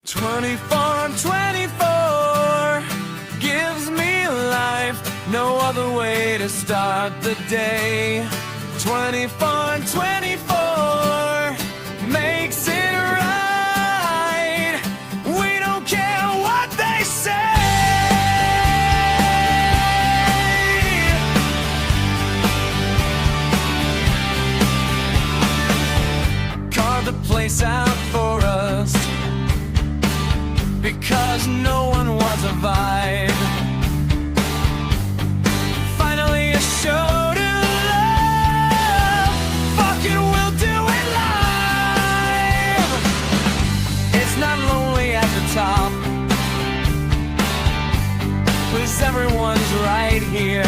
24 on 24 gives me life, no other way to start the day. 24 on 24 makes it right. We don't care what they say. Carved a place out for us because no one was a vibe. Finally a show to love. Fuck it, we'll do it live. It's not lonely at the top, 'cause everyone's right here.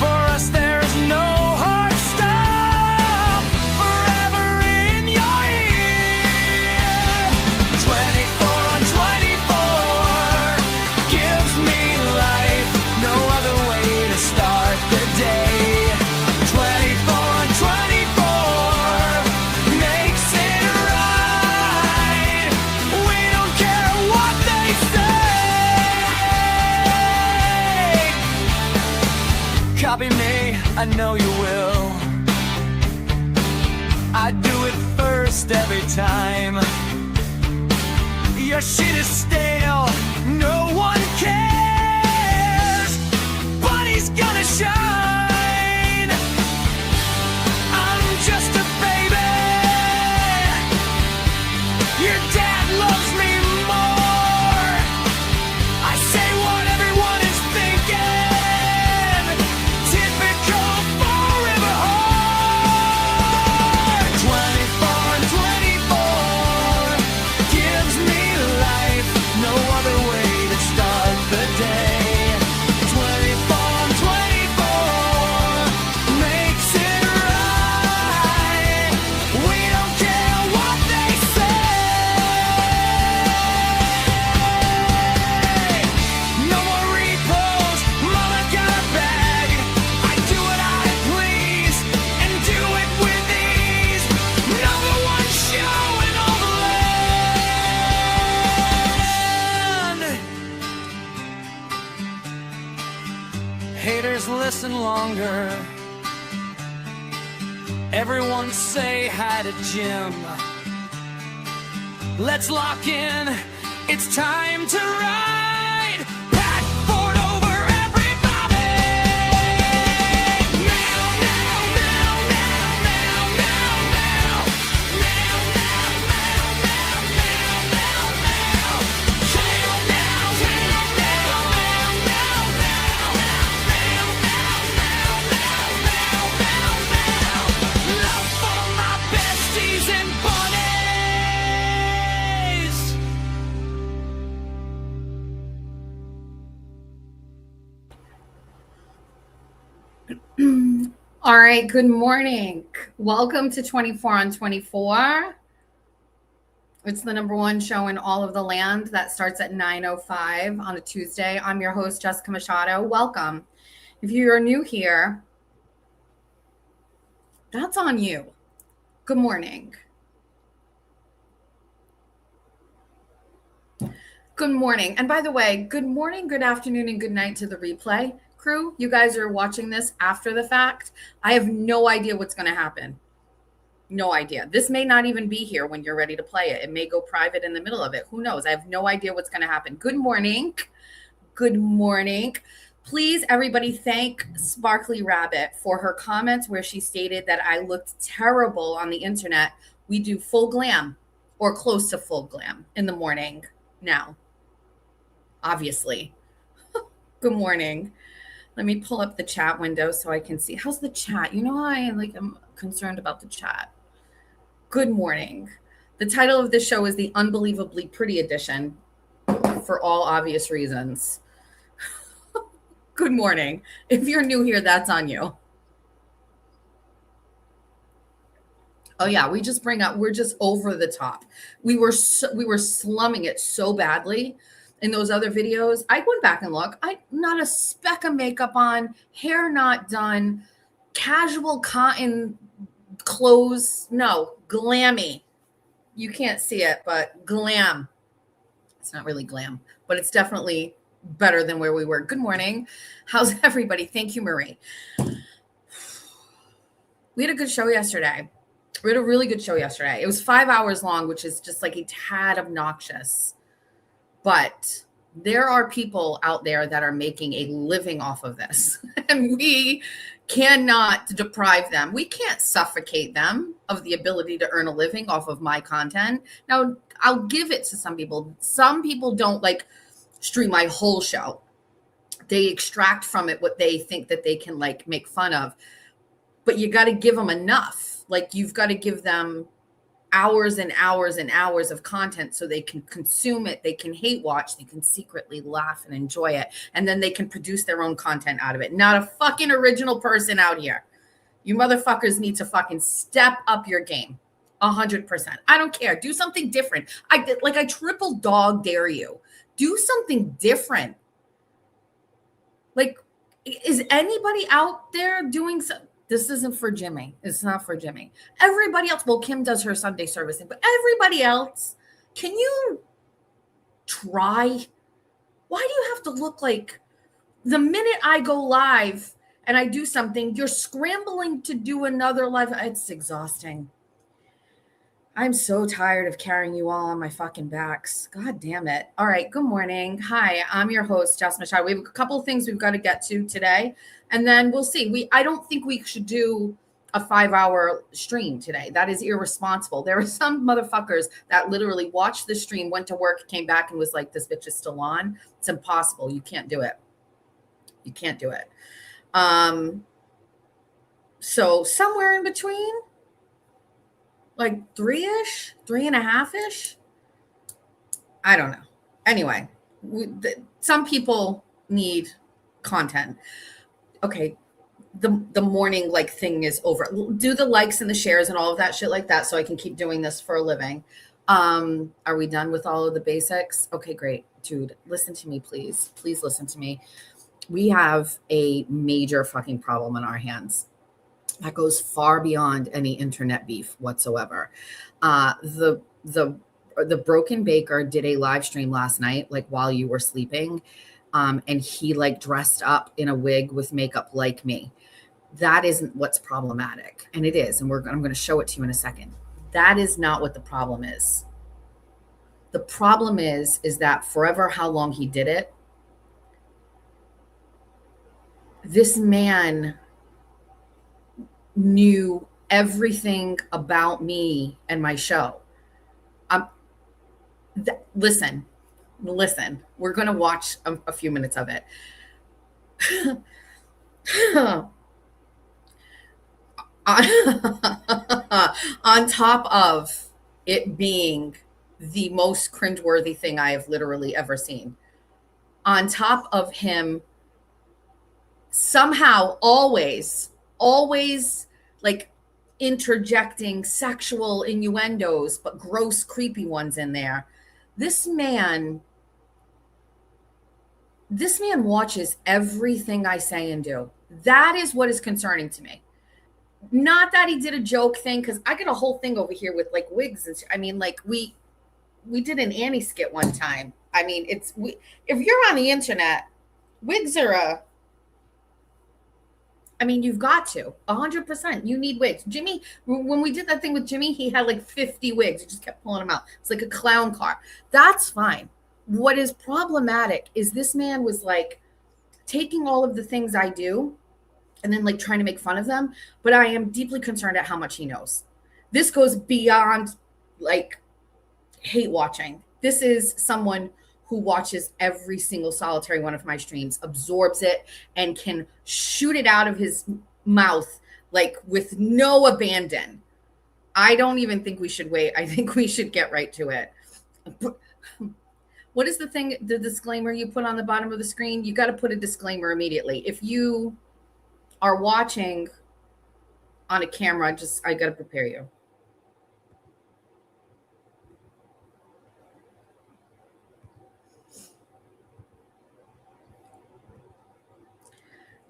For us there's no hard stop. Forever in your ear. 24 on 24 gives me life, no other way to start the day. 24 on 24 makes it right. We don't care what they say. Copy me, I know you will. I do it first every time. Your shit is stale, no one cares, but he's gonna shine. I'm just a baby. Your dad loves me more. I say what everyone is thinking. Typical forever heart. 24 and 24 gives me life, no other way to start the day. 24 and 24 makes it right. We don't care what they say. No more repos, mama got a bag. I do what I please and do it with ease. Number one show in all the land. Haters listen longer. Everyone say hi to Jim. Let's lock in. It's time to ride. Pat Ford over everybody. Now, now, now, now, now, now, now. Now, now, now, now, now, now, now. Now, now, now, now, now, now, now. Love for my besties and bunnies. All right, good morning. Welcome to 24 on 24. It's the number one show in all of the land that starts at 9:05 on a Tuesday. I'm your host, Jessica Machado. Welcome. If you're new here, that's on you. Good morning. Good morning. And by the way, good morning, good afternoon, and good night to the replay crew. You guys are watching this after the fact. I have no idea what's going to happen. No idea. This may not even be here when you're ready to play it. It may go private in the middle of it. Who knows? I have no idea what's going to happen. Good morning. Good morning. Please, everybody, thank Sparkly Rabbit for her comments where she stated that I looked terrible on the internet. We do full glam or close to full glam in the morning now, obviously. Good morning. Let me pull up the chat window so I can see. How's the chat? You know, I'm concerned about the chat. Good morning. The title of this show is the Unbelievably Pretty Edition for all obvious reasons. Good morning. If you're new here, that's on you. Oh yeah, we're just over the top. We were slumming it so badly in those other videos. I went back and look. Not a speck of makeup on, hair not done, casual cotton clothes. No, glammy. you can't see it, but glam. It's not really glam, but it's definitely better than where we were. Good morning. How's everybody? Thank you, Marie. We had a good show yesterday. We had a really good show yesterday. It was 5 hours long, which is just like a tad obnoxious. But there are people out there that are making a living off of this, and we cannot deprive them. We can't suffocate them of the ability to earn a living off of my content. Now, I'll give it to some people. Some people don't like stream my whole show. They extract from it what they think that they can like make fun of. But you got to give them enough. Like you've got to give them hours and hours and hours of content so they can consume it, they can hate watch, they can secretly laugh and enjoy it, and then they can produce their own content out of it. Not a fucking original person out here. You motherfuckers need to fucking step up your game 100%. I don't care. Do something different. I triple dog dare you. Do something different. Like, is anybody out there doing something? This isn't for Jimmy. It's not for Jimmy. Everybody else, well, Kim does her Sunday service thing, but everybody else, can you try? Why do you have to look like the minute I go live and I do something, you're scrambling to do another live? It's exhausting. I'm so tired of carrying you all on my fucking backs. God damn it. All right. Good morning. Hi, I'm your host, Jess Machado. We have a couple of things we've got to get to today, and then we'll see. I don't think we should do a 5-hour stream today. That is irresponsible. There are some motherfuckers that literally watched the stream, went to work, came back, and was like, this bitch is still on. It's impossible. You can't do it. You can't do it. So somewhere in between, like 3-ish, 3.5-ish. I don't know. Anyway, some people need content. Okay, the morning like thing is over. Do the likes and the shares and all of that shit like that so I can keep doing this for a living. Are we done with all of the basics? Okay, great. Dude, listen to me, please. Please listen to me. We have a major fucking problem on our hands that goes far beyond any internet beef whatsoever. The Broken Baker did a live stream last night, like while you were sleeping, and he like dressed up in a wig with makeup like me. That isn't what's problematic, and it is, and I'm going to show it to you in a second. That is not what the problem is. The problem is that forever how long he did it, this man knew everything about me and my show. Listen, we're going to watch a few minutes of it. On top of it being the most cringeworthy thing I have literally ever seen, on top of him somehow always like interjecting sexual innuendos, but gross, creepy ones in there. This man watches everything I say and do. That is what is concerning to me. Not that he did a joke thing, because I get a whole thing over here with like wigs. And I mean, like we did an Annie skit one time. I mean, if you're on the internet, wigs are you've got to 100%. You need wigs. Jimmy, when we did that thing with Jimmy, he had like 50 wigs. He just kept pulling them out. It's like a clown car. That's fine. What is problematic is this man was like taking all of the things I do and then like trying to make fun of them. But I am deeply concerned at how much he knows. This goes beyond like hate watching. This is someone who watches every single solitary one of my streams, absorbs it, and can shoot it out of his mouth like with no abandon. I don't even think we should wait. I think we should get right to it. What is the thing, the disclaimer you put on the bottom of the screen? You got to put a disclaimer immediately. If you are watching on a camera, I got to prepare you.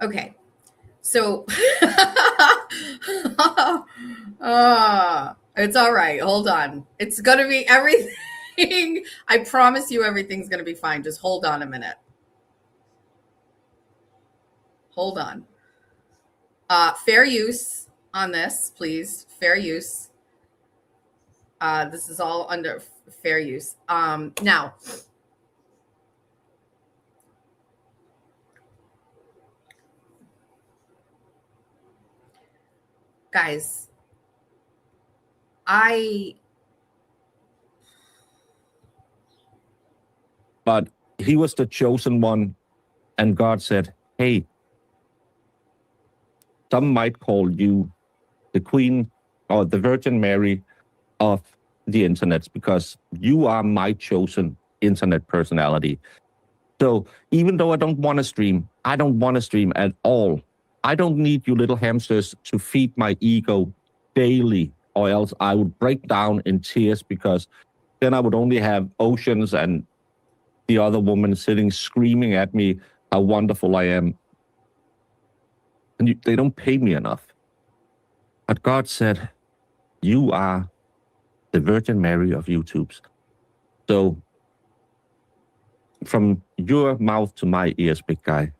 Okay, so It's all right. Hold on. It's going to be everything. I promise you everything's going to be fine. Just hold on a minute. Hold on. Fair use on this, please. Fair use. This is all under fair use. Now, guys, But he was the chosen one, and God said, hey, some might call you the Queen or the Virgin Mary of the internet because you are my chosen internet personality. So even though I don't want to stream, I don't want to stream at all. I don't need you little hamsters to feed my ego daily, or else I would break down in tears because then I would only have Oceans and the other woman sitting screaming at me how wonderful I am. And they don't pay me enough. But God said, you are the Virgin Mary of YouTube's. So from your mouth to my ears, big guy,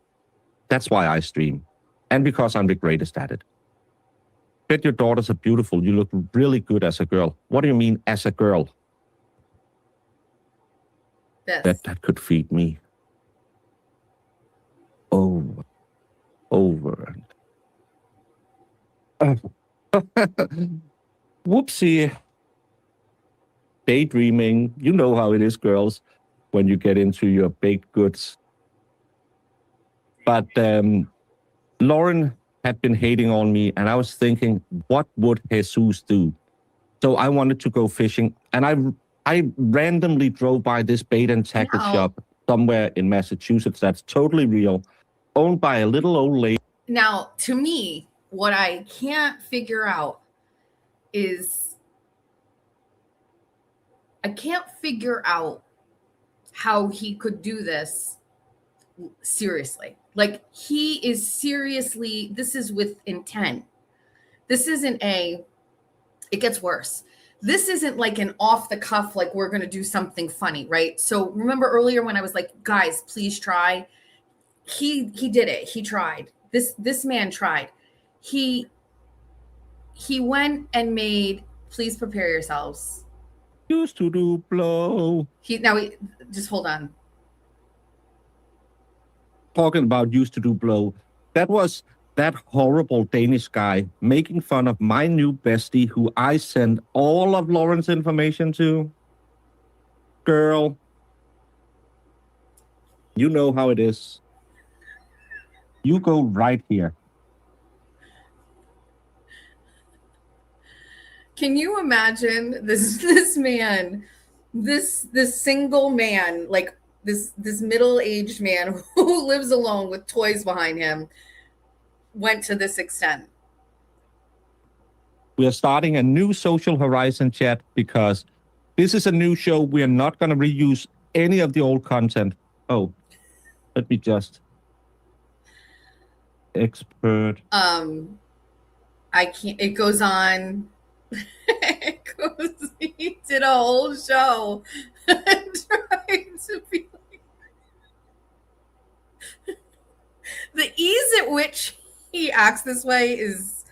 that's why I stream. And because I'm the greatest at it. Bet your daughters are beautiful. You look really good as a girl. What do you mean as a girl? this. That could feed me. Over. Whoopsie. Daydreaming. You know how it is, girls, when you get into your baked goods. But Lauren had been hating on me, and I was thinking, what would Jesus do? So I wanted to go fishing, and I randomly drove by this bait and tackle shop somewhere in Massachusetts that's totally real, owned by a little old lady. Now, to me, what I can't figure out is I can't figure out how he could do this seriously. Like, he is seriously, this is with intent. This isn't it gets worse. This isn't like an off the cuff, like we're going to do something funny, right? So remember earlier when I was like, guys, please try. He did it. He tried. This man tried. He went and made, please prepare yourselves. Used to do blow. Just hold on. Talking about used to do blow. That was that horrible Danish guy making fun of my new bestie who I sent all of Lauren's information to. Girl, you know how it is. You go right here. Can you imagine this man, this single man, like this middle-aged man who lives alone with toys behind him, went to this extent? We are starting a new Social Horizon chat because this is a new show. We are not going to reuse any of the old content. Oh, let me just expert. I can't. It goes on. He did a whole show trying to be like, the ease at which he acts this way is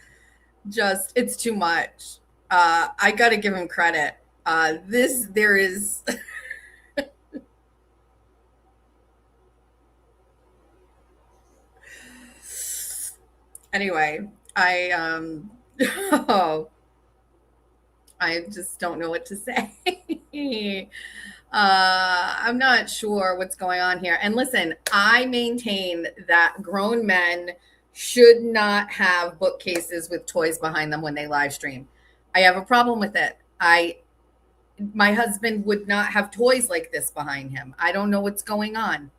just, it's too much. I gotta give him credit. There is anyway, I just don't know what to say. I'm not sure what's going on here. And listen, I maintain that grown men should not have bookcases with toys behind them when they live stream. I have a problem with it. My husband would not have toys like this behind him. I don't know what's going on.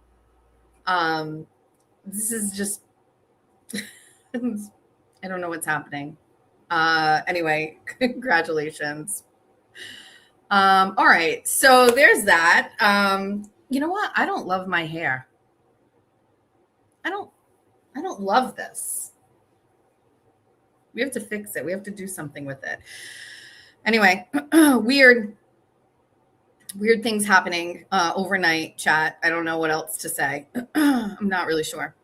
This is just, I don't know what's happening. Anyway, congratulations. All right. So there's that. You know what? I don't love my hair. I don't love this. We have to fix it. We have to do something with it. Anyway, weird things happening overnight, chat. I don't know what else to say. I'm not really sure.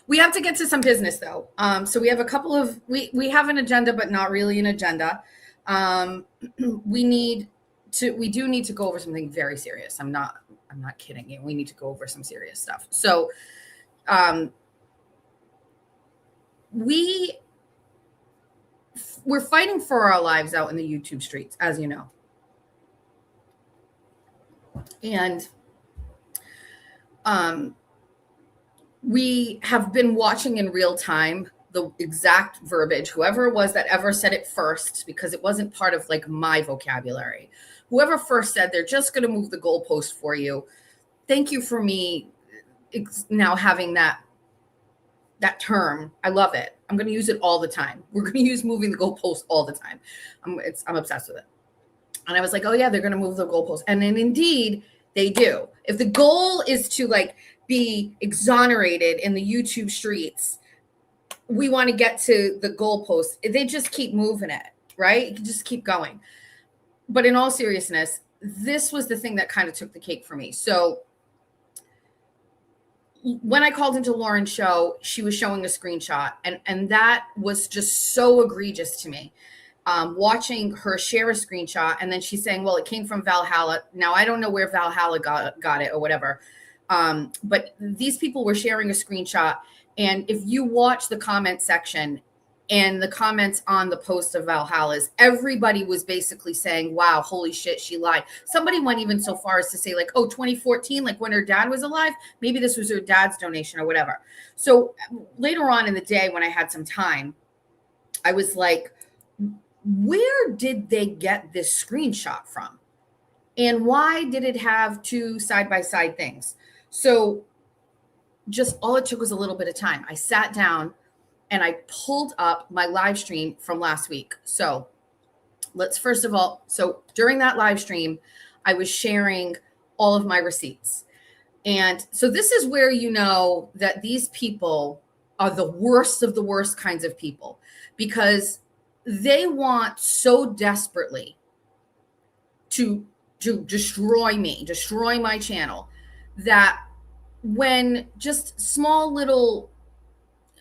We have to get to some business though. So we have a couple of, we have an agenda, but not really an agenda. We do need to go over something very serious. I'm not kidding you. We need to go over some serious stuff. So we're fighting for our lives out in the YouTube streets, as you know. And we have been watching in real time the exact verbiage, whoever it was that ever said it first, because it wasn't part of like my vocabulary. Whoever first said they're just going to move the goalpost for you. Thank you for me now having that term. I love it. I'm going to use it all the time. We're going to use moving the goalpost all the time. I'm obsessed with it. And I was like, oh yeah, they're going to move the goalpost. And then indeed they do. If the goal is to like be exonerated in the YouTube streets, we want to get to the goalpost. They just keep moving it, right? You can just keep going. But in all seriousness, this was the thing that kind of took the cake for me. So when I called into Lauren's show, she was showing a screenshot, and that was just so egregious to me. Watching her share a screenshot, and then she's saying, well, it came from Valhalla. Now, I don't know where Valhalla got it or whatever. But these people were sharing a screenshot. And if you watch the comment section and the comments on the post of Valhalla's, everybody was basically saying, wow, holy shit, she lied. Somebody went even so far as to say like, oh, 2014, like when her dad was alive, maybe this was her dad's donation or whatever. So later on in the day when I had some time, I was like, where did they get this screenshot from? And why did it have two side-by-side things? So just all it took was a little bit of time. I sat down and I pulled up my live stream from last week. So let's first of all, so during that live stream, I was sharing all of my receipts. And so this is where you know that these people are the worst of the worst kinds of people, because they want so desperately to destroy me, destroy my channel, that when just small little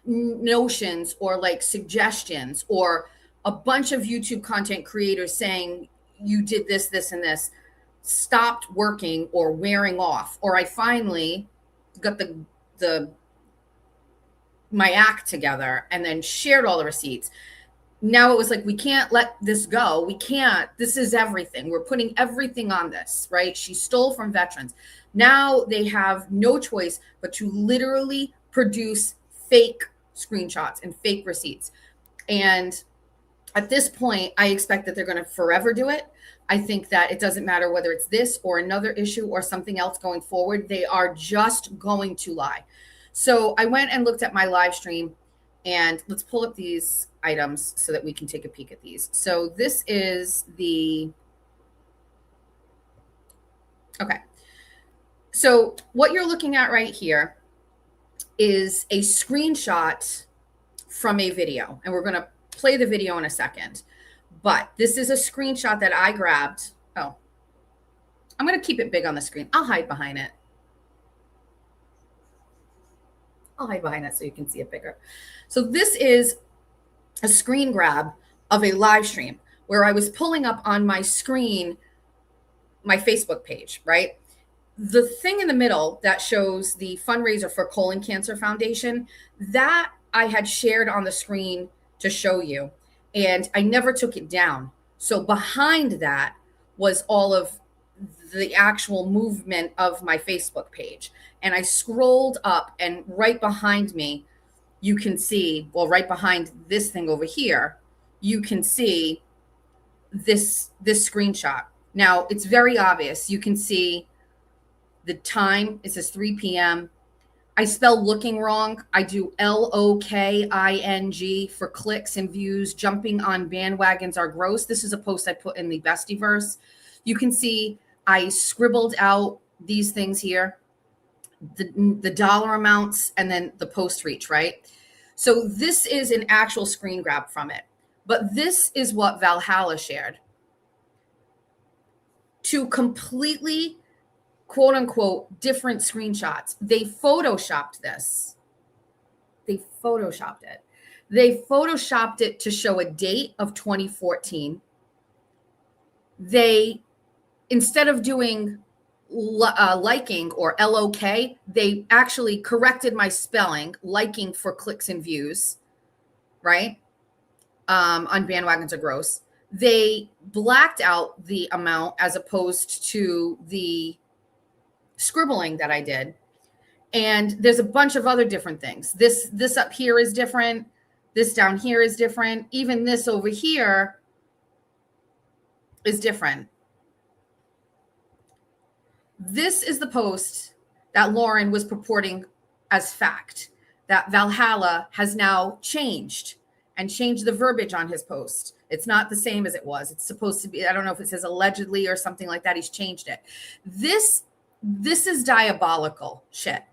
notions or like suggestions or a bunch of YouTube content creators saying you did this, this, and this stopped working or wearing off, or I finally got my act together and then shared all the receipts. Now it was like, we can't let this go. We can't. This is everything. We're putting everything on this, right? She stole from veterans. Now they have no choice but to literally produce fake screenshots and fake receipts. And at this point, I expect that they're going to forever do it. I think that it doesn't matter whether it's this or another issue or something else going forward. They are just going to lie. So I went and looked at my live stream, and let's pull up these items so that we can take a peek at these. So this is okay. So what you're looking at right here is a screenshot from a video, and we're going to play the video in a second. But this is a screenshot that I grabbed. Oh, I'm going to keep it big on the screen. I'll hide behind it. I'll hide behind it so you can see it bigger. So this is a screen grab of a live stream where I was pulling up on my screen my Facebook page, right? The thing in the middle that shows the fundraiser for Colon Cancer Foundation, that I had shared on the screen to show you, and I never took it down. So behind that was all of the actual movement of my Facebook page. And I scrolled up, and right behind me, you can see, well, right behind this thing over here, you can see this screenshot. Now, it's very obvious. You can see the time. It says 3 p.m. I spell looking wrong. I do LOKING for clicks and views. Jumping on bandwagons are gross. This is a post I put in the Bestieverse. You can see I scribbled out these things here, the dollar amounts, and then the post reach, right? So this is an actual screen grab from it. But this is what Valhalla shared. Two completely, quote unquote, different screenshots. They photoshopped this. They photoshopped it. They photoshopped it to show a date of 2014. They, instead of doing liking or LOK, they actually corrected my spelling, liking for clicks and views, right? On bandwagons are gross. They blacked out the amount as opposed to the scribbling that I did. And there's a bunch of other different things. This up here is different. This down here is different. Even this over here is different. This is the post that Lauren was purporting as fact, that Valhalla has now changed and changed the verbiage on his post. It's not the same as it was. It's supposed to be, I don't know if it says allegedly or something like that. He's changed it. This is diabolical shit.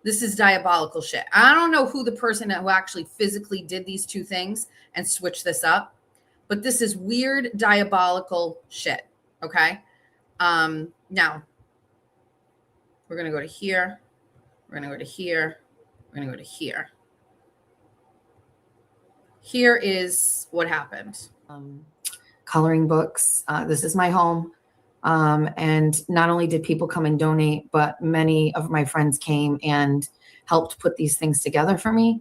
This is diabolical shit. I don't know who the person who actually physically did these two things and switched this up, but this is weird, diabolical shit. Okay. Now we're going to go to here. We're going to go to here. We're going to go to here. Here is what happened. Coloring books. This is my home. And not only did people come and donate, but many of my friends came and helped put these things together for me.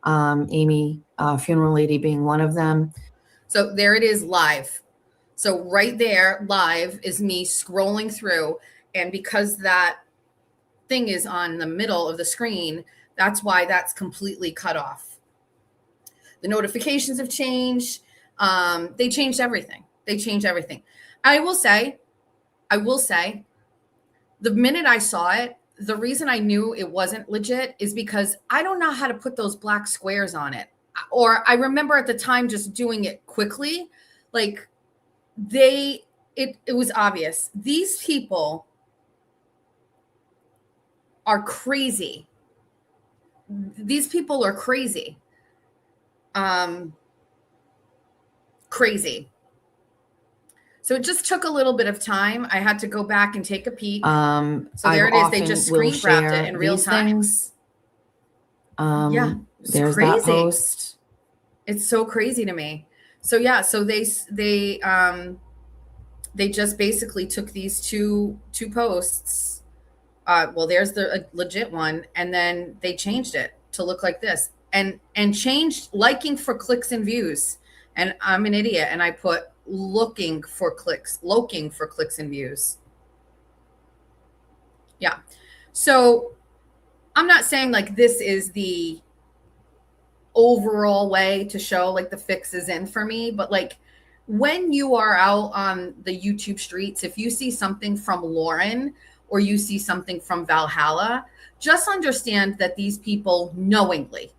Amy, funeral lady being one of them. So there it is live. So right there live is me scrolling through. And because that thing is on the middle of the screen, that's why that's completely cut off. The notifications have changed. They changed everything. They changed everything. I will say, the minute I saw it, the reason I knew it wasn't legit is because I don't know how to put those black squares on it. Or I remember at the time just doing it quickly. Like it was obvious. These people are crazy. These people are crazy. Crazy. So it just took a little bit of time. I had to go back and take a peek. So there it is. They just screen grabbed it in real time. Yeah, There's crazy. that post. It's so crazy to me. So yeah, so they just basically took these two posts. Well, there's the legit one, and then they changed it to look like this, and changed liking for clicks and views. And I'm an idiot, and I put looking for clicks and views. Yeah. So I'm not saying like this is the overall way to show like the fix is in for me, but like when you are out on the YouTube streets, if you see something from Lauren or you see something from Valhalla, just understand that these people knowingly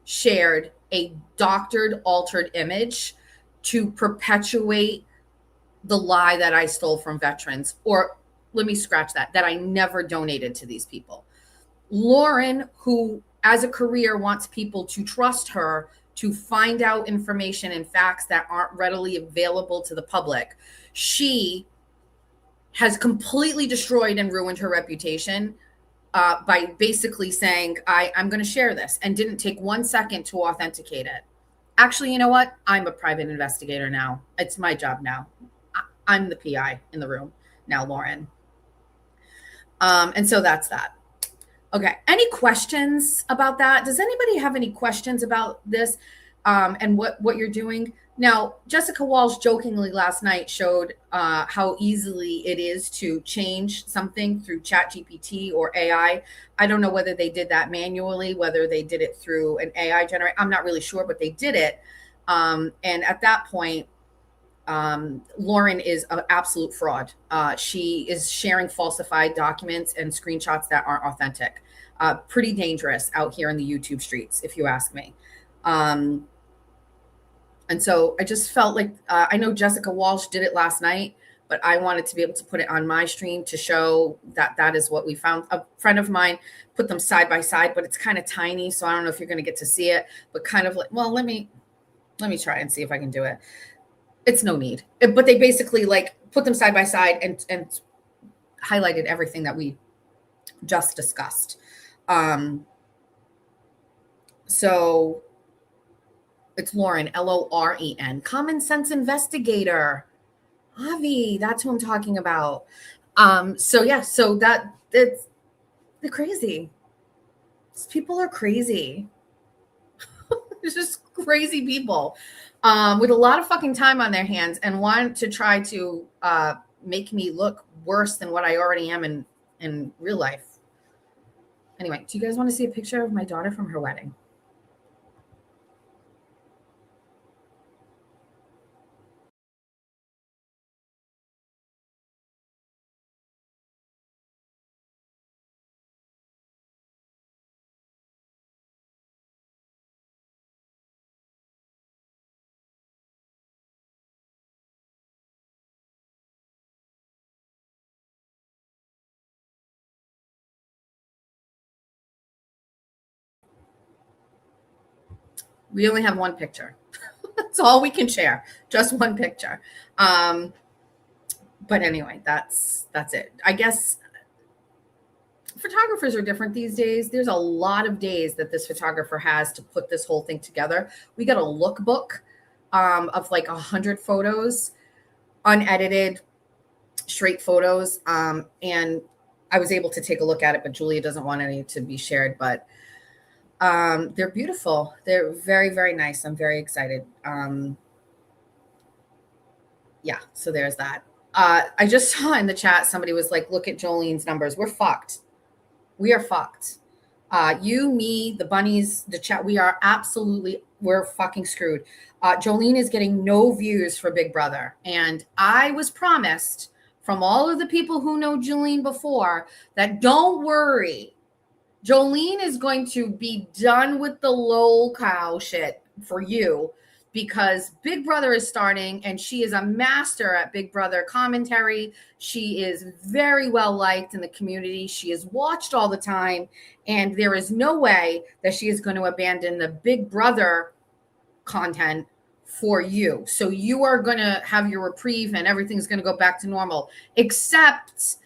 shared a doctored, altered image to perpetuate the lie that I stole from veterans, or let me scratch that I never donated to these people. Lauren, who as a career wants people to trust her to find out information and facts that aren't readily available to the public, she has completely destroyed and ruined her reputation by basically saying, I'm going to share this, and didn't take 1 second to authenticate it. Actually, you know what? I'm a private investigator now. It's my job now. I'm the PI in the room now, Lauren. And so that's that. Okay. Any questions about that? Does anybody have any questions about this and what you're doing? Now, Jessica Walsh jokingly last night showed how easily it is to change something through ChatGPT or AI. I don't know whether they did that manually, whether they did it through an AI generator. I'm not really sure, but they did it. And at that point, Lauren is an absolute fraud. She is sharing falsified documents and screenshots that aren't authentic. Pretty dangerous out here in the YouTube streets, if you ask me. And so I just felt like, I know Jessica Walsh did it last night, but I wanted to be able to put it on my stream to show that that is what we found. A friend of mine put them side by side, but it's kind of tiny. So I don't know if you're going to get to see it, but kind of like, well, let me Let me try and see if I can do it. It's no need. But they basically like put them side by side and highlighted everything that we just discussed. So it's Lauren, Loren, common sense investigator. Avi, that's who I'm talking about. So yeah, so that it's they're crazy. These people are crazy. It's just crazy people with a lot of fucking time on their hands and want to try to make me look worse than what I already am in real life. Anyway, do you guys want to see a picture of my daughter from her wedding? We only have one picture. That's all we can share. Just one picture. But anyway, that's it. I guess photographers are different these days. There's a lot of days that this photographer has to put this whole thing together. We got a lookbook of like 100 photos, unedited, straight photos. And I was able to take a look at it, but Julia doesn't want any to be shared. But they're beautiful. They're very, very nice. I'm very excited. Yeah, so there's that. I just saw in the chat somebody was like, look at Jolene's numbers. We're fucked. We are fucked. You, me, the bunnies, the chat, we're fucking screwed. Jolene is getting no views for Big Brother. And I was promised from all of the people who know Jolene before that don't worry. Jolene is going to be done with the lol cow shit for you because Big Brother is starting and she is a master at Big Brother commentary. She is very well liked in the community. She is watched all the time. And there is no way that she is going to abandon the Big Brother content for you. So you are going to have your reprieve and everything's going to go back to normal. Except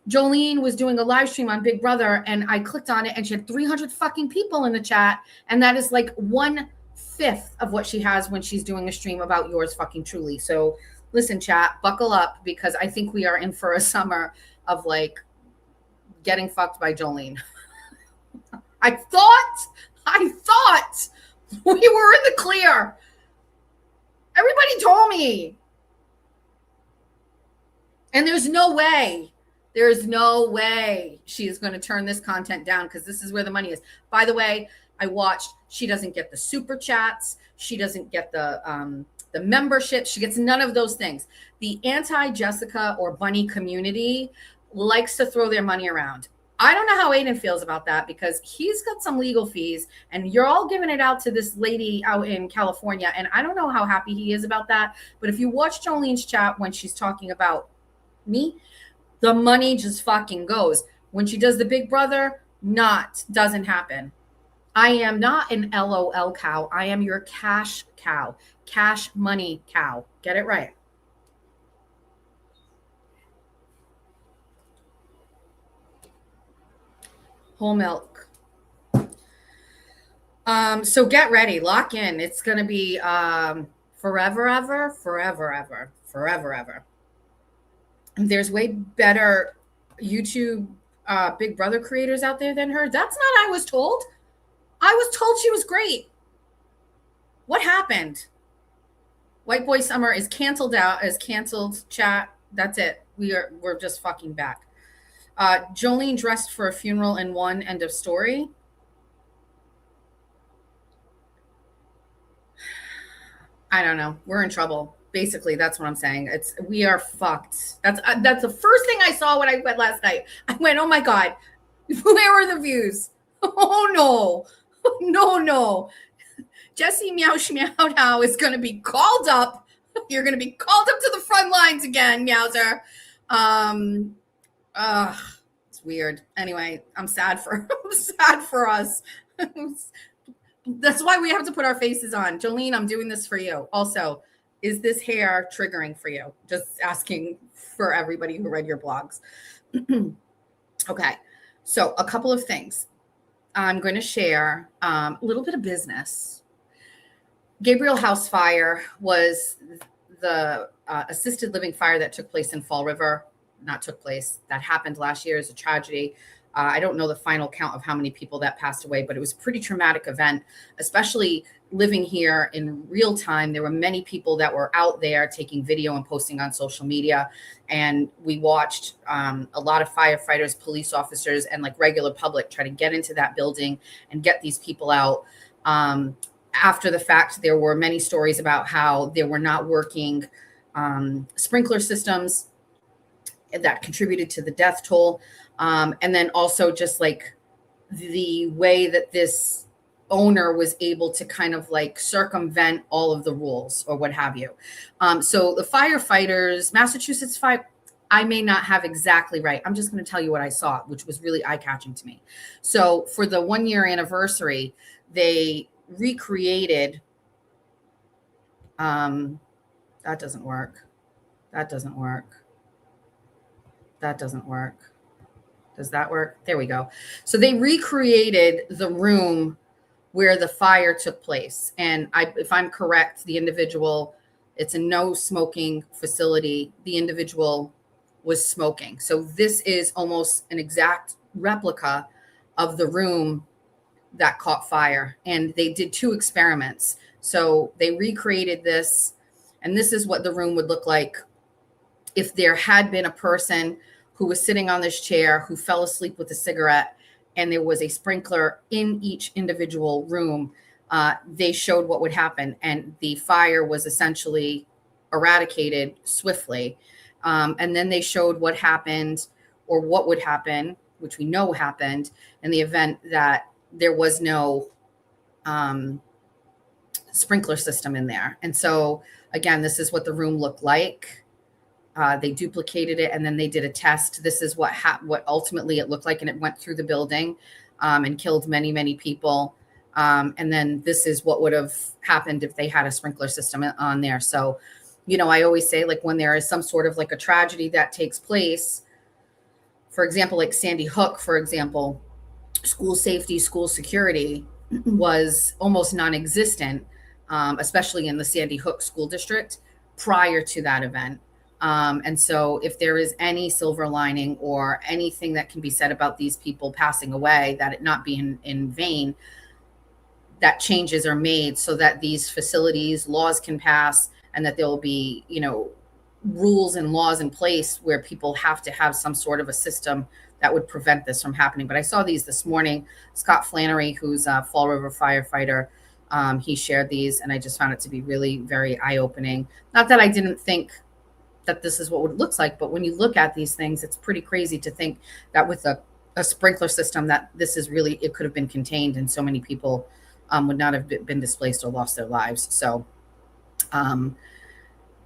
Jolene was doing a live stream on Big Brother and I clicked on it and she had 300 fucking people in the chat. And that is like 1/5 of what she has when she's doing a stream about yours fucking truly. So listen, chat, buckle up because I think we are in for a summer of like getting fucked by Jolene. I thought we were in the clear. Everybody told me. And there's no way she is going to turn this content down because this is where the money is. By the way, I watched. She doesn't get the super chats. She doesn't get the membership. She gets none of those things. The anti-Jessica or Bunny community likes to throw their money around. I don't know how Aiden feels about that because he's got some legal fees and you're all giving it out to this lady out in California. And I don't know how happy he is about that. But if you watch Jolene's chat when she's talking about me, the money just fucking goes. When she does the Big Brother, doesn't happen. I am not an LOL cow. I am your cash cow, cash money cow. Get it right. Whole milk. So get ready, lock in. It's going to be forever, ever. There's way better YouTube Big Brother creators out there than her. That's not I was told. I was told she was great. What happened? White Boy Summer is canceled chat. That's it. We're just fucking back. Jolene dressed for a funeral and won. End of story. I don't know. We're in trouble. Basically, that's what I'm saying. We are fucked. That's the first thing I saw when I went last night. I went, oh my God, where are the views? Oh no, no. Jesse Meow Schmeow is going to be called up. You're going to be called up to the front lines again, Meowser. It's weird. Anyway, I'm sad for us. That's why we have to put our faces on. Jolene, I'm doing this for you. Also, is this hair triggering for you? Just asking for everybody who read your blogs. Okay, so a couple of things. I'm going to share a little bit of business. Gabriel House fire was the assisted living fire that took place in Fall River. Not took place, that happened last year as a tragedy. I don't know the final count of how many people that passed away, but it was a pretty traumatic event, especially living here in real time. There were many people that were out there taking video and posting on social media. And we watched a lot of firefighters, police officers, and like regular public try to get into that building and get these people out. After the fact, there were many stories about how there were not working sprinkler systems that contributed to the death toll. And then also just like the way that this owner was able to kind of like circumvent all of the rules or what have you. So the firefighters, Massachusetts fire, I may not have exactly right. I'm just going to tell you what I saw, which was really eye-catching to me. So for the 1-year anniversary, they recreated, that doesn't work. That doesn't work. That doesn't work. Does that work? There we go. So they recreated the room where the fire took place. And if I'm correct, the individual, it's a no smoking facility. The individual was smoking. So this is almost an exact replica of the room that caught fire. And they did 2 experiments. So they recreated this, and this is what the room would look like if there had been a person who was sitting on this chair who fell asleep with a cigarette and there was a sprinkler in each individual room. They showed what would happen, and the fire was essentially eradicated swiftly. And then they showed what happened, or what would happen, which we know happened in the event that there was no sprinkler system in there. And so again, this is what the room looked like. They duplicated it, and then they did a test. This is what ultimately it looked like, and it went through the building and killed many, many people. And then this is what would have happened if they had a sprinkler system on there. So, you know, I always say, like, when there is some sort of like a tragedy that takes place, for example, like Sandy Hook, for example, school safety, school security was almost non-existent, especially in the Sandy Hook school district prior to that event. And so if there is any silver lining or anything that can be said about these people passing away, that it not be in vain, that changes are made so that these facilities, laws can pass, and that there will be, you know, rules and laws in place where people have to have some sort of a system that would prevent this from happening. But I saw these this morning. Scott Flannery, who's a Fall River firefighter, he shared these, and I just found it to be really very eye-opening. Not that I didn't think that this is what it looks like, but when you look at these things, it's pretty crazy to think that with a sprinkler system, that this is really, it could have been contained, and so many people would not have been displaced or lost their lives. So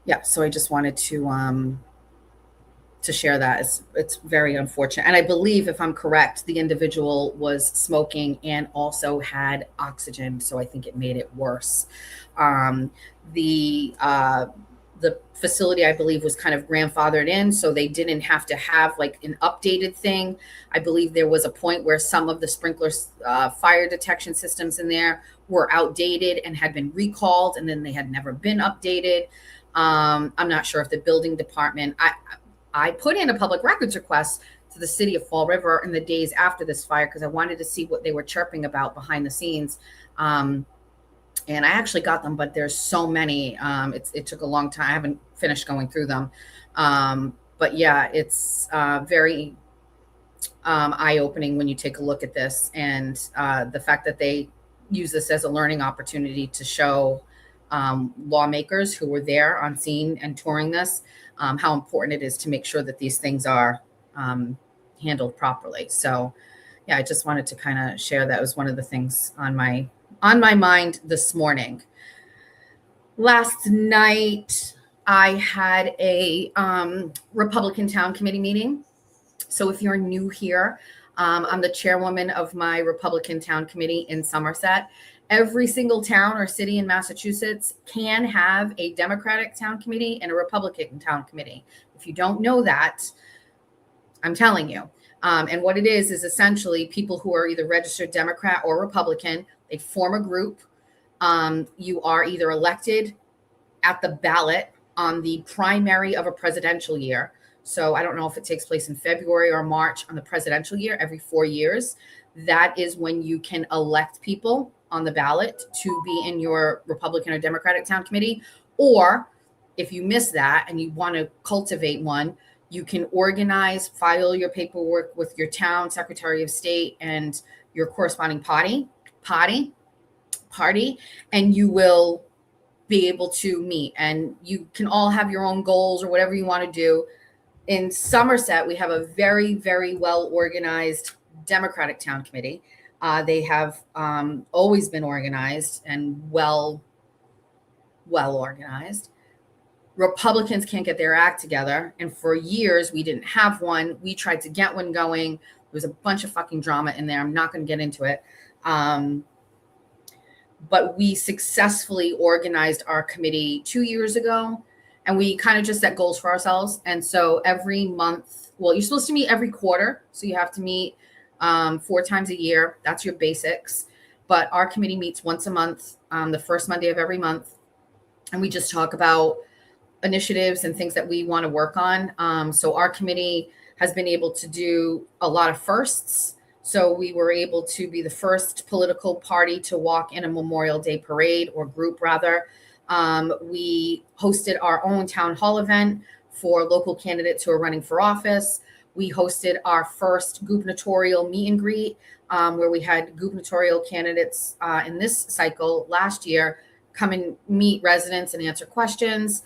yeah, so I just wanted to share that. It's very unfortunate. And I believe, if I'm correct, the individual was smoking and also had oxygen, so I think it made it worse. The facility, I believe, was kind of grandfathered in, so they didn't have to have like an updated thing. I believe there was a point where some of the sprinkler fire detection systems in there were outdated and had been recalled, and then they had never been updated. I'm not sure if the building department, I put in a public records request to the city of Fall River in the days after this fire because I wanted to see what they were chirping about behind the scenes. And I actually got them, but there's so many. It took a long time. I haven't finished going through them. But yeah, it's very eye-opening when you take a look at this, and the fact that they use this as a learning opportunity to show lawmakers who were there on scene and touring this, how important it is to make sure that these things are handled properly. So yeah, I just wanted to kind of share that. Was one of the things on my mind this morning. Last night, I had a Republican Town Committee meeting. So if you're new here, I'm the chairwoman of my Republican Town Committee in Somerset. every single town or city in Massachusetts can have a Democratic town committee and a Republican town committee. If you don't know that, I'm telling you. And what it is essentially people who are either registered Democrat or Republican. They form a group. You are either elected at the ballot on the primary of a presidential year. So I don't know if it takes place in February or March on the presidential year, every 4 years. That is when you can elect people on the ballot to be in your Republican or Democratic town committee. Or if you miss that and you want to cultivate one, you can organize, file your paperwork with your town secretary of state and your corresponding party, and you will be able to meet, and you can all have your own goals or whatever you want to do. In Somerset, we have a very, very well organized Democratic town committee. They have always been organized and well organized. Republicans can't get their act together. And for years, we didn't have one. We tried to get one going. There was a bunch of fucking drama in there. I'm not going to get into it. But we successfully organized our committee 2 years ago. And we kind of just set goals for ourselves. And so every month, well, you're supposed to meet every quarter. So you have to meet 4 times a year. That's your basics. But our committee meets once a month, the first Monday of every month. And we just talk about initiatives and things that we want to work on. So our committee has been able to do a lot of firsts. So we were able to be the first political party to walk in a Memorial Day parade, or group rather. We hosted our own town hall event for local candidates who are running for office. We hosted our first gubernatorial meet and greet, where we had gubernatorial candidates in this cycle last year come and meet residents and answer questions.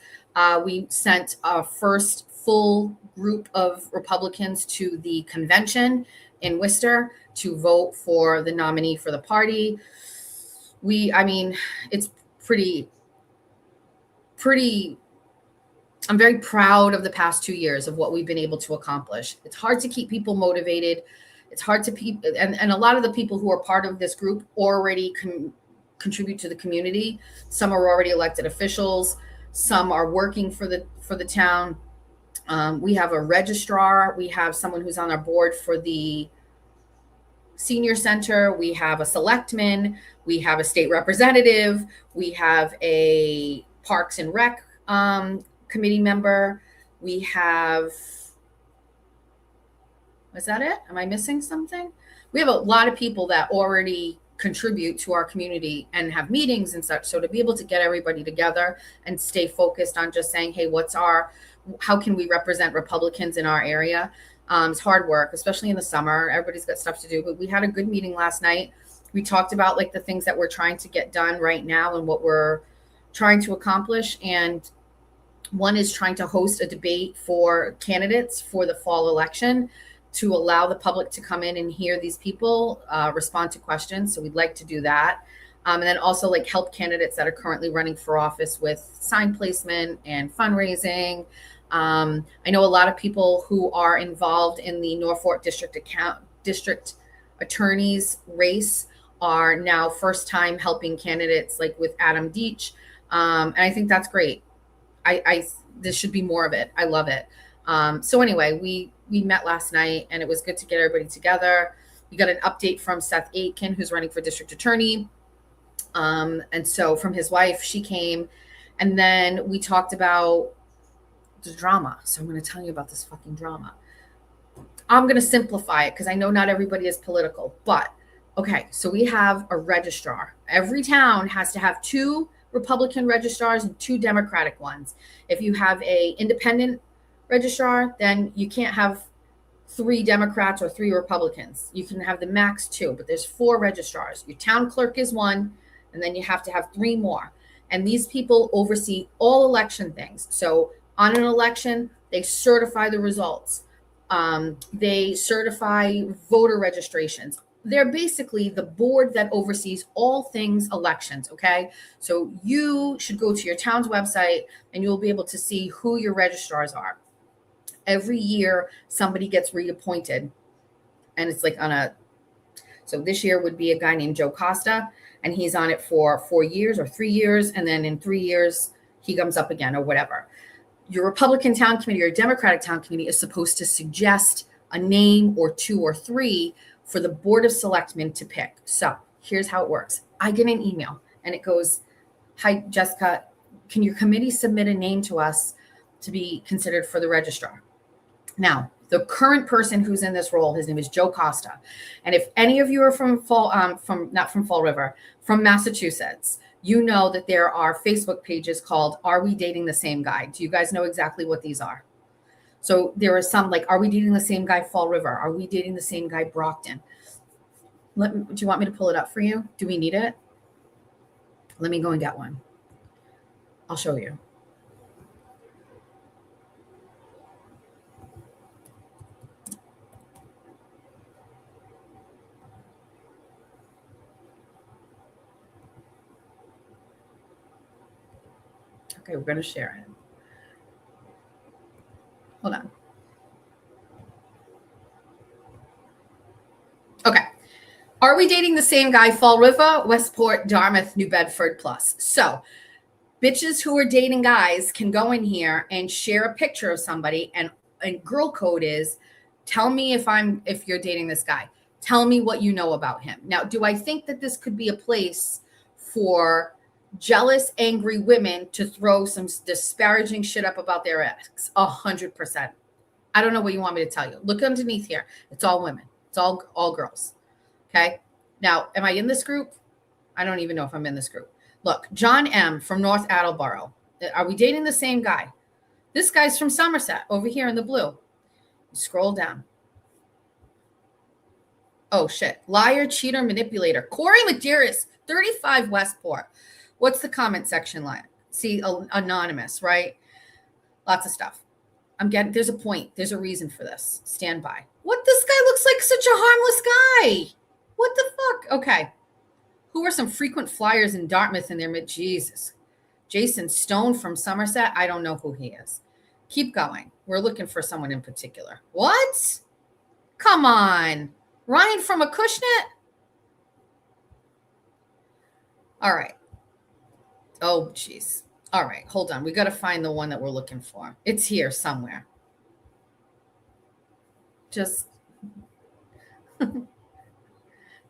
We sent our first full group of Republicans to the convention in Worcester to vote for the nominee for the party. It's pretty, I'm very proud of the past 2 years of what we've been able to accomplish. It's hard to keep people motivated. It's hard to keep, and a lot of the people who are part of this group already contribute to the community. Some are already elected officials. Some are working for the town. We have a registrar. We have someone who's on our board for the senior center. We have a selectman. We have a state representative. We have a Parks and Rec committee member. We have, is that it? Am I missing something? We have a lot of people that already contribute to our community and have meetings and such. So to be able to get everybody together and stay focused on just saying, hey, how can we represent Republicans in our area? It's hard work, especially in the summer. Everybody's got stuff to do, but we had a good meeting last night. We talked about like the things that we're trying to get done right now and what we're trying to accomplish. And one is trying to host a debate for candidates for the fall election, to allow the public to come in and hear these people respond to questions. So we'd like to do that. And then also like help candidates that are currently running for office with sign placement and fundraising. I know a lot of people who are involved in the Norfolk district attorney's race are now first time helping candidates, like with Adam Deach. And I think that's great. This should be more of it. I love it. So anyway, we met last night and it was good to get everybody together. We got an update from Seth Aitken, who's running for district attorney. And so from his wife, she came, and then we talked about the drama. So I'm going to tell you about this fucking drama. I'm going to simplify it because I know not everybody is political, but okay. So we have a registrar. Every town has to have 2 Republican registrars and 2 Democratic ones. If you have a independent registrar, then you can't have 3 Democrats or 3 Republicans. You can have the max 2, but there's 4 registrars. Your town clerk is 1, and then you have to have 3 more. And these people oversee all election things. So on an election, they certify the results. They certify voter registrations. They're basically the board that oversees all things elections, okay? So you should go to your town's website and you'll be able to see who your registrars are. Every year, somebody gets reappointed. And it's like so this year would be a guy named Joe Costa. and he's on it for 4 years or 3 years, and then in 3 years he comes up again or whatever. Your Republican town committee or Democratic town committee is supposed to suggest a name or 2 or 3 for the Board of Selectmen to pick. So here's how it works. I get an email and it goes, "Hi, Jessica, can your committee submit a name to us to be considered for the registrar?" Now, the current person who's in this role, his name is Joe Costa. And if any of you are from not from Fall River, from Massachusetts, you know that there are Facebook pages called "Are We Dating the Same Guy?" Do you guys know exactly what these are? So there are some like, "Are we dating the same guy Fall River? Are we dating the same guy Brockton?" Do you want me to pull it up for you? Do we need it? Let me go and get one. I'll show you. Okay, we're going to share it. Hold on. Okay. Are we dating the same guy? Fall River, Westport, Dartmouth, New Bedford plus. So bitches who are dating guys can go in here and share a picture of somebody, and girl code is, tell me if you're dating this guy. Tell me what you know about him. Now, do I think that this could be a place for jealous, angry women to throw some disparaging shit up about their ex? 100%. I don't know what you want me to tell you. Look underneath here. It's all women. It's all girls. Okay. Now, am I in this group? I don't even know if I'm in this group. Look, John M. from North Attleboro. Are we dating the same guy? This guy's from Somerset over here in the blue. Scroll down. Oh, shit. Liar, cheater, manipulator. Corey Medeiros, 35 Westport. What's the comment section like? See, anonymous, right? Lots of stuff. There's a point. There's a reason for this. Stand by. What? This guy looks like such a harmless guy. What the fuck? Okay. Who are some frequent flyers in Dartmouth in their mid? Jesus. Jason Stone from Somerset. I don't know who he is. Keep going. We're looking for someone in particular. What? Come on. Ryan from Acushnet? All right. Oh, jeez. All right. Hold on. We got to find the one that we're looking for. It's here somewhere. Just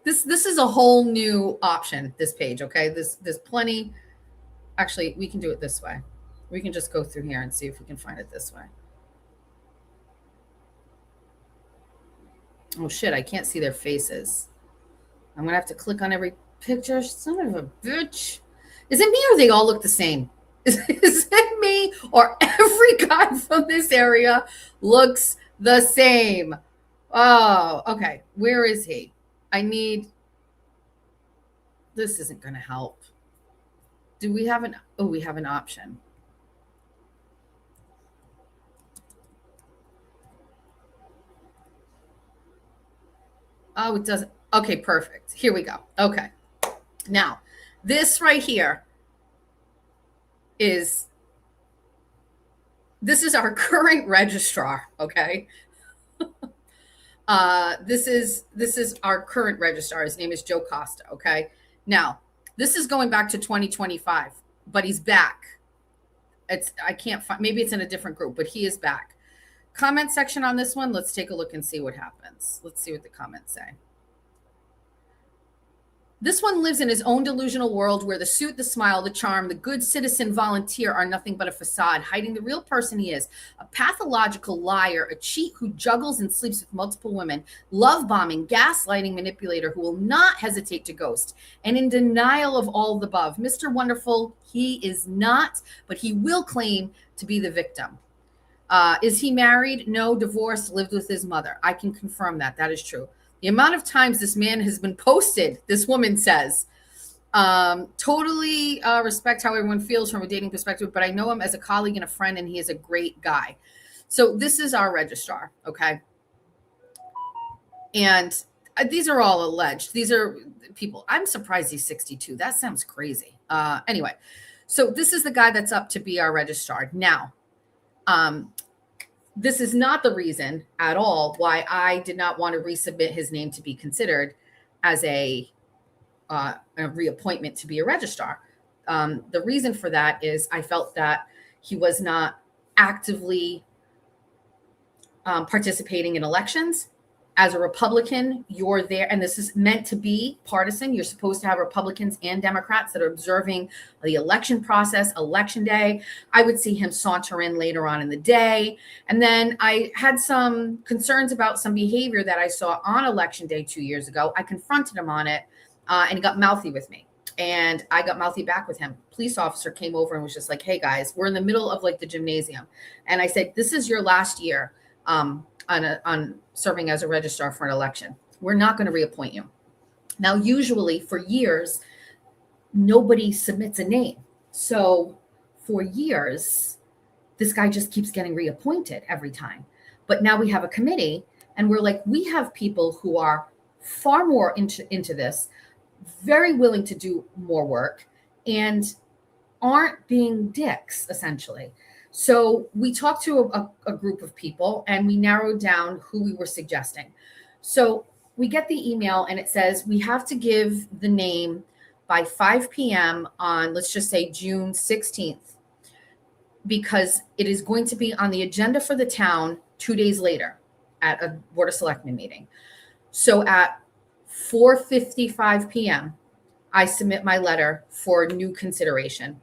this is a whole new option, this page, okay? There's plenty. Actually, we can do it this way. We can just go through here and see if we can find it this way. Oh, shit. I can't see their faces. I'm going to have to click on every picture. Son of a bitch. Is it me or they all look the same? Is it me or every guy from this area looks the same? Oh, okay. Where is he? This isn't going to help. Do we have we have an option. Oh, it doesn't. Okay, perfect. Here we go. Okay. Now, this right here this is our current registrar, okay? This is our current registrar. His name is Joe Costa, okay? Now, this is going back to 2025, but he's back. I can't find, maybe it's in a different group, but he is back. Comment section on this one. Let's take a look and see what happens. Let's see what the comments say. This one lives in his own delusional world where the suit, the smile, the charm, the good citizen volunteer are nothing but a facade, hiding the real person he is. A pathological liar, a cheat who juggles and sleeps with multiple women, love bombing, gaslighting manipulator who will not hesitate to ghost, and in denial of all the above. Mr. Wonderful, he is not, but he will claim to be the victim. Is he married? No. Divorced, lived with his mother. I can confirm that. That is true. The amount of times this man has been posted, this woman says, totally respect how everyone feels from a dating perspective, but I know him as a colleague and a friend, and he is a great guy. So this is our registrar, okay? And these are all alleged. These are people. I'm surprised he's 62. That sounds crazy. Anyway, so this is the guy that's up to be our registrar. Now, this is not the reason at all why I did not want to resubmit his name to be considered as a a reappointment to be a registrar. The reason for that is I felt that he was not actively participating in elections. As a Republican, you're there, and this is meant to be partisan. You're supposed to have Republicans and Democrats that are observing the election process, election day. I would see him saunter in later on in the day. And then I had some concerns about some behavior that I saw on election day 2 years ago. I confronted him on it, and he got mouthy with me. And I got mouthy back with him. Police officer came over and was just like, hey guys, we're in the middle of like the gymnasium. And I said, this is your last year on serving as a registrar for an election. We're not going to reappoint you. Now, usually for years, nobody submits a name. So for years, this guy just keeps getting reappointed every time. But now we have a committee and we're like, we have people who are far more into this, very willing to do more work and aren't being dicks, essentially. So we talked to a group of people and we narrowed down who we were suggesting. So we get the email and it says we have to give the name by 5 p.m. on, let's just say June 16th, because it is going to be on the agenda for the town 2 days later at a Board of Selectmen meeting. So at 4:55 p.m., I submit my letter for new consideration.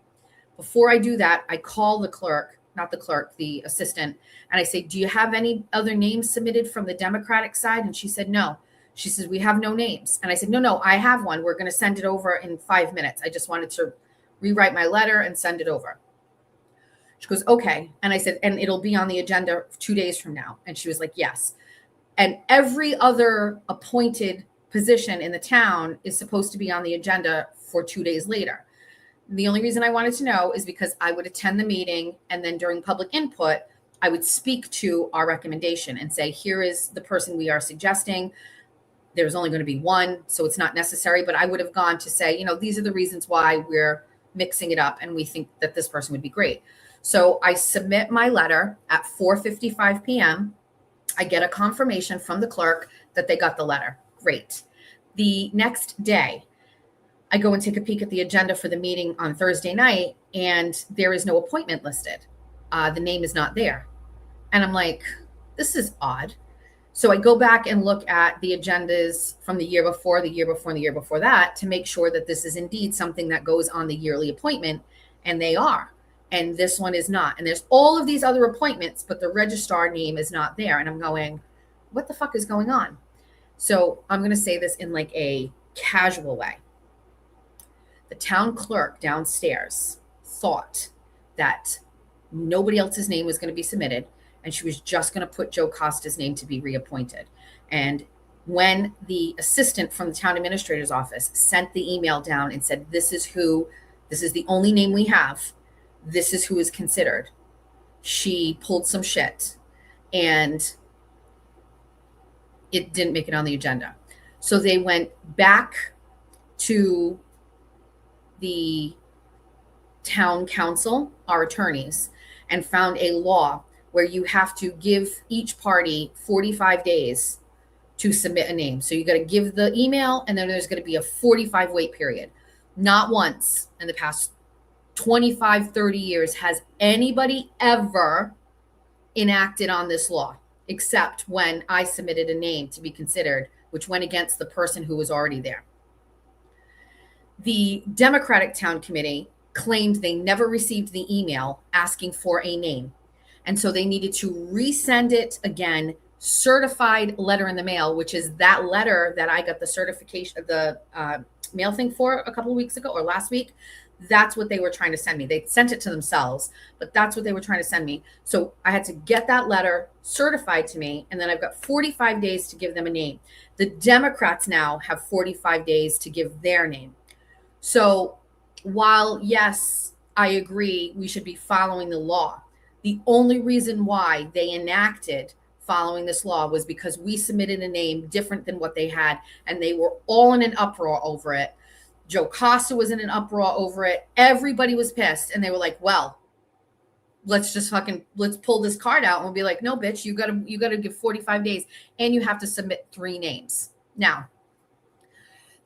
Before I do that, I call the clerk, not the clerk, the assistant, and I say, do you have any other names submitted from the Democratic side? And she said, no. She says, we have no names. And I said, no, I have one. We're going to send it over in 5 minutes. I just wanted to rewrite my letter and send it over. She goes, okay. And I said, and it'll be on the agenda 2 days from now. And she was like, yes. And every other appointed position in the town is supposed to be on the agenda for 2 days later. The only reason I wanted to know is because I would attend the meeting and then during public input, I would speak to our recommendation and say, here is the person we are suggesting. There's only going to be one, so it's not necessary. But I would have gone to say, these are the reasons why we're mixing it up and we think that this person would be great. So I submit my letter at 4:55 p.m. I get a confirmation from the clerk that they got the letter. Great. The next day, I go and take a peek at the agenda for the meeting on Thursday night, and there is no appointment listed. The name is not there. And I'm like, this is odd. So I go back and look at the agendas from the year before, and the year before that to make sure that this is indeed something that goes on the yearly appointment, and they are. And this one is not. And there's all of these other appointments, but the registrar name is not there. And I'm going, what the fuck is going on? So I'm going to say this in like a casual way. The town clerk downstairs thought that nobody else's name was going to be submitted, and she was just going to put Joe Costa's name to be reappointed. And when the assistant from the town administrator's office sent the email down and said, this is the only name we have, this is who is considered, she pulled some shit and it didn't make it on the agenda. So they went back to the town council, our attorneys, and found a law where you have to give each party 45 days to submit a name. So you got to give the email, and then there's going to be a 45 wait period. Not once in the past 25, 30 years has anybody ever enacted on this law, except when I submitted a name to be considered, which went against the person who was already there. The Democratic Town Committee claimed they never received the email asking for a name. And so they needed to resend it again, certified letter in the mail, which is that letter that I got the certification of the mail thing for a couple of weeks ago or last week. That's what they were trying to send me. They sent it to themselves, but that's what they were trying to send me. So I had to get that letter certified to me, and then I've got 45 days to give them a name. The Democrats now have 45 days to give their name. So while, yes, I agree we should be following the law, the only reason why they enacted following this law was because we submitted a name different than what they had, and they were all in an uproar over it. Joe Costa was in an uproar over it. Everybody was pissed, and they were like, well, let's pull this card out. And we'll be like, no, bitch, you gotta give 45 days, and you have to submit 3 names. Now,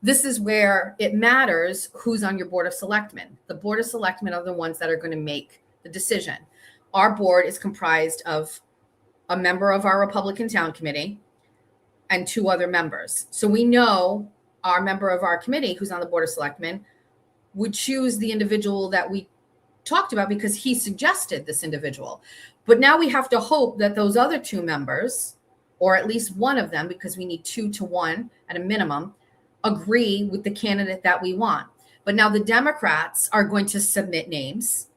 this is where it matters who's on your board of selectmen. The board of selectmen are the ones that are going to make the decision. Our board is comprised of a member of our Republican Town Committee and 2 other members. So we know our member of our committee, who's on the board of selectmen, would choose the individual that we talked about because he suggested this individual. But now we have to hope that those other 2 members, or at least one of them, because we need 2 to 1 at a minimum, agree with the candidate that we want. But now the Democrats are going to submit names,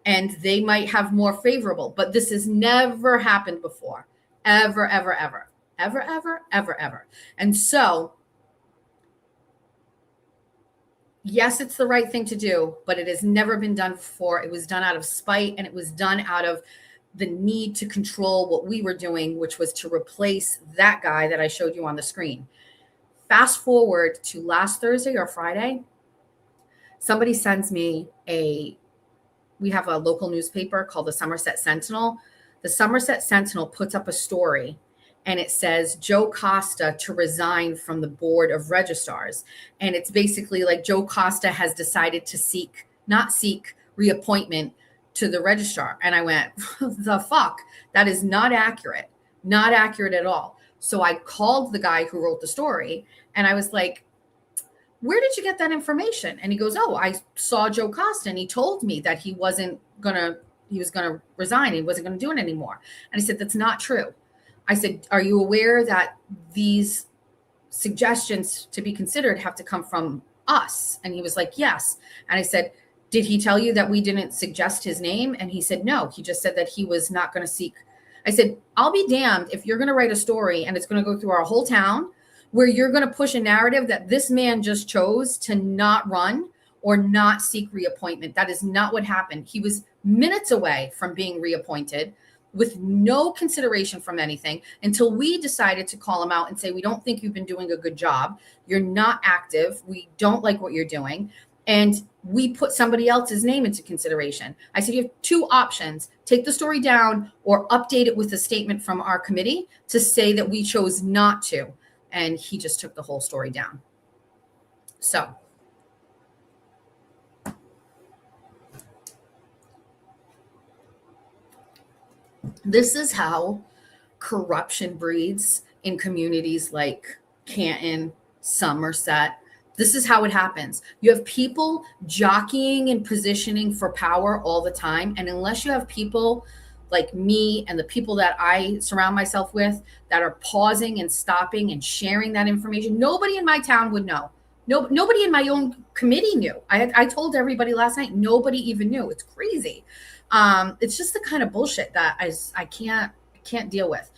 and they might have more favorable, but this has never happened before. Ever, ever, ever, ever, ever, ever, ever. And so, yes, it's the right thing to do, but it has never been done before. It was done out of spite, and it was done out of the need to control what we were doing, which was to replace that guy that I showed you on the screen. Fast forward to last Thursday or Friday, somebody sends me we have a local newspaper called the Somerset Sentinel. The Somerset Sentinel puts up a story, and it says Joe Costa to resign from the board of registrars. And it's basically like Joe Costa has decided to not seek reappointment to the registrar. And I went, the fuck? That is not accurate. Not accurate at all. So I called the guy who wrote the story, and I was like, where did you get that information? And he goes, oh, I saw Joe Costa, and he told me that he was going to resign. He wasn't going to do it anymore. And I said, that's not true. I said, are you aware that these suggestions to be considered have to come from us? And he was like, yes. And I said, did he tell you that we didn't suggest his name? And he said, no, he just said that he was not going to seek. I said, I'll be damned if you're going to write a story and it's going to go through our whole town where you're going to push a narrative that this man just chose to not run or not seek reappointment. That is not what happened. He was minutes away from being reappointed with no consideration from anything until we decided to call him out and say, we don't think you've been doing a good job. You're not active. We don't like what you're doing. And we put somebody else's name into consideration. I said, you have 2 options. Take the story down or update it with a statement from our committee to say that we chose not to. And he just took the whole story down. So this is how corruption breeds in communities like Canton, Somerset. This is how it happens. You have people jockeying and positioning for power all the time. And unless you have people like me and the people that I surround myself with that are pausing and stopping and sharing that information, nobody in my town would know. Nobody in my own committee knew. I told everybody last night, nobody even knew. It's crazy. It's just the kind of bullshit that I can't deal with.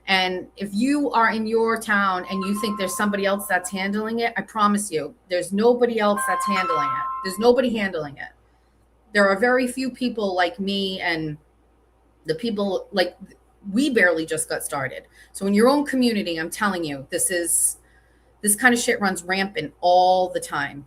And if you are in your town and you think there's somebody else that's handling it, I promise you, there's nobody else that's handling it. There's nobody handling it. There are very few people like me and the people like we barely just got started. So in your own community, I'm telling you, this kind of shit runs rampant all the time.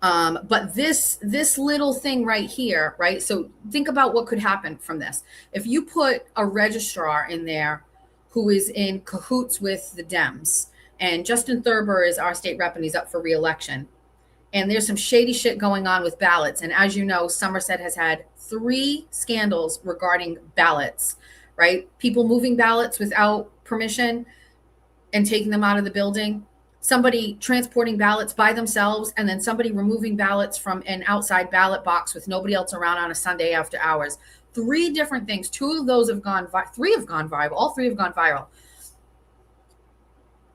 But this little thing right here, right? So think about what could happen from this. If you put a registrar in there who is in cahoots with the Dems, and Justin Thurber is our state rep and he's up for re-election, and there's some shady shit going on with ballots. And as you know, Somerset has had 3 scandals regarding ballots, right? People moving ballots without permission and taking them out of the building. Somebody transporting ballots by themselves, and then somebody removing ballots from an outside ballot box with nobody else around on a Sunday after hours. 3 different things. 2 of those have gone, 3 have gone viral. All 3 have gone viral.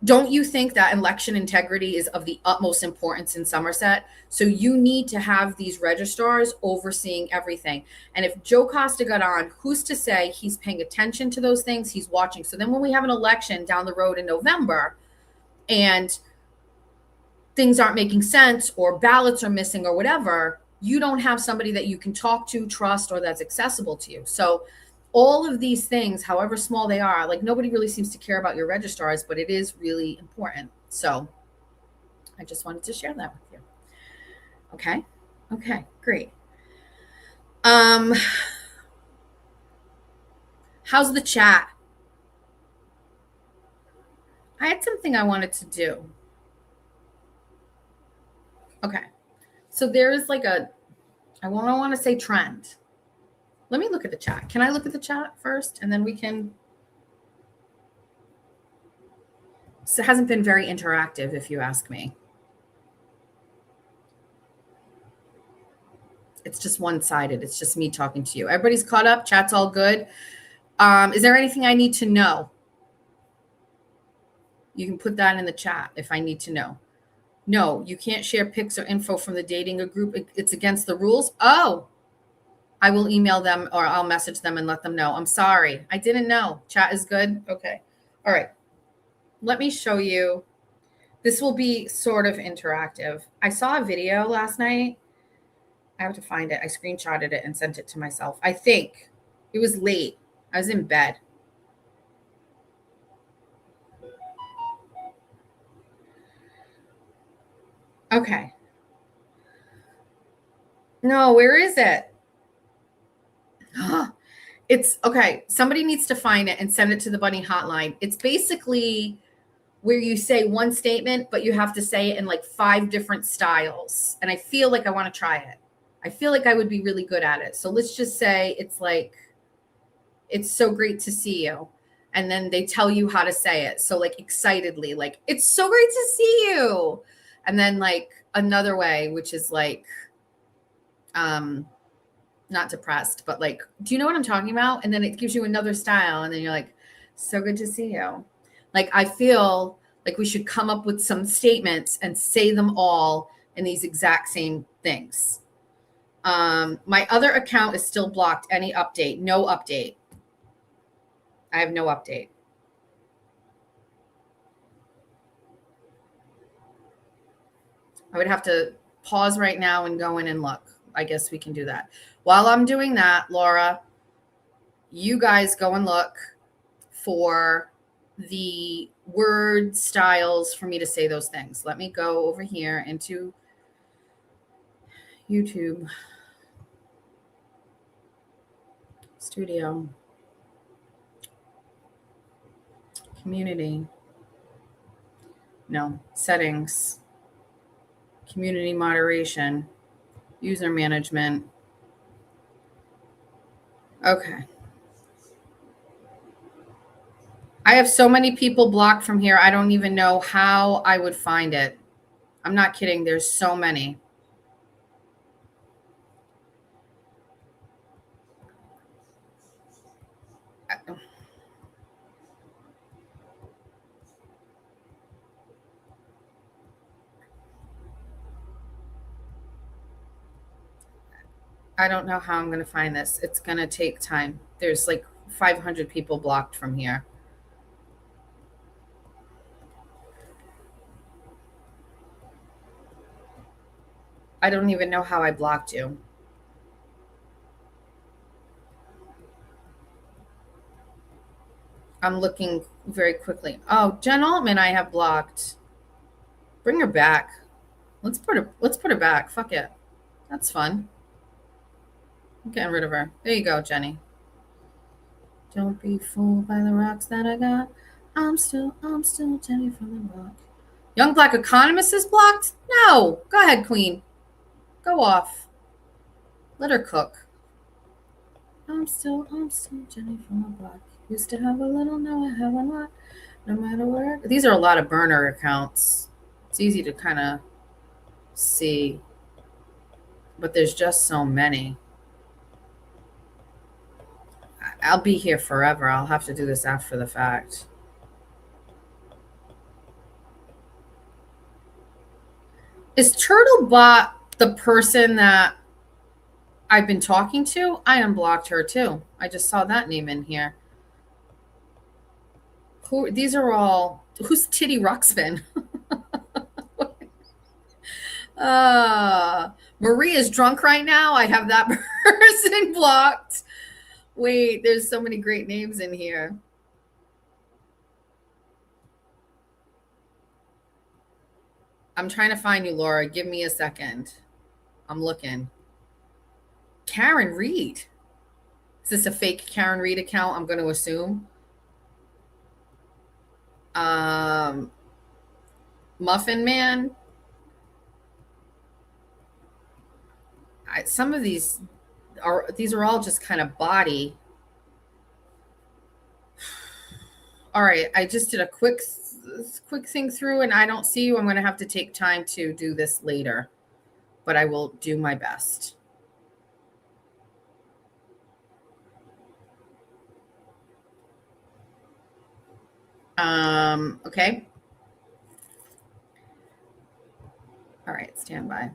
Don't you think that election integrity is of the utmost importance in Somerset? So you need to have these registrars overseeing everything. And if Joe Costa got on, who's to say he's paying attention to those things? He's watching. So then when we have an election down the road in November, and things aren't making sense or ballots are missing or whatever, you don't have somebody that you can talk to, trust, or that's accessible to you. So all of these things, however small they are, like nobody really seems to care about your registrars, but it is really important. So I just wanted to share that with you. Okay, great. How's the chat? I had something I wanted to do. Okay. So there is like I want to say trend. Let me look at the chat. Can I look at the chat first? And then we can. So it hasn't been very interactive, if you ask me. It's just one-sided. It's just me talking to you. Everybody's caught up. Chat's all good. Is there anything I need to know? You can put that in the chat if I need to know. No, you can't share pics or info from the dating group. It's against the rules. Oh, I will email them or I'll message them and let them know. I'm sorry. I didn't know. Chat is good. Okay. All right. Let me show you. This will be sort of interactive. I saw a video last night. I have to find it. I screenshotted it and sent it to myself. I think it was late. I was in bed. Okay. No, where is it? It's okay. Somebody needs to find it and send it to the bunny hotline. It's basically where you say one statement, but you have to say it in like 5 different styles. And I feel like I want to try it. I feel like I would be really good at it. So let's just say it's like, it's so great to see you. And then they tell you how to say it. So like excitedly, like, it's so great to see you. And then like another way, which is like, not depressed, but like, do you know what I'm talking about? And then it gives you another style. And then you're like, so good to see you. Like, I feel like we should come up with some statements and say them all in these exact same things. My other account is still blocked. Any update? No update. I have no update. I would have to pause right now and go in and look. I guess we can do that. While I'm doing that, Laura, you guys go and look for the word styles for me to say those things. Let me go over here into YouTube Studio, community, no, settings, community moderation, user management. Okay. I have so many people blocked from here. I don't even know how I would find it. I'm not kidding. There's so many. I don't know how I'm going to find this. It's going to take time. There's like 500 people blocked from here. I don't even know how I blocked you. I'm looking very quickly. Oh, Jen Altman, I have blocked. Bring her back. Let's put her back. Fuck it. That's fun. I'm getting rid of her. There you go, Jenny. Don't be fooled by the rocks that I got. I'm still Jenny from the block. Young Black Economist is blocked? No. Go ahead, Queen. Go off. Let her cook. I'm still Jenny from the block. Used to have a little, now I have a lot. No matter where. These are a lot of burner accounts. It's easy to kind of see, but there's just so many. I'll be here forever. I'll have to do this after the fact. Is Turtlebot the person that I've been talking to? I unblocked her too. I just saw that name in here. Who? These are all. Who's Titty Ruxpin? Maria's drunk right now. I have that person blocked. Wait, there's so many great names in here. I'm trying to find you, Laura. Give me a second. I'm looking. Karen Reed. Is this a fake Karen Reed account? I'm going to assume. Muffin Man. some of these are all just kind of body. All right, I just did a quick thing through, and I don't see you. I'm going to have to take time to do this later, but I will do my best. Okay. All right, stand by.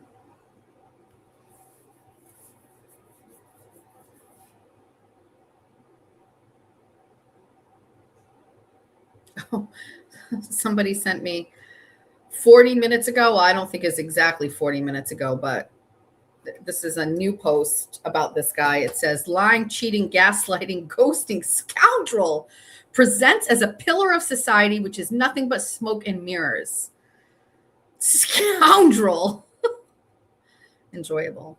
Oh, somebody sent me 40 minutes ago. Well, I don't think it's exactly 40 minutes ago, but this is a new post about this guy. It says, lying, cheating, gaslighting, ghosting scoundrel presents as a pillar of society, which is nothing but smoke and mirrors. Scoundrel. Enjoyable.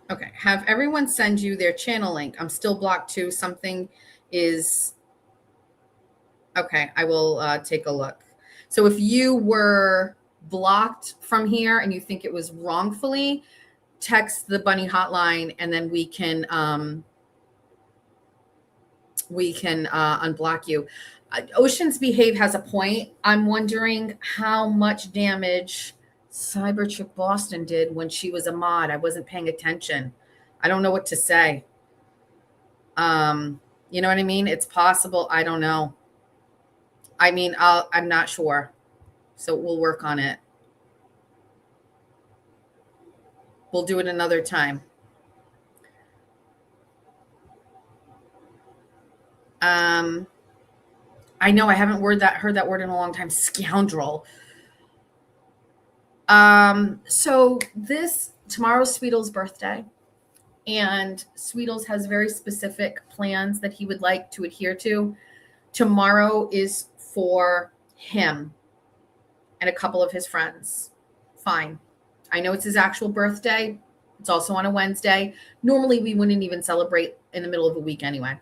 Okay, have everyone send you their channel link. I'm still blocked too. Something is okay. I will take a look. So if you were blocked from here and you think it was wrongfully, text the bunny hotline, and then we can unblock you. Oceans Behave has a point. I'm wondering how much damage Cyber Chick Boston did when she was a mod. I wasn't paying attention. I don't know what to say. You know what I mean? It's possible. I don't know. I mean, I'm not sure. So we'll work on it. We'll do it another time. I know I haven't heard that word in a long time. Scoundrel. So tomorrow's Sweetle's birthday, and Sweetles has very specific plans that he would like to adhere to. Tomorrow is for him and a couple of his friends. Fine. I know it's his actual birthday. It's also on a Wednesday. Normally we wouldn't even celebrate in the middle of a week anyway.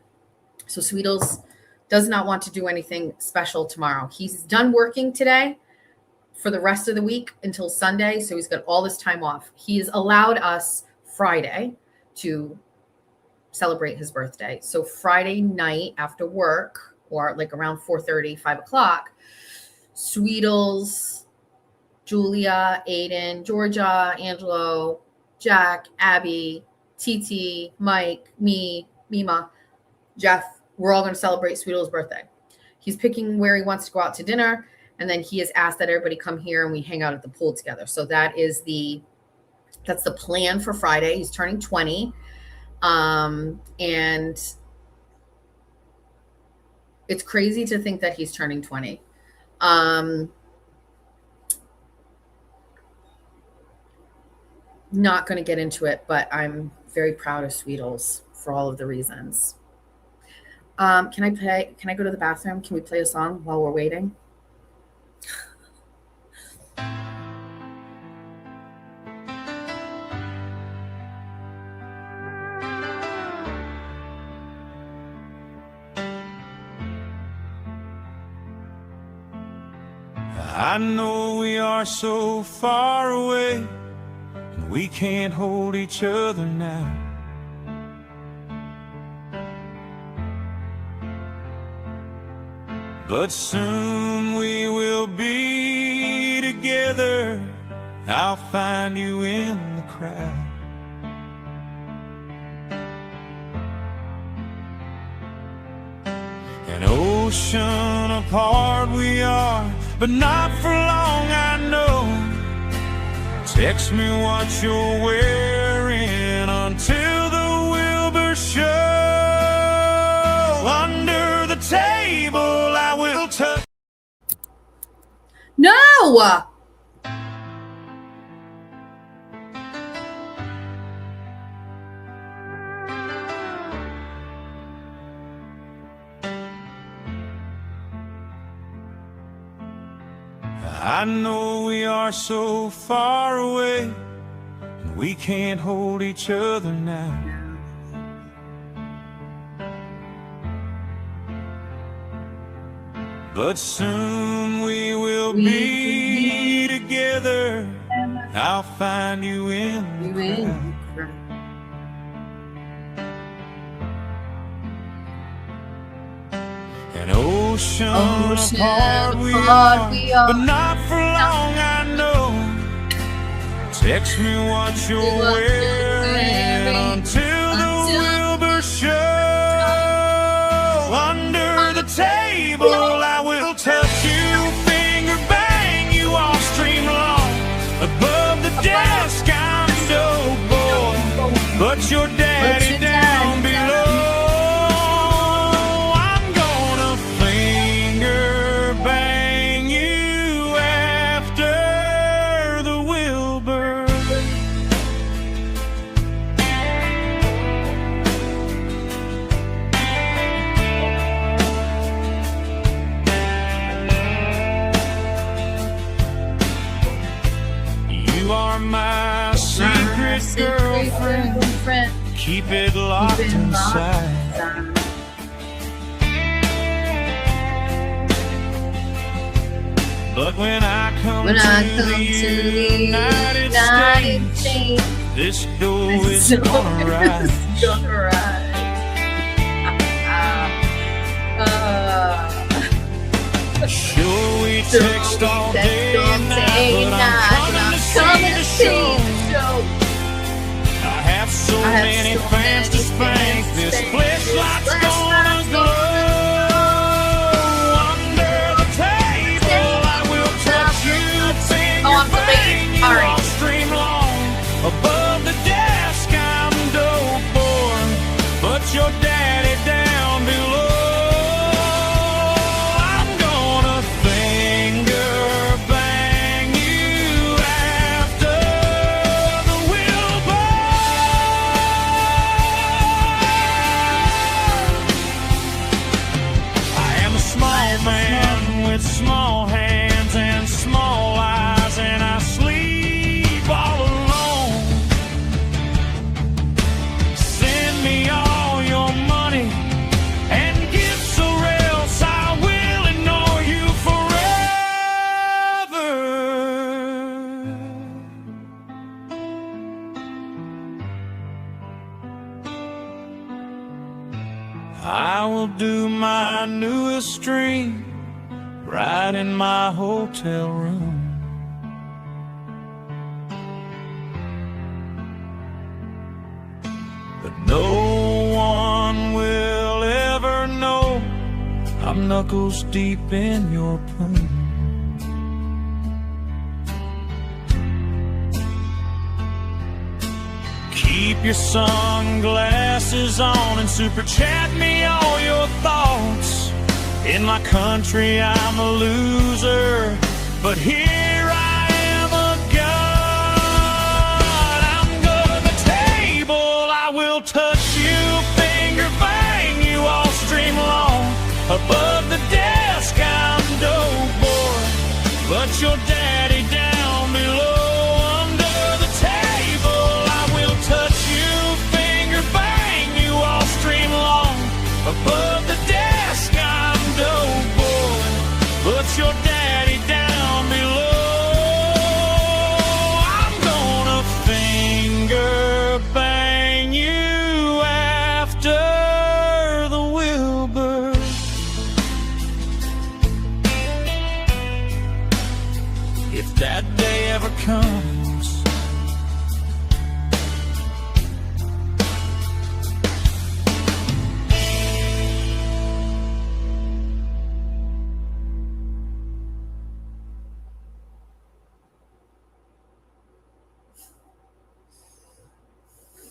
So Sweetles does not want to do anything special tomorrow. He's done working today for the rest of the week until Sunday. So he's got all this time off. He's allowed us Friday to celebrate his birthday. So Friday night after work, or like around 4:30, 5 o'clock, Sweetles, Julia, Aiden, Georgia, Angelo, Jack, Abby, TT, Mike, me, Mima, Jeff, we're all going to celebrate Sweetles' birthday. He's picking where he wants to go out to dinner, and then he has asked that everybody come here and we hang out at the pool together. So that's the plan for Friday. He's turning 20. And it's crazy to think that he's turning 20. Not going to get into it, but I'm very proud of Sweetles for all of the reasons. Can I go to the bathroom? Can we play a song while we're waiting? I know we are so far away, and we can't hold each other now. But soon we will be together. I'll find you in the crowd. An ocean apart we are, but not for long, I know. Text me what you're wearing until the Wilbur show. Under the table I will tuck. No! I know we are so far away, and we can't hold each other now. but soon we will be together. I'll find you in the crowd. An ocean apart we are, but not for long, I know. Text me what you're wearing until the Wilbur show. Under the table I will touch you, finger bang you all stream long. Above the desk I'm dope boy, but your daddy down below. I'm gonna finger bang you after the Wilbur. You are my secret girlfriend. Keep it locked inside. But when I come to the United States, this door is gonna rise. Sure, we text all day and night, but I'm coming to see the show. I have so many fans to spank. This flashlight's gonna glow. Under the table I will touch you, finger bang you all stream long. Above the desk I'm dope boy, but your daddy down below. I'm gonna finger bang you after the Wilbur. I am a small man with small hands and small eyes, and I sleep all alone. Send me all your money and gifts, or else I will ignore you forever. I will do my newest dream right in my hotel room. But no one will ever know I'm knuckles deep in your poom. Keep your sunglasses on and super chat me all your thoughts. In my country I'm a loser, but here I am a god. I'm going to the table, I will touch you, finger bang you all stream long. Above the desk I'm dope boy, but your daddy down below. Under the table I will touch you, finger bang you all stream long. Above the desk I'm dope boy, but your daddy down below. I'm gonna finger bang you after the Wilbur. If that day ever comes.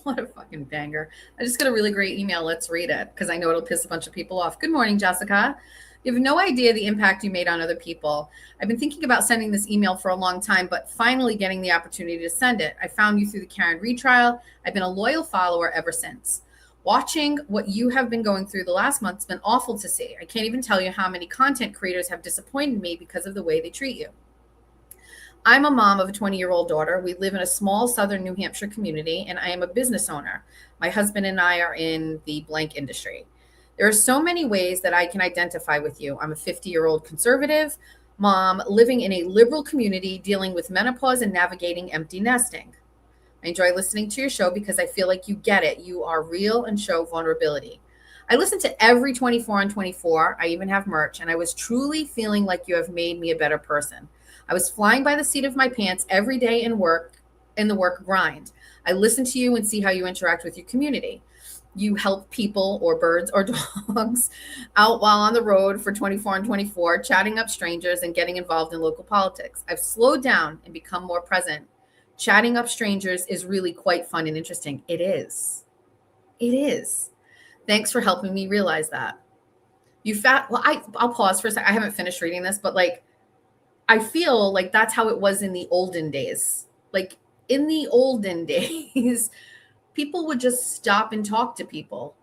What a fucking banger. I just got a really great email. Let's read it because I know it'll piss a bunch of people off. Good morning, Jessica. You have no idea the impact you made on other people. I've been thinking about sending this email for a long time, but finally getting the opportunity to send it. I found you through the Karen Reed trial. I've been a loyal follower ever since. Watching what you have been going through the last month has been awful to see. I can't even tell you how many content creators have disappointed me because of the way they treat you. I'm a mom of a 20-year-old daughter. We live in a small southern New Hampshire community, and I am a business owner. My husband and I are in the blank industry. There are so many ways that I can identify with you. I'm a 50-year-old conservative mom living in a liberal community dealing with menopause and navigating empty nesting. I enjoy listening to your show because I feel like you get it. You are real and show vulnerability. I listen to every 24 on 24. I even have merch, and I was truly feeling like you have made me a better person. I was flying by the seat of my pants every day in the work grind. I listen to you and see how you interact with your community. You help people or birds or dogs out while on the road for 24 on 24, chatting up strangers and getting involved in local politics. I've slowed down and become more present. Chatting up strangers is really quite fun and interesting. It is. It is. Thanks for helping me realize that. I'll pause for a second. I haven't finished reading this, but like, I feel like that's how it was in the olden days. Like in the olden days, people would just stop and talk to people.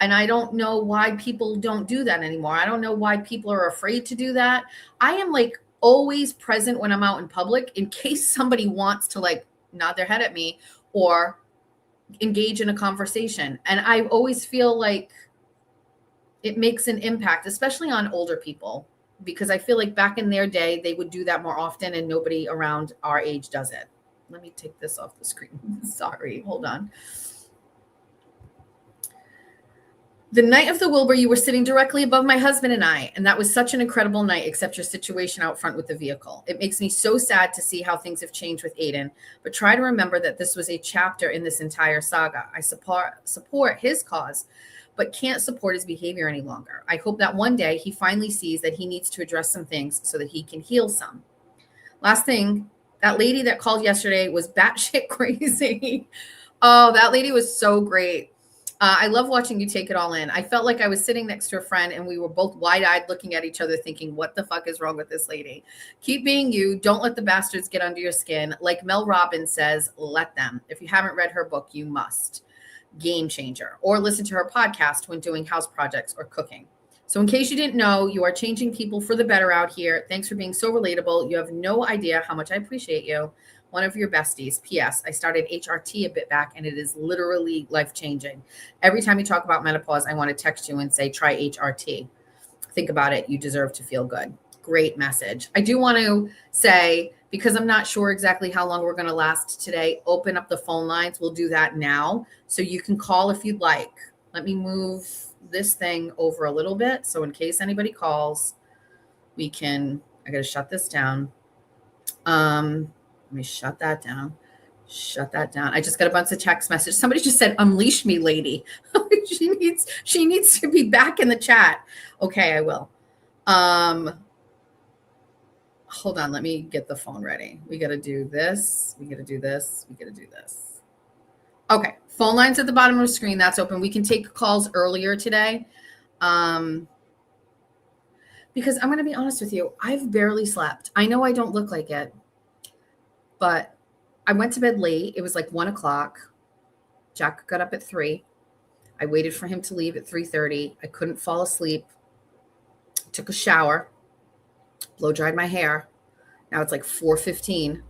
And I don't know why people don't do that anymore. I don't know why people are afraid to do that. I am like always present when I'm out in public in case somebody wants to like nod their head at me or engage in a conversation. And I always feel like it makes an impact, especially on older people, because I feel like back in their day, they would do that more often and nobody around our age does it. Let me take this off the screen. Sorry, hold on. The night of the Wilbur, you were sitting directly above my husband and I, and that was such an incredible night, except your situation out front with the vehicle. It makes me so sad to see how things have changed with Aiden, but try to remember that this was a chapter in this entire saga. I support his cause, but can't support his behavior any longer. I hope that one day he finally sees that he needs to address some things so that he can heal some. Last thing, that lady that called yesterday was batshit crazy. Oh, that lady was so great. I love watching you take it all in. I felt like I was sitting next to a friend and we were both wide-eyed looking at each other thinking, what the fuck is wrong with this lady? Keep being you. Don't let the bastards get under your skin. Like Mel Robbins says, let them. If you haven't read her book, you must. Game changer. Or listen to her podcast when doing house projects or cooking. So in case you didn't know, you are changing people for the better out here. Thanks for being so relatable. You have no idea how much I appreciate you. One of your besties. P.S. I started HRT a bit back and it is literally life-changing. Every time you talk about menopause, I want to text you and say, try HRT. Think about it. You deserve to feel good. Great message. I do want to say, because I'm not sure exactly how long we're going to last today, open up the phone lines. We'll do that now. So you can call if you'd like. Let me move this thing over a little bit. So in case anybody calls, I got to shut this down. Let me shut that down. Shut that down. I just got a bunch of text messages. Somebody just said, unleash me, lady. she needs to be back in the chat. Okay, I will. Hold on. Let me get the phone ready. We got to do this. We got to do this. We got to do this. Okay. Phone lines at the bottom of the screen. That's open. We can take calls earlier today. Because I'm going to be honest with you. I've barely slept. I know I don't look like it. But I went to bed late. It was like 1:00. Jack got up at 3. I waited for him to leave at 3:30. I couldn't fall asleep. Took a shower. Blow dried my hair. Now it's like 4:15.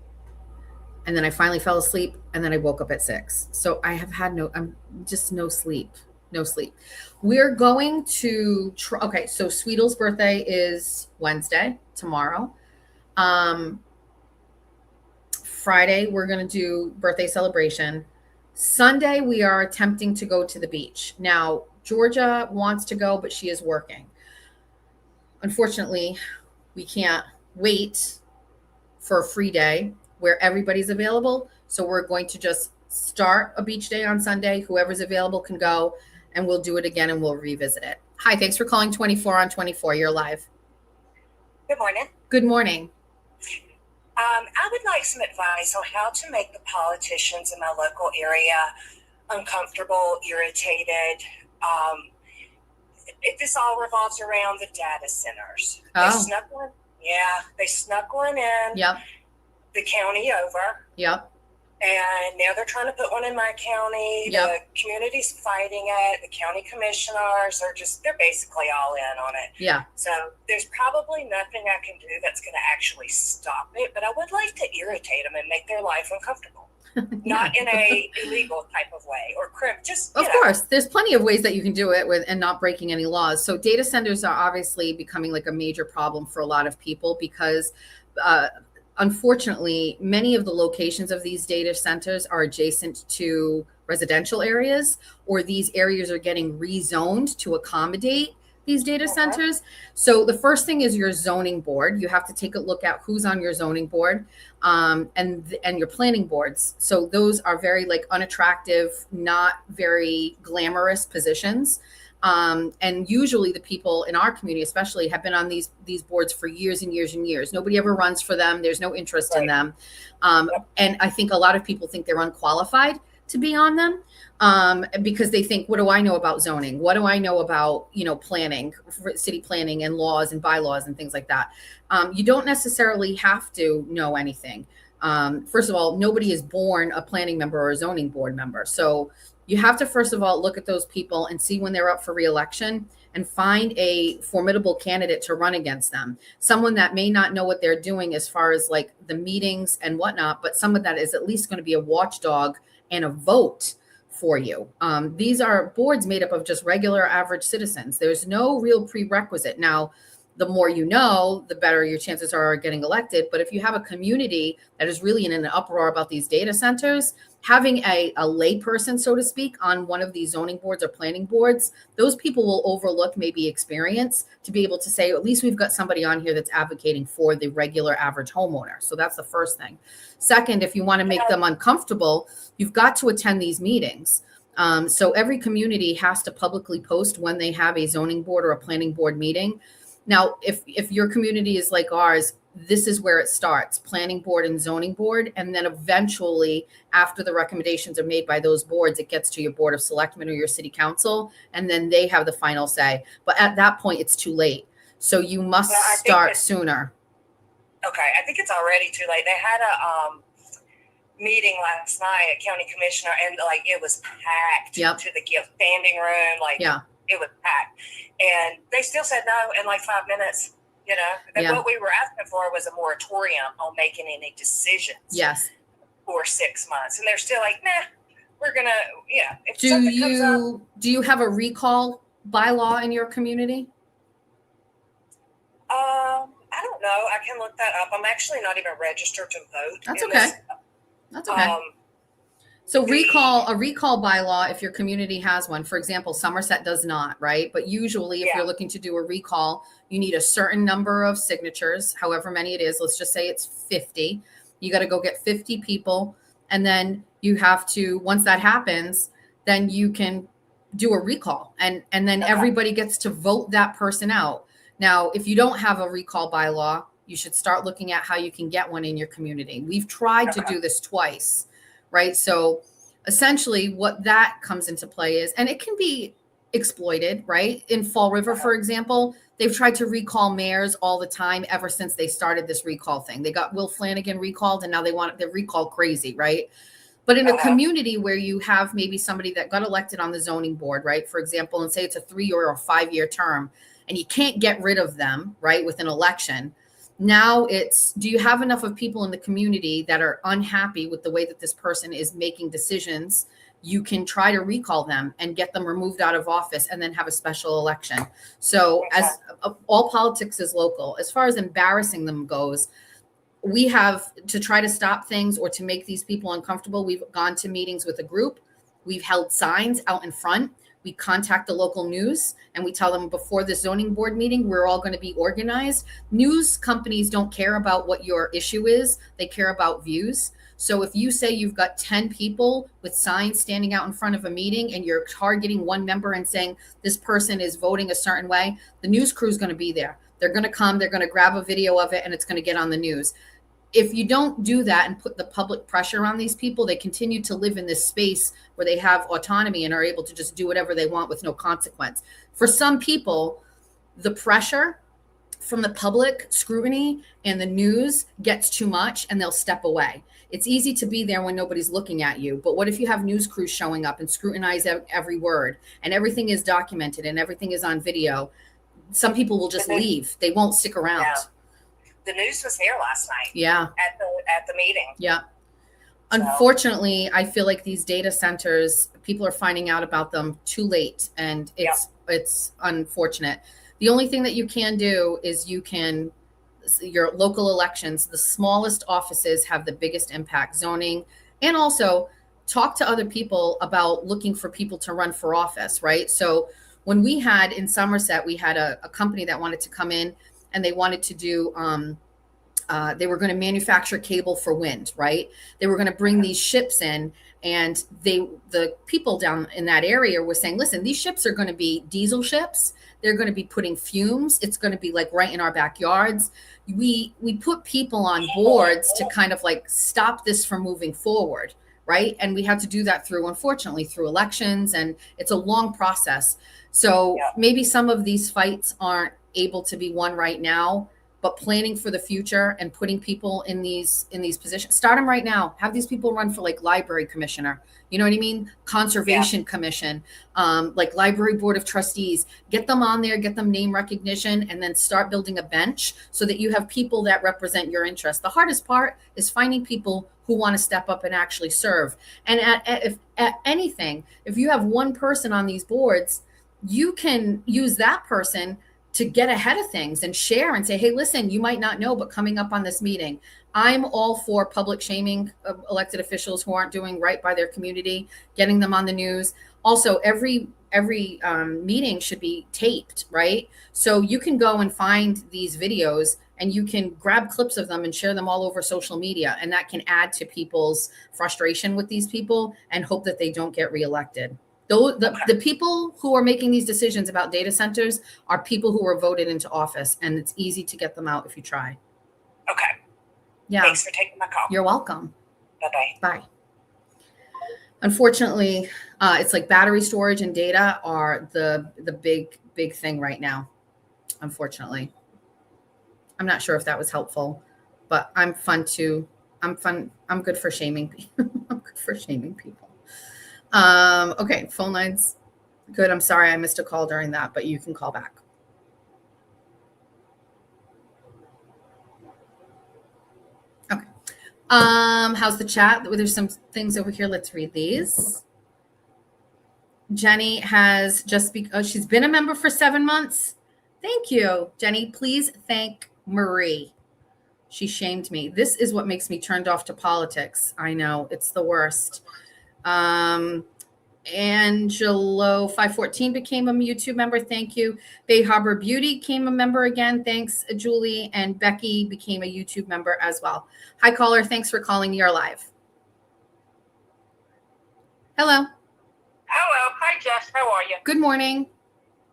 And then I finally fell asleep. And then I woke up at 6. So I have had no sleep. No sleep. We're going to okay. So Sweetel's birthday is Wednesday, tomorrow. Friday, we're going to do birthday celebration. Sunday, we are attempting to go to the beach. Now, Georgia wants to go, but she is working. Unfortunately, we can't wait for a free day where everybody's available. So we're going to just start a beach day on Sunday. Whoever's available can go, and we'll do it again, and we'll revisit it. Hi, thanks for calling 24 on 24. You're live. Good morning. Good morning. I would like some advice on how to make the politicians in my local area uncomfortable, irritated. This all revolves around the data centers. Oh. They snuck one in. Yep. The county over. Yep. And now they're trying to put one in my county. Yep. The community's fighting it. The county commissioners they're basically all in on it. Yeah. So there's probably nothing I can do that's going to actually stop it, but I would like to irritate them and make their life uncomfortable. not in a illegal type of way or just, Of course, there's plenty of ways that you can do it with and not breaking any laws. So data centers are obviously becoming like a major problem for a lot of people because unfortunately, many of the locations of these data centers are adjacent to residential areas, or these areas are getting rezoned to accommodate these data centers. So the first thing is your zoning board. You have to take a look at who's on your zoning board, and your planning boards. So those are very like unattractive, not very glamorous positions. And usually the people in our community, especially, have been on these boards for years and years and years. Nobody ever runs for them. There's no interest in them. And I think a lot of people think they're unqualified to be on them, because they think, what do I know about zoning? What do I know about, planning, city planning and laws and bylaws and things like that? You don't necessarily have to know anything. First of all, nobody is born a planning member or a zoning board member. So you have to, first of all, look at those people and see when they're up for reelection and find a formidable candidate to run against them. Someone that may not know what they're doing as far as like the meetings and whatnot, but someone that is at least going to be a watchdog and a vote for you. These are boards made up of just regular average citizens. There's no real prerequisite. Now, the more you know, the better your chances are of getting elected. But if you have a community that is really in an uproar about these data centers, having a lay person, so to speak, on one of these zoning boards or planning boards, those people will overlook maybe experience to be able to say, at least we've got somebody on here that's advocating for the regular average homeowner. So that's the first thing. Second, if you want to make them uncomfortable, you've got to attend these meetings. So every community has to publicly post when they have a zoning board or a planning board meeting. Now, if your community is like ours, this is where it starts: planning board and zoning board. And then eventually, after the recommendations are made by those boards, it gets to your board of selectmen or your city council, and then they have the final say. But at that point, it's too late. So you must start sooner. Okay, I think it's already too late. They had a meeting last night at county commissioner, and like it was packed to the standing room. It was packed, and they still said no in like 5 minutes. What we were asking for was a moratorium on making any decisions. Yes. For 6 months, and they're still like, nah, we're gonna. If do you have a recall bylaw in your community? I don't know. I can look that up. I'm actually not even registered to vote. That's okay. That's okay. So a recall bylaw, if your community has one, for example, Somerset does not, right? But usually if you're looking to do a recall, you need a certain number of signatures, however many it is. Let's just say it's 50. You got to go get 50 people. And then you have to, once that happens, then you can do a recall, and then everybody gets to vote that person out. Now, if you don't have a recall bylaw, you should start looking at how you can get one in your community. We've tried to do this twice. Right. So essentially what that comes into play is, and it can be exploited, right? In Fall River, for example, they've tried to recall mayors all the time ever since they started this recall thing. They got Will Flanagan recalled, and now they're recall crazy, right? But in a community where you have maybe somebody that got elected on the zoning board, right? For example, and say it's a 3 or a 5 year term, and you can't get rid of them, right, with an election. Now it's, do you have enough of people in the community that are unhappy with the way that this person is making decisions? You can try to recall them and get them removed out of office and then have a special election. So as all politics is local, as far as embarrassing them goes, we have to try to stop things or to make these people uncomfortable. We've gone to meetings with a group. We've held signs out in front. We contact the local news and we tell them before the zoning board meeting, we're all going to be organized. News companies don't care about what your issue is. They care about views. So if you say you've got 10 people with signs standing out in front of a meeting and you're targeting one member and saying this person is voting a certain way, the news crew is going to be there. They're going to come, they're going to grab a video of it, and it's going to get on the news. If you don't do that and put the public pressure on these people, they continue to live in this space where they have autonomy and are able to just do whatever they want with no consequence. For some people, the pressure from the public scrutiny and the news gets too much and they'll step away. It's easy to be there when nobody's looking at you. But what if you have news crews showing up and scrutinize every word, and everything is documented and everything is on video? Some people will just leave. They won't stick around. The news was there last night. Yeah. At the meeting. Yeah. Unfortunately, I feel like these data centers, people are finding out about them too late, and it's unfortunate. The only thing that you can do is your local elections, the smallest offices have the biggest impact, zoning, and also talk to other people about looking for people to run for office, right? So when we had in Somerset, we had a company that wanted to come in, and they wanted to do, they were going to manufacture cable for wind, right? They were going to bring these ships in, and the people down in that area were saying, listen, these ships are going to be diesel ships. They're going to be putting fumes. It's going to be like right in our backyards. We put people on boards to kind of like stop this from moving forward, right? And we had to do that unfortunately, through elections, and it's a long process. So maybe some of these fights aren't able to be won right now, but planning for the future and putting people in these positions, start them right now. Have these people run for like library commissioner, you know what I mean? Conservation commission, like library board of trustees, get them on there, get them name recognition, and then start building a bench so that you have people that represent your interests. The hardest part is finding people who want to step up and actually serve. And at anything, if you have one person on these boards, you can use that person to get ahead of things and share and say, hey, listen, you might not know, but coming up on this meeting, I'm all for public shaming of elected officials who aren't doing right by their community, getting them on the news. Also, every meeting should be taped, right? So you can go and find these videos and you can grab clips of them and share them all over social media. And that can add to people's frustration with these people and hope that they don't get reelected. The people who are making these decisions about data centers are people who were voted into office, and it's easy to get them out if you try. Okay. Yeah. Thanks for taking my call. You're welcome. Bye-bye. Bye. Unfortunately, it's like battery storage and data are the big thing right now. Unfortunately, I'm not sure if that was helpful, but I'm good for shaming people. I'm good for shaming people. Okay, phone lines. Good. I'm sorry I missed a call during that, but you can call back. Okay. How's the chat? There's some things over here. Let's read these. Jenny has she's been a member for 7 months. Thank you, Jenny. Please thank Marie. She shamed me. This is what makes me turned off to politics. I know, it's the worst. Angelo 514 became a YouTube member. Thank you. Bay Harbor Beauty became a member again. Thanks, Julie. And Becky became a YouTube member as well. Hi, caller. Thanks for calling. You're live. Hello. Hello. Hi, Jess. How are you? Good morning.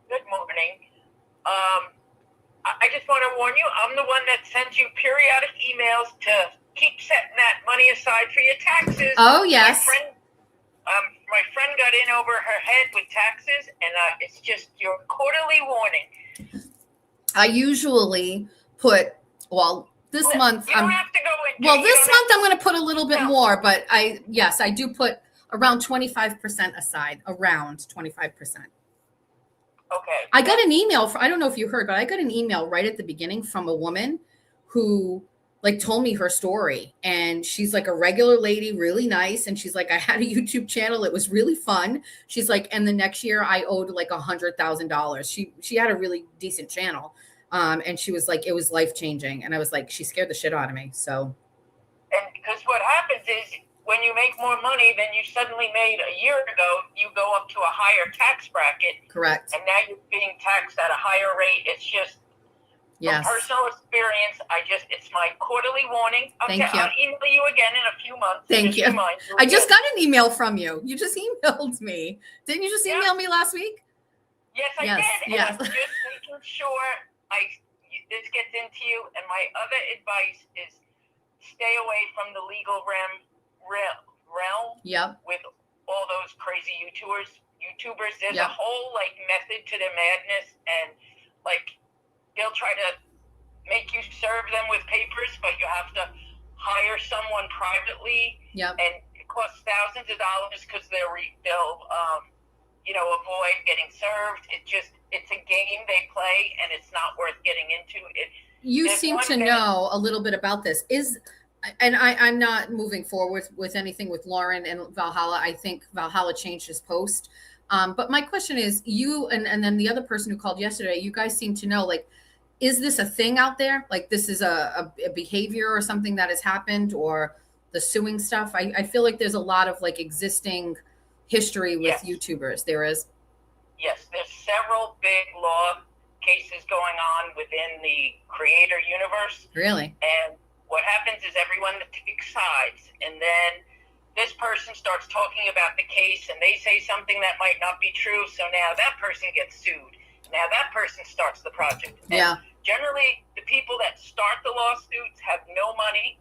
Good morning. I just want to warn you, I'm the one that sends you periodic emails to keep setting that money aside for your taxes. Oh, yes. My friend got in over her head with taxes, and it's just your quarterly warning. I usually put, this month. You don't have to go into this month I'm going to put a little bit more, but I do put around 25% aside, around 25%. Okay. I got an email, I don't know if you heard, but I got an email right at the beginning from a woman who told me her story, and she's like a regular lady, really nice. And she's like, I had a YouTube channel. It was really fun. She's like, and the next year I owed like $100,000. She had a really decent channel. And she was like, it was life-changing. And I was like, she scared the shit out of me. So. And because what happens is when you make more money than you suddenly made a year ago, you go up to a higher tax bracket. Correct. And now you're being taxed at a higher rate. It's just, yes. From personal experience, it's my quarterly warning. Thank you. I'll email you again in a few months. Thank you. I just got an email from you. You just emailed me. Didn't you just email me last week? Yes, I did. And yes. I'm just making sure this gets into you. And my other advice is stay away from the legal realm Yep. with all those crazy YouTubers. There's Yep. a whole method to their madness, and they'll try to make you serve them with papers, but you have to hire someone privately. Yep. And it costs thousands of dollars because they'll avoid getting served. It's a game they play, and it's not worth getting into. You seem to know a little bit about this. And I'm not moving forward with anything with Lauren and Valhalla. I think Valhalla changed his post. But my question is, you and then the other person who called yesterday, you guys seem to know, like, is this a thing out there? Like, this is a behavior or something that has happened, or the suing stuff? I feel like there's a lot of like existing history with YouTubers. There is. Yes, there's several big law cases going on within the creator universe. Really? And what happens is everyone takes sides, and then this person starts talking about the case, and they say something that might not be true, so now that person gets sued. Now that person starts the project. And generally, the people that start the lawsuits have no money,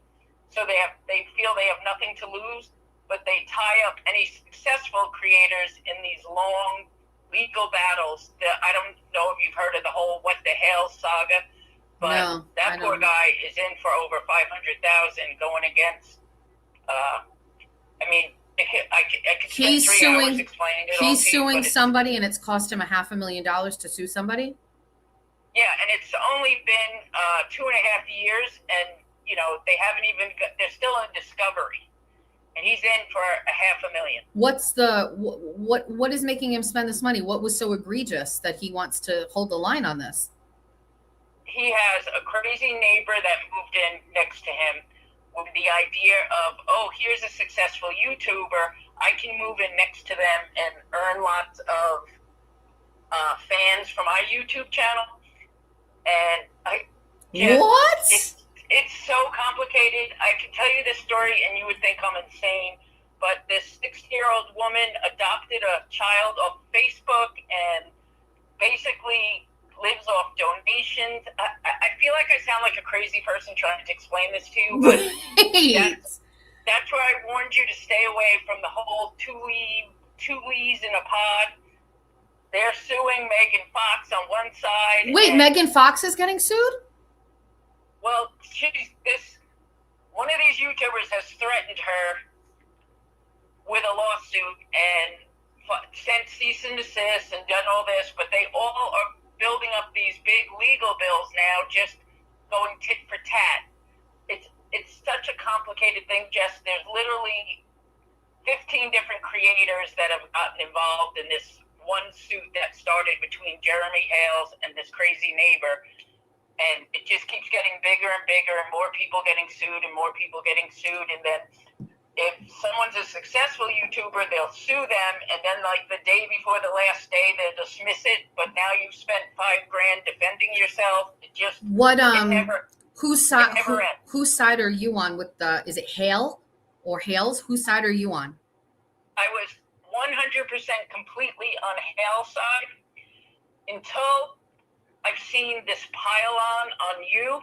so they feel they have nothing to lose, but they tie up any successful creators in these long legal battles. I don't know if you've heard of the whole What the Hell saga, but that poor guy is in for over $500,000 going against. I mean, I could spend 3 hours explaining it. He's suing somebody, and it's cost him $500,000 to sue somebody. Yeah, and it's only been 2.5 years, and you know they haven't even. They're still in discovery, and he's in for $500,000. What's the what is making him spend this money? What was so egregious that he wants to hold the line on this? He has a crazy neighbor that moved in next to him with the idea of, oh, here's a successful YouTuber. I can move in next to them and earn lots of fans from my YouTube channel. And it's so complicated. I can tell you this story and you would think I'm insane, but this 60-year-old woman adopted a child off Facebook and basically lives off donations. I feel like I sound like a crazy person trying to explain this to you, but that's where I warned you to stay away from the whole two leaves in a pod. They're suing Megan Fox on one side. Wait, Megan Fox is getting sued? Well, one of these YouTubers has threatened her with a lawsuit and sent cease and desist and done all this, but they all are building up these big legal bills now, just going tit for tat. It's such a complicated thing, Jess. There's literally 15 different creators that have gotten involved in this one suit that started between Jeremy Hales and this crazy neighbor. And it just keeps getting bigger and bigger, and more people getting sued and more people getting sued. And then if someone's a successful YouTuber, they'll sue them, and then like the day before the last day, they'll dismiss it. But now you've spent $5,000 defending yourself. It just whose side are you on with the? Is it Hale or Hales? Whose side are you on? I was 100% completely on Hale's side until I've seen this pile on you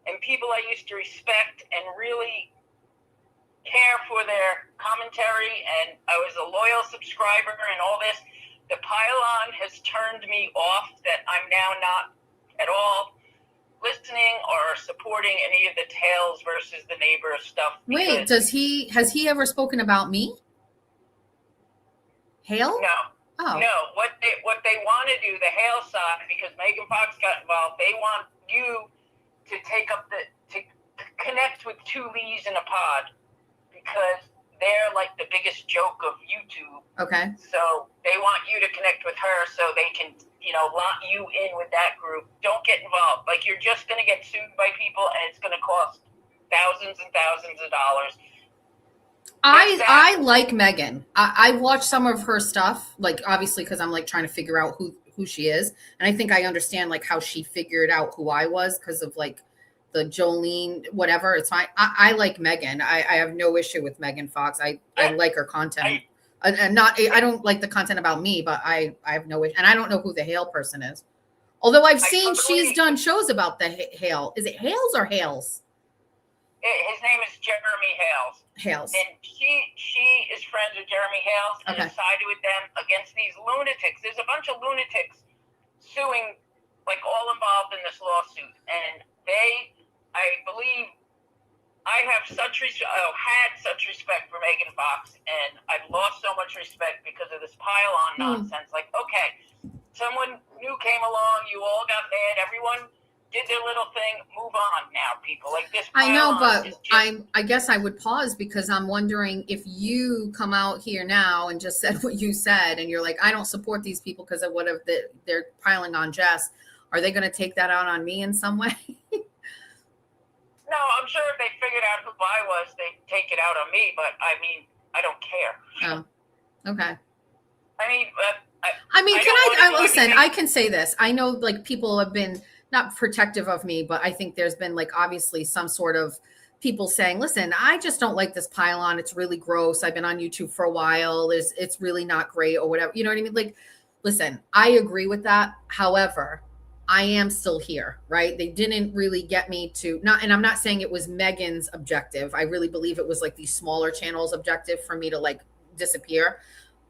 and people I used to respect and really care for their commentary, and I was a loyal subscriber and all this. The pile-on has turned me off, that I'm now not at all listening or supporting any of the Tales versus the neighbor stuff. Wait, has he ever spoken about me? Hale? No. Oh. No. What they want to do, the Hale side, because Megan Fox got involved, they want you to take up to connect with two leaves in a pod, because they're like the biggest joke of YouTube. Okay. So they want you to connect with her so they can, lock you in with that group. Don't get involved. Like, you're just going to get sued by people, and it's going to cost thousands and thousands of dollars. I like Megan. I watched some of her stuff, like, obviously, because I'm like trying to figure out who she is. And I think I understand like how she figured out who I was because of like the Jolene, whatever. It's fine. I like Megan. I have no issue with Megan Fox. I like her content. I don't like the content about me, but I have no issue. And I don't know who the Hale person is. Although I've seen she's done shows about the Hale. Is it Hales or Hales? His name is Jeremy Hales. Hales. And she is friends with Jeremy Hales and has sided with them against these lunatics. There's a bunch of lunatics suing, like, all involved in this lawsuit. And I believe I have had such respect for Megan Fox, and I've lost so much respect because of this pile-on nonsense. Like, okay, someone new came along, you all got mad, everyone did their little thing. Move on now, people. Like this. I know, but is just, I guess I would pause because I'm wondering if you come out here now and just said what you said, and you're like, I don't support these people because of what they're piling on Jess. Are they going to take that out on me in some way? No, I'm sure if they figured out who I was, they'd take it out on me. But I mean, I don't care. Oh, okay. I mean, listen, I can say this. I know like people have been not protective of me, but I think there's been like obviously some sort of people saying, listen, I just don't like this pylon. It's really gross. I've been on YouTube for a while. It's really not great or whatever. You know what I mean? Like, listen, I agree with that. However, I am still here, right? They didn't really get me to and I'm not saying it was Megan's objective. I really believe it was like these smaller channels' objective for me to like disappear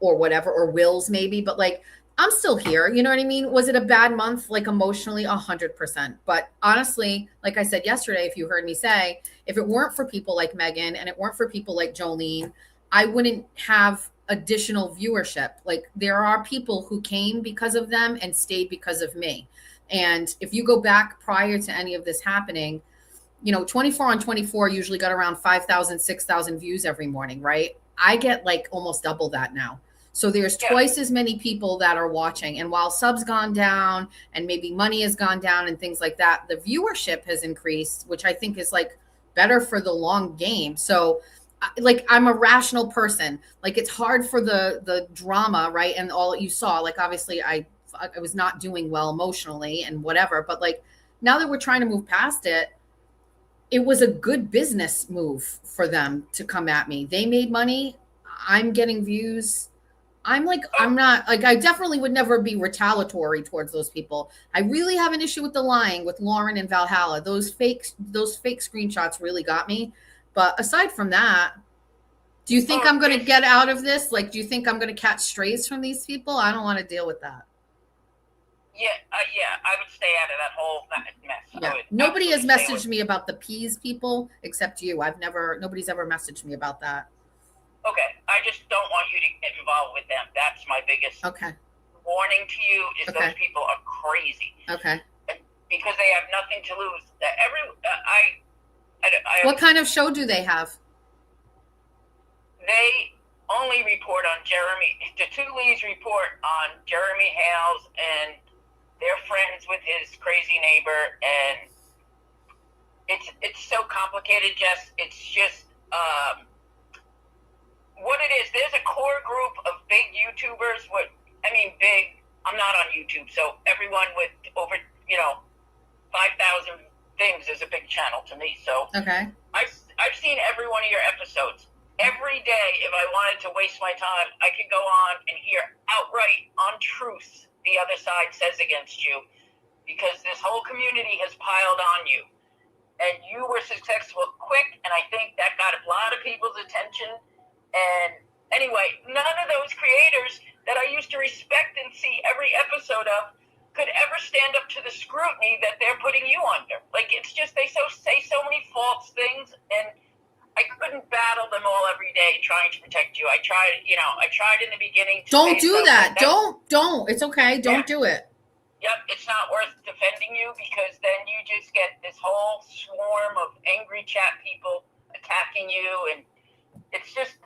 or whatever, or Will's maybe, but like, I'm still here. You know what I mean? Was it a bad month? Like emotionally, 100%. But honestly, like I said yesterday, if you heard me say, if it weren't for people like Megan and it weren't for people like Jolene, I wouldn't have additional viewership. Like there are people who came because of them and stayed because of me. And if you go back prior to any of this happening, 24 on 24 usually got around 5,000, 6,000 views every morning, right? I get like almost double that now. So there's twice as many people that are watching. And while subs gone down and maybe money has gone down and things like that, the viewership has increased, which I think is like better for the long game. So like I'm a rational person. Like it's hard for the drama, right? And all you saw, like obviously I was not doing well emotionally and whatever, but like now that we're trying to move past it, it was a good business move for them to come at me. They made money. I'm getting views. I'm not like, I definitely would never be retaliatory towards those people. I really have an issue with the lying with Lauren and Valhalla. Those fake screenshots really got me. But aside from that, do you think I'm going to get out of this? Like, do you think I'm going to catch strays from these people? I don't want to deal with that. Yeah, I would stay out of that whole mess. Yeah. Nobody has messaged me about the peas people except you. Nobody's ever messaged me about that. Okay, I just don't want you to get involved with them. That's my biggest warning to you is those people are crazy. Okay. Because they have nothing to lose. What kind of show do they have? They only report on Jeremy. The two leads report on Jeremy Hales, and they're friends with his crazy neighbor. And it's so complicated, Jess. It's just what it is. There's a core group of big YouTubers. Big. I'm not on YouTube, so everyone with over 5,000 things is a big channel to me. So I've seen every one of your episodes. Every day, if I wanted to waste my time, I could go on and hear outright untruths the other side says against you, because this whole community has piled on you. And you were successful quick, and I think that got a lot of people's attention. And anyway, none of those creators that I used to respect and see every episode of could ever stand up to the scrutiny that they're putting you under. Like, it's just, they say so many false things, and I couldn't battle them all every day trying to protect you. I tried in the beginning. Don't do that. Don't. It's okay. Don't do it. Yep. It's not worth defending you, because then you just get this whole swarm of angry chat people attacking you. And it's just,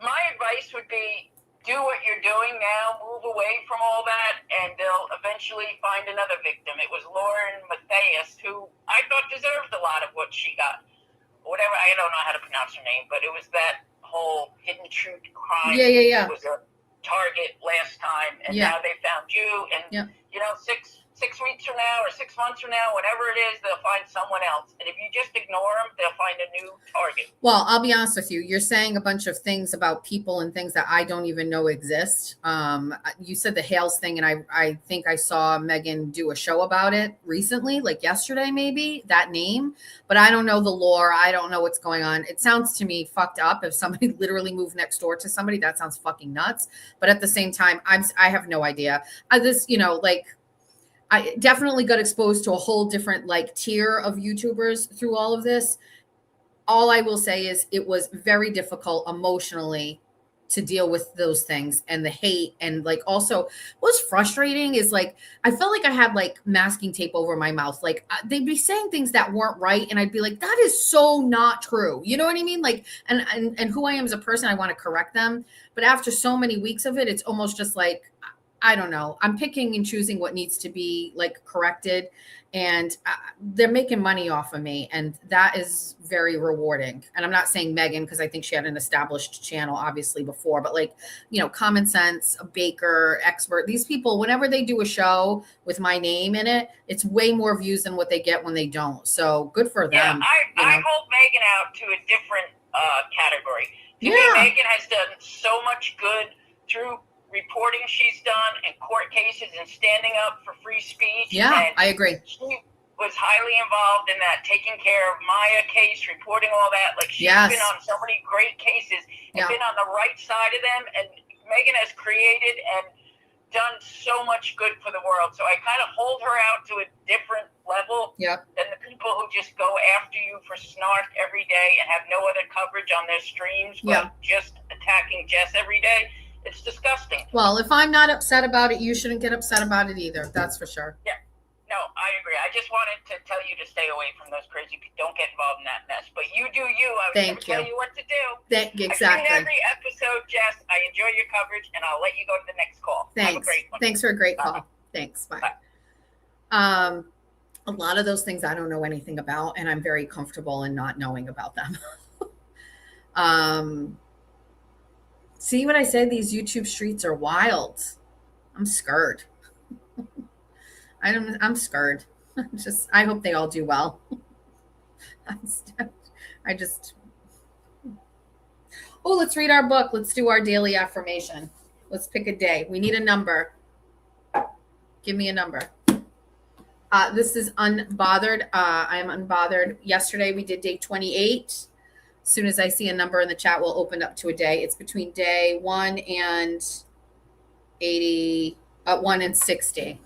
my advice would be, do what you're doing now, move away from all that, and they'll eventually find another victim. It was Lauren Matthias, who I thought deserved a lot of what she got. Whatever, I don't know how to pronounce her name, but it was that whole hidden truth crime. Yeah. It was a target last time, and now they found you. And 6 weeks from now or 6 months from now, whatever it is, they'll find someone else. And if you just ignore them, they'll find a new target. Well, I'll be honest with you. You're saying a bunch of things about people and things that I don't even know exist. You said the Hales thing, and I think I saw Megan do a show about it recently, like yesterday, maybe, that name. But I don't know the lore. I don't know what's going on. It sounds to me fucked up. If somebody literally moved next door to somebody, that sounds fucking nuts. But at the same time, I have no idea. I definitely got exposed to a whole different tier of YouTubers through all of this. All I will say is it was very difficult emotionally to deal with those things and the hate. And like, also what's frustrating is like, I felt like I had like masking tape over my mouth. Like they'd be saying things that weren't right. And I'd be like, that is so not true. You know what I mean? Like, and who I am as a person, I want to correct them. But after so many weeks of it, it's almost just like, I don't know. I'm picking and choosing what needs to be like corrected, and they're making money off of me, and that is very rewarding. And I'm not saying Megan, because I think she had an established channel obviously before, but like, you know, Common Sense, Baker, Expert, these people, whenever they do a show with my name in it, it's way more views than what they get when they don't. So good for them. Yeah, I hold Megan out to a different category. To me, Megan has done so much good through reporting she's done and court cases and standing up for free speech. Yeah, and I agree. She was highly involved in that, taking care of Maya case, reporting all that. Like, she's been on so many great cases and been on the right side of them. And Megan has created and done so much good for the world. So I kind of hold her out to a different level than the people who just go after you for snark every day and have no other coverage on their streams, but just attacking Jess every day. It's disgusting. Well, if I'm not upset about it, you shouldn't get upset about it either. That's for sure. Yeah. No, I agree. I just wanted to tell you to stay away from those crazy people. Don't get involved in that mess. But you do you. I was going to tell you what to do. Exactly. I've seen every episode, Jess. I enjoy your coverage, and I'll let you go to the next call. Thanks. Have a great one. Thanks for a great call. Thanks. Bye. A lot of those things I don't know anything about, and I'm very comfortable in not knowing about them. See what I said? These YouTube streets are wild. I'm scared. I'm scared. I hope they all do well. Let's read our book. Let's do our daily affirmation. Let's pick a day. We need a number. Give me a number. This is unbothered. I am unbothered. Yesterday we did day 28. As soon as I see a number in the chat, we'll open up to a day. It's between day 1 and 80, 1 and 60.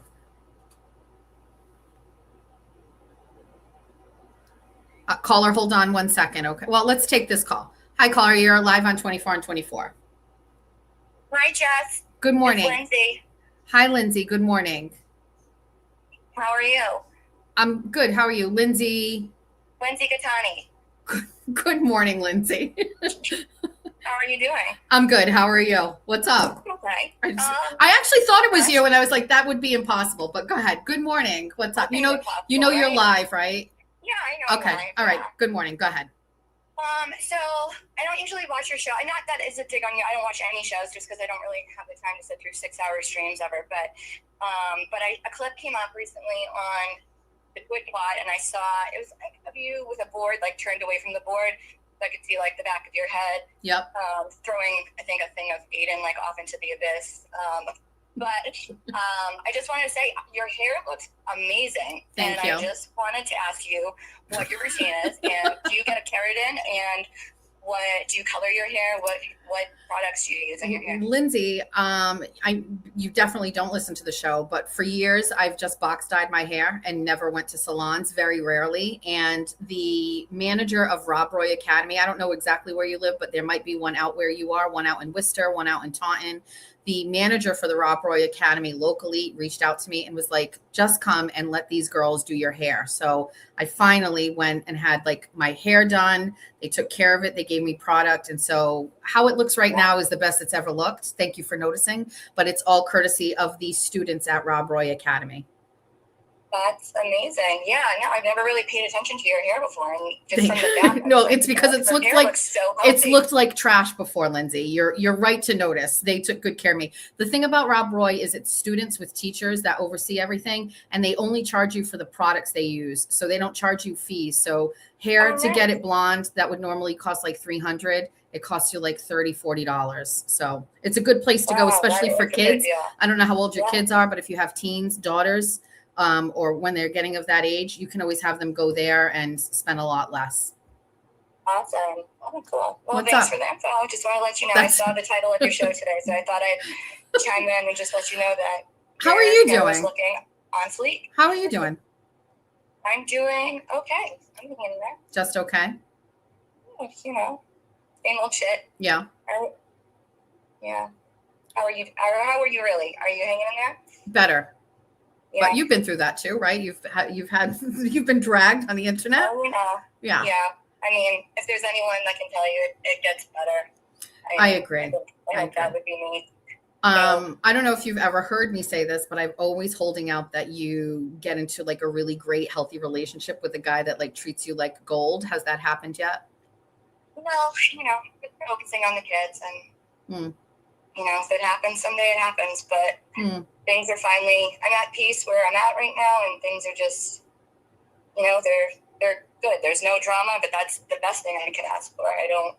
Caller, hold on 1 second. Okay. Well, let's take this call. Hi, caller. You're live on 24 and 24. Hi, Jess. Good morning. It's Lindsay. Hi, Lindsay. Good morning. How are you? I'm good. How are you, Lindsay? Lindsay Gattani. Good morning, Lindsay. How are you doing? I'm good. How are you? What's up? Okay. I actually thought it was you, and I was like, that would be impossible. But go ahead. Good morning. What's up? You know you're live, right? Yeah, I know. Okay. All right. Good morning. Go ahead. So I don't usually watch your show. Not that it's a dig on you. I don't watch any shows just because I don't really have the time to sit through 6-hour streams ever. But a clip came up recently on the Twitch bot, and I saw it was like of you with a board like turned away from the board. So I could see like the back of your head. Yep. Throwing, I think, a thing of Aiden like off into the abyss. But I just wanted to say your hair looks amazing. Thank you. I just wanted to ask you what your routine is, and do you get a keratin, and what do you color your hair? What products do you use in your hair? Lindsay, you definitely don't listen to the show, but for years I've just box dyed my hair and never went to salons, very rarely. And the manager of Rob Roy Academy, I don't know exactly where you live, but there might be one out where you are, one out in Worcester, one out in Taunton. The manager for the Rob Roy Academy locally reached out to me and was like, just come and let these girls do your hair. So I finally went and had like my hair done. They took care of it. They gave me product. And so how it looks right now is the best it's ever looked. Thank you for noticing. But it's all courtesy of the students at Rob Roy Academy. That's amazing. Yeah, no, I've never really paid attention to your hair before. And just from the back, no, it's because it's looked like it's looked like trash before, Lindsay. You're right to notice. They took good care of me. The thing about Rob Roy is it's students with teachers that oversee everything, and they only charge you for the products they use. So they don't charge you fees. So hair to get it blonde, that would normally cost like $300. It costs you like $30-$40. So it's a good place to go, especially for kids. I don't know how old your kids are, but if you have teens, daughters, or when they're getting of that age, you can always have them go there and spend a lot less. Awesome. Oh, cool. Well, What's thanks up? for the info. I just want to let you know I saw the title of your show today, so I thought I'd chime in and just let you know that. How are you doing? Was looking on fleek. How are you doing? I'm doing okay. I'm hanging in there. Just okay? You know, same old shit. Yeah. Yeah. How are you really? Are you hanging in there? Better. Yeah. But you've been through that too, right? You've been dragged on the internet. Oh, yeah. I mean, if there's anyone that can tell you it gets better, I agree. I think that would be me. I don't know if you've ever heard me say this, but I'm always holding out that you get into like a really great, healthy relationship with a guy that like treats you like gold. Has that happened yet? Well, just focusing on the kids and, if it happens someday, it happens. But things are I'm at peace where I'm at right now, and things are just, they're good. There's no drama, but that's the best thing I could ask for. I don't,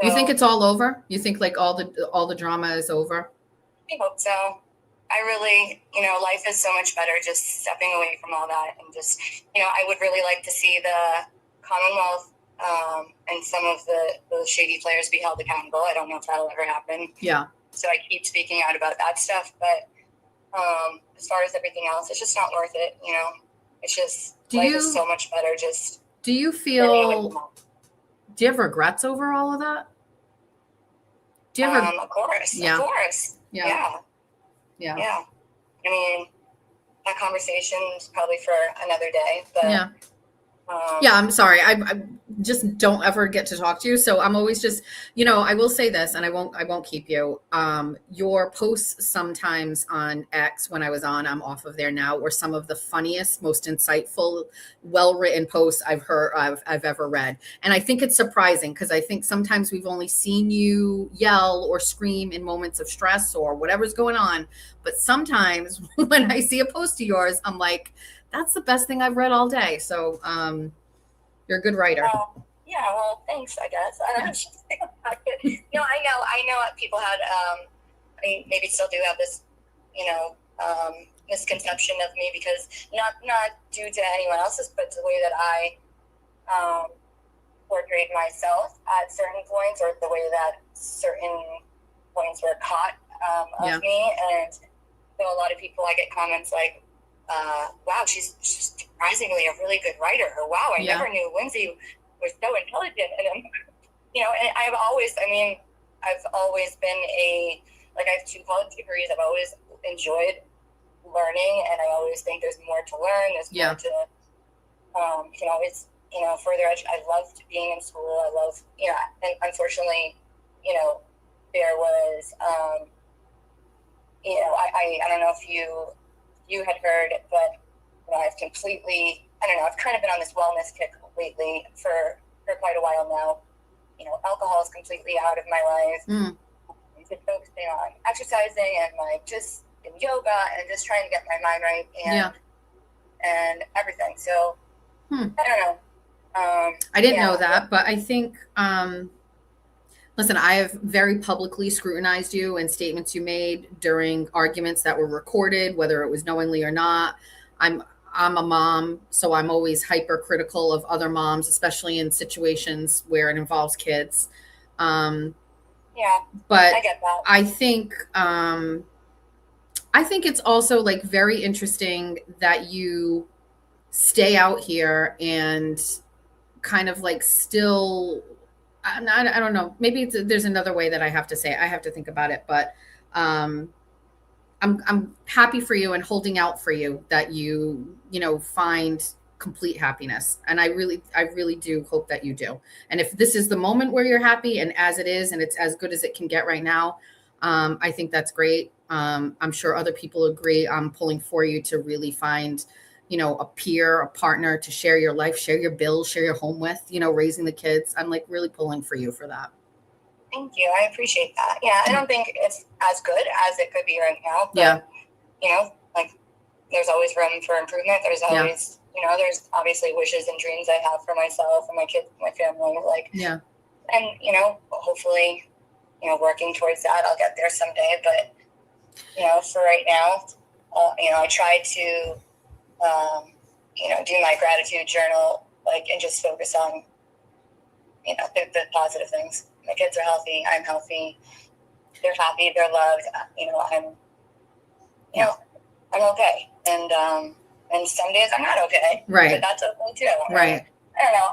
You think it's all over? You think like all the drama is over? I hope so. I really, life is so much better just stepping away from all that and just, I would really like to see the Commonwealth and some of the shady players be held accountable. I don't know if that'll ever happen. Yeah. So I keep speaking out about that stuff, but as far as everything else, it's just not worth it. It's just life is so much better. Just do you have regrets over all of that? Do you ever? Of course. Yeah. Of course. Yeah. I mean, that conversation is probably for another day, but yeah. I'm sorry. I just don't ever get to talk to you. So I'm always just, I will say this, and I won't keep you. Your posts sometimes on X when I was on, I'm off of there now, were some of the funniest, most insightful, well-written posts I've ever read. And I think it's surprising because I think sometimes we've only seen you yell or scream in moments of stress or whatever's going on. But sometimes when I see a post of yours, I'm like, that's the best thing I've read all day. So you're a good writer. Well, thanks, I guess. I know people had, maybe still do have this, misconception of me because not due to anyone else's, but the way that I portrayed myself at certain points or the way that certain points were caught of me. And so a lot of people, I get comments like, wow, she's surprisingly a really good writer. Or wow, I never knew Lindsay was so intelligent. And and I've always been I have 2 college degrees. I've always enjoyed learning, and I always think there's more to learn. There's more to, you can always, further educate. I loved being in school. I love, and unfortunately, there was, I don't know if you had heard, but I've completely, I've kind of been on this wellness kick lately for quite a while now. Alcohol is completely out of my life. Just focusing on exercising and just in yoga and just trying to get my mind right and everything. So I don't know. I didn't know that, but I think, listen, I have very publicly scrutinized you and statements you made during arguments that were recorded, whether it was knowingly or not. I'm a mom, so I'm always hypercritical of other moms, especially in situations where it involves kids. But I get that. I think it's also like very interesting that you stay out here and kind of like still, I don't know, maybe there's another way that I have to say it. I have to think about it, but I'm happy for you and holding out for you that you find complete happiness. And I really do hope that you do. And if this is the moment where you're happy and as it is, and it's as good as it can get right now, I think that's great. I'm sure other people agree. I'm pulling for you to really find, a peer, a partner to share your life, share your bills, share your home with, raising the kids. I'm like really pulling for you for that. Thank you. I appreciate that. Yeah. I don't think it's as good as it could be right now, but there's always room for improvement. There's always, there's obviously wishes and dreams I have for myself and my kids, my family, and, hopefully, working towards that, I'll get there someday. But, for right now, I try to, do my gratitude journal, and just focus on, the positive things. My kids are healthy. I'm healthy. They're happy. They're loved. I'm okay. And some days I'm not okay. Right. But that's okay too. Right. I don't know.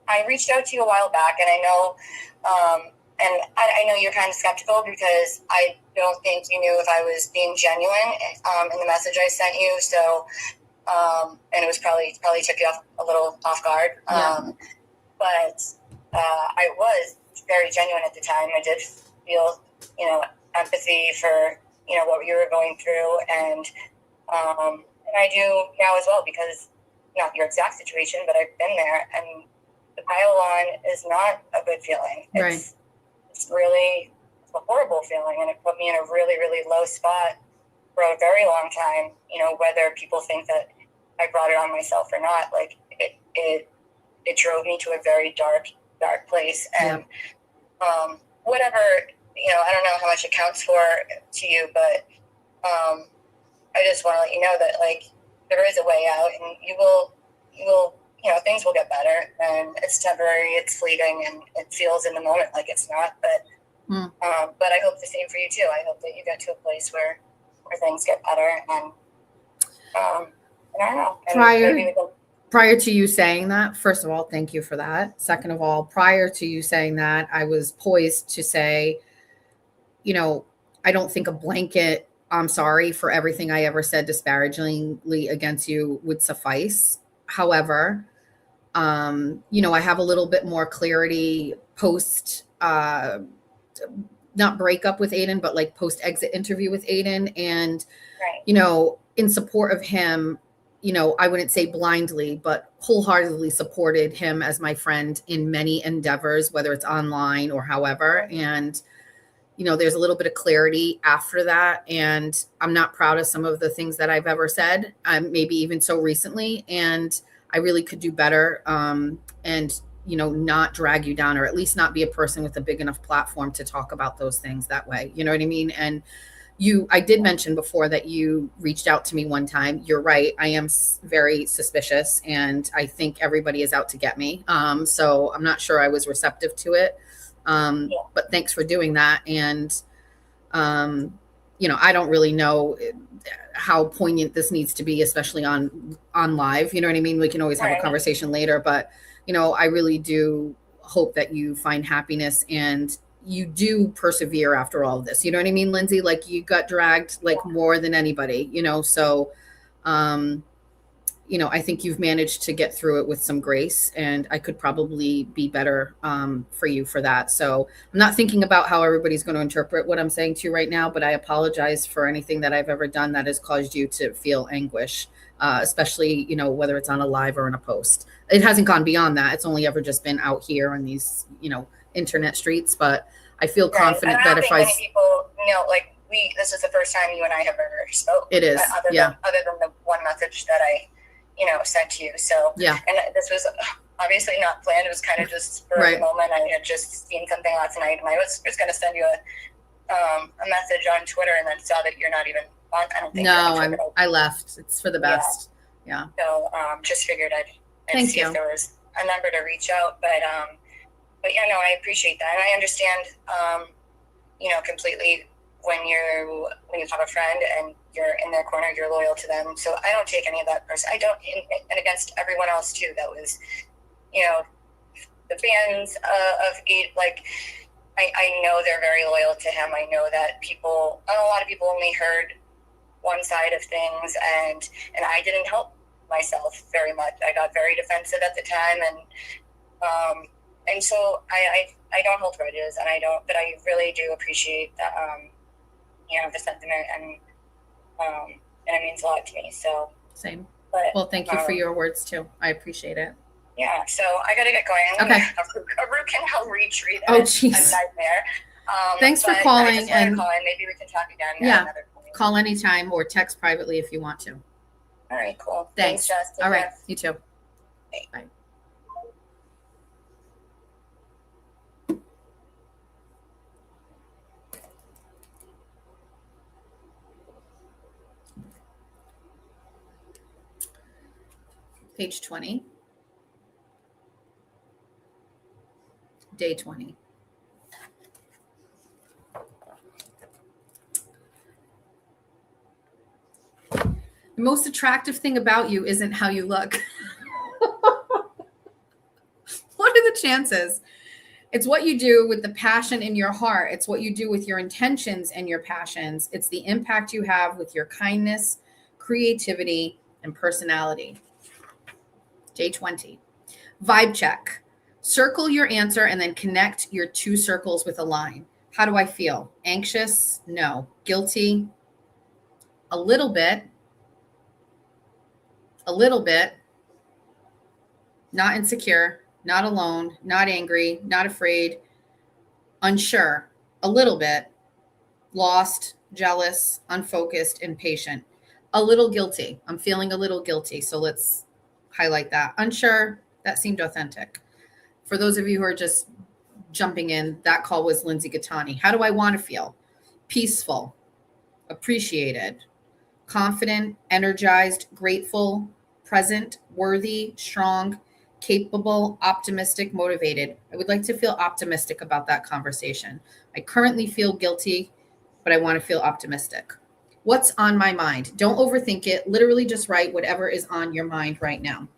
I reached out to you a while back, and I know, I know you're kind of skeptical because I don't think you knew if I was being genuine in the message I sent you. So, and it was probably took you a little off guard. But I was very genuine at the time. I did feel, empathy for, what you were going through. And I do now as well, because not your exact situation, but I've been there, and the pile-on is not a good feeling. It's really a horrible feeling, and it put me in a really, really low spot for a very long time. Whether people think that I brought it on myself or not, like it drove me to a very dark place. And whatever, I don't know how much it counts for to you, but I just want to let you know that, like, there is a way out, and you will, things will get better, and it's temporary, it's fleeting, and it feels in the moment like it's not, but I hope the same for you too. I hope that you get to a place where things get better, and I don't know. And prior to you saying that, first of all, thank you for that. Second of all, prior to you saying that, I was poised to say, I don't think a blanket "I'm sorry for everything I ever said disparagingly against you" would suffice. However, I have a little bit more clarity post, not breakup with Aiden, but like post exit interview with Aiden. And, in support of him, I wouldn't say blindly, but wholeheartedly supported him as my friend in many endeavors, whether it's online or however. And, there's a little bit of clarity after that. And I'm not proud of some of the things that I've ever said, maybe even so recently. And I really could do better. And, not drag you down, or at least not be a person with a big enough platform to talk about those things that way. You know what I mean? And I did mention before that you reached out to me one time. You're right. I am very suspicious, and I think everybody is out to get me. So I'm not sure I was receptive to it. But thanks for doing that. And, I don't really know how poignant this needs to be, especially on live. You know what I mean? We can always have a conversation later, but, I really do hope that you find happiness and you do persevere after all of this. You know what I mean, Lindsay? Like, you got dragged like more than anybody, so, I think you've managed to get through it with some grace, and I could probably be better for you for that. So I'm not thinking about how everybody's going to interpret what I'm saying to you right now, but I apologize for anything that I've ever done that has caused you to feel anguish, especially, whether it's on a live or in a post. It hasn't gone beyond that. It's only ever just been out here on these, internet streets. But I feel confident that if many people, this is the first time you and I have ever spoke. It is, other than the one message that I, sent to you. So, and this was obviously not planned. It was kind of just for the moment. I had just seen something last night, and I was just going to send you a message on Twitter, and then saw that you're not even on. I don't think. No, I left. It's for the best. Yeah. So, just figured I'd see if there was a number to reach out, but yeah, no, I appreciate that, and I understand, completely when you have a friend and you're in their corner, you're loyal to them. So I don't take any of that person. I don't, and against everyone else too. That was, the fans of Eight. Like, I know they're very loyal to him. I know that a lot of people only heard one side of things, and I didn't help myself very much. I got very defensive at the time, and so I don't hold grudges, but I really do appreciate that, the sentiment, and it means a lot to me. So same. But, well, thank you for your words too. I appreciate it. Yeah. So I got to get going. Okay. A root canal retreat. Oh, jeez. A nightmare. Thanks for calling. And maybe we can talk again. Yeah. Another point. Call anytime or text privately if you want to. All right. Cool. Thanks. Jess. All right. You too. Bye. Page 20. Day 20. The most attractive thing about you isn't how you look. What are the chances It's what you do with the passion in your heart. It's what you do with your intentions and your passions. It's the impact you have with your kindness, creativity, and personality. Day 20. Vibe check. Circle your answer and then connect your two circles with a line. How do I feel? Anxious? No. Guilty? A little bit. A little bit. Not insecure. Not alone. Not angry. Not afraid. Unsure. A little bit. Lost. Jealous. Unfocused. Impatient. A little guilty. I'm feeling a little guilty. So let's highlight that. Unsure. That seemed authentic. For those of you who are just jumping in, that call was Lindsay Gattani. How do I want to feel? Peaceful, appreciated, confident, energized, grateful, present, worthy, strong, capable, optimistic, motivated. I would like to feel optimistic about that conversation. I currently feel guilty, but I want to feel optimistic. What's on my mind? Don't overthink it. Literally just write whatever is on your mind right now.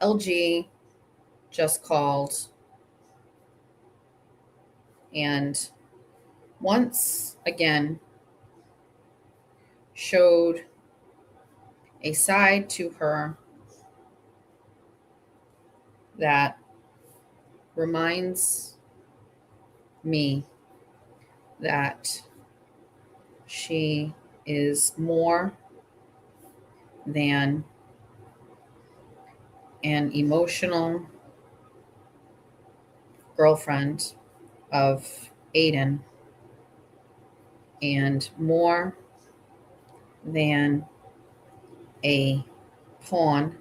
LG just called and once again showed a side to her that reminds me that she is more than an emotional girlfriend of Aiden and more than a pawn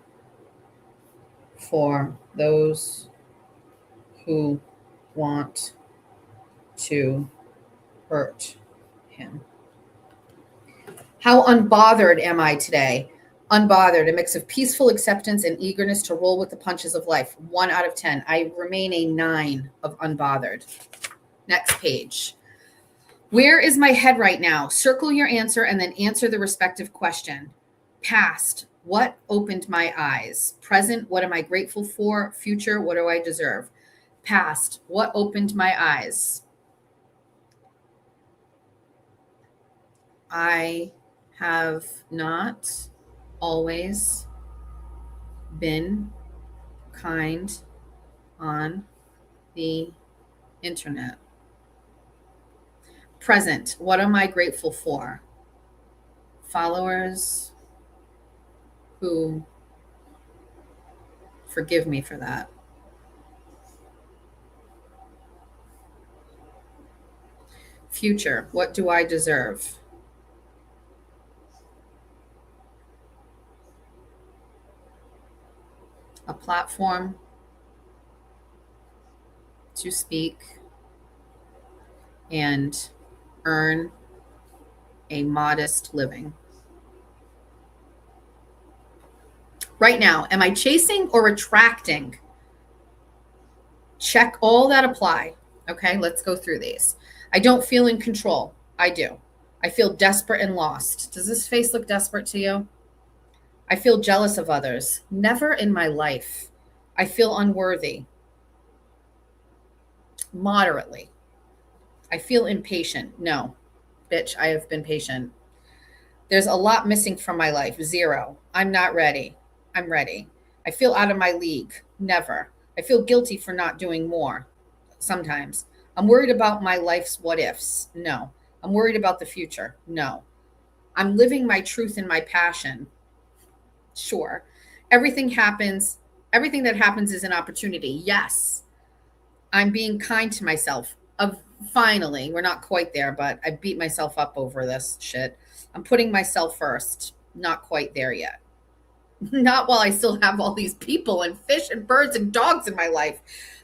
for those who want to hurt him. How unbothered am I today? Unbothered, a mix of peaceful acceptance and eagerness to roll with the punches of life. 1 out of 10. I remain a 9 of unbothered. Next page. Where is my head right now? Circle your answer and then answer the respective question. Past, what opened my eyes? Present, what am I grateful for? Future, what do I deserve? Past, what opened my eyes? I have not always been kind on the internet. Present, what am I grateful for? Followers who forgive me for that. Future, what do I deserve? A platform to speak and earn a modest living. Right now, am I chasing or attracting? Check all that apply. Okay, let's go through these. I don't feel in control. I do. I feel desperate and lost. Does this face look desperate to you? I feel jealous of others. Never in my life. I feel unworthy. Moderately. I feel impatient. No, bitch, I have been patient. There's a lot missing from my life. 0. I'm not ready. I'm ready. I feel out of my league. Never. I feel guilty for not doing more. Sometimes. I'm worried about my life's what ifs. No. I'm worried about the future. No. I'm living my truth and my passion. Sure. Everything that happens is an opportunity. Yes. I'm being kind to myself. Finally, we're not quite there, but I beat myself up over this shit. I'm putting myself first. Not quite there yet. Not while I still have all these people and fish and birds and dogs in my life.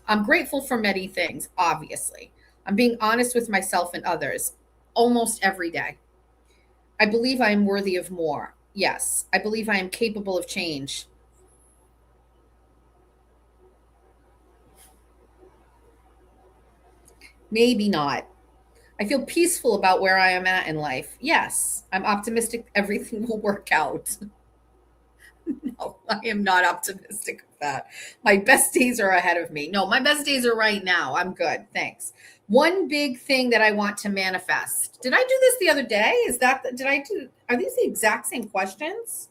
I'm grateful for many things, obviously. I'm being honest with myself and others almost every day. I believe I am worthy of more. Yes. I believe I am capable of change. Maybe not. I feel peaceful about where I am at in life. Yes. I'm optimistic everything will work out. No, I am not optimistic that. My best days are ahead of me. No, my best days are right now. I'm good. Thanks. One big thing that I want to manifest. Did I do this the other day? Are these the exact same questions?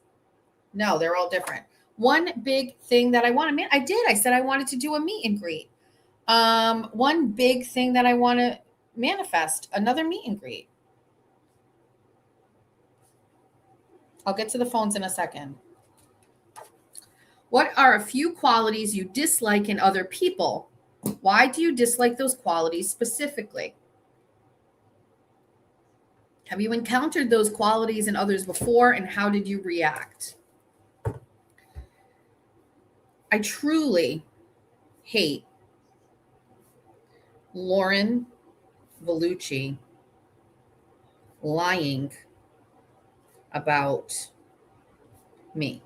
No, they're all different. One big thing that I want to I said I wanted to do a meet and greet. One big thing that I want to manifest, another meet and greet. I'll get to the phones in a second. What are a few qualities you dislike in other people? Why do you dislike those qualities specifically? Have you encountered those qualities in others before, and how did you react? I truly hate Lauren Vellucci lying about me.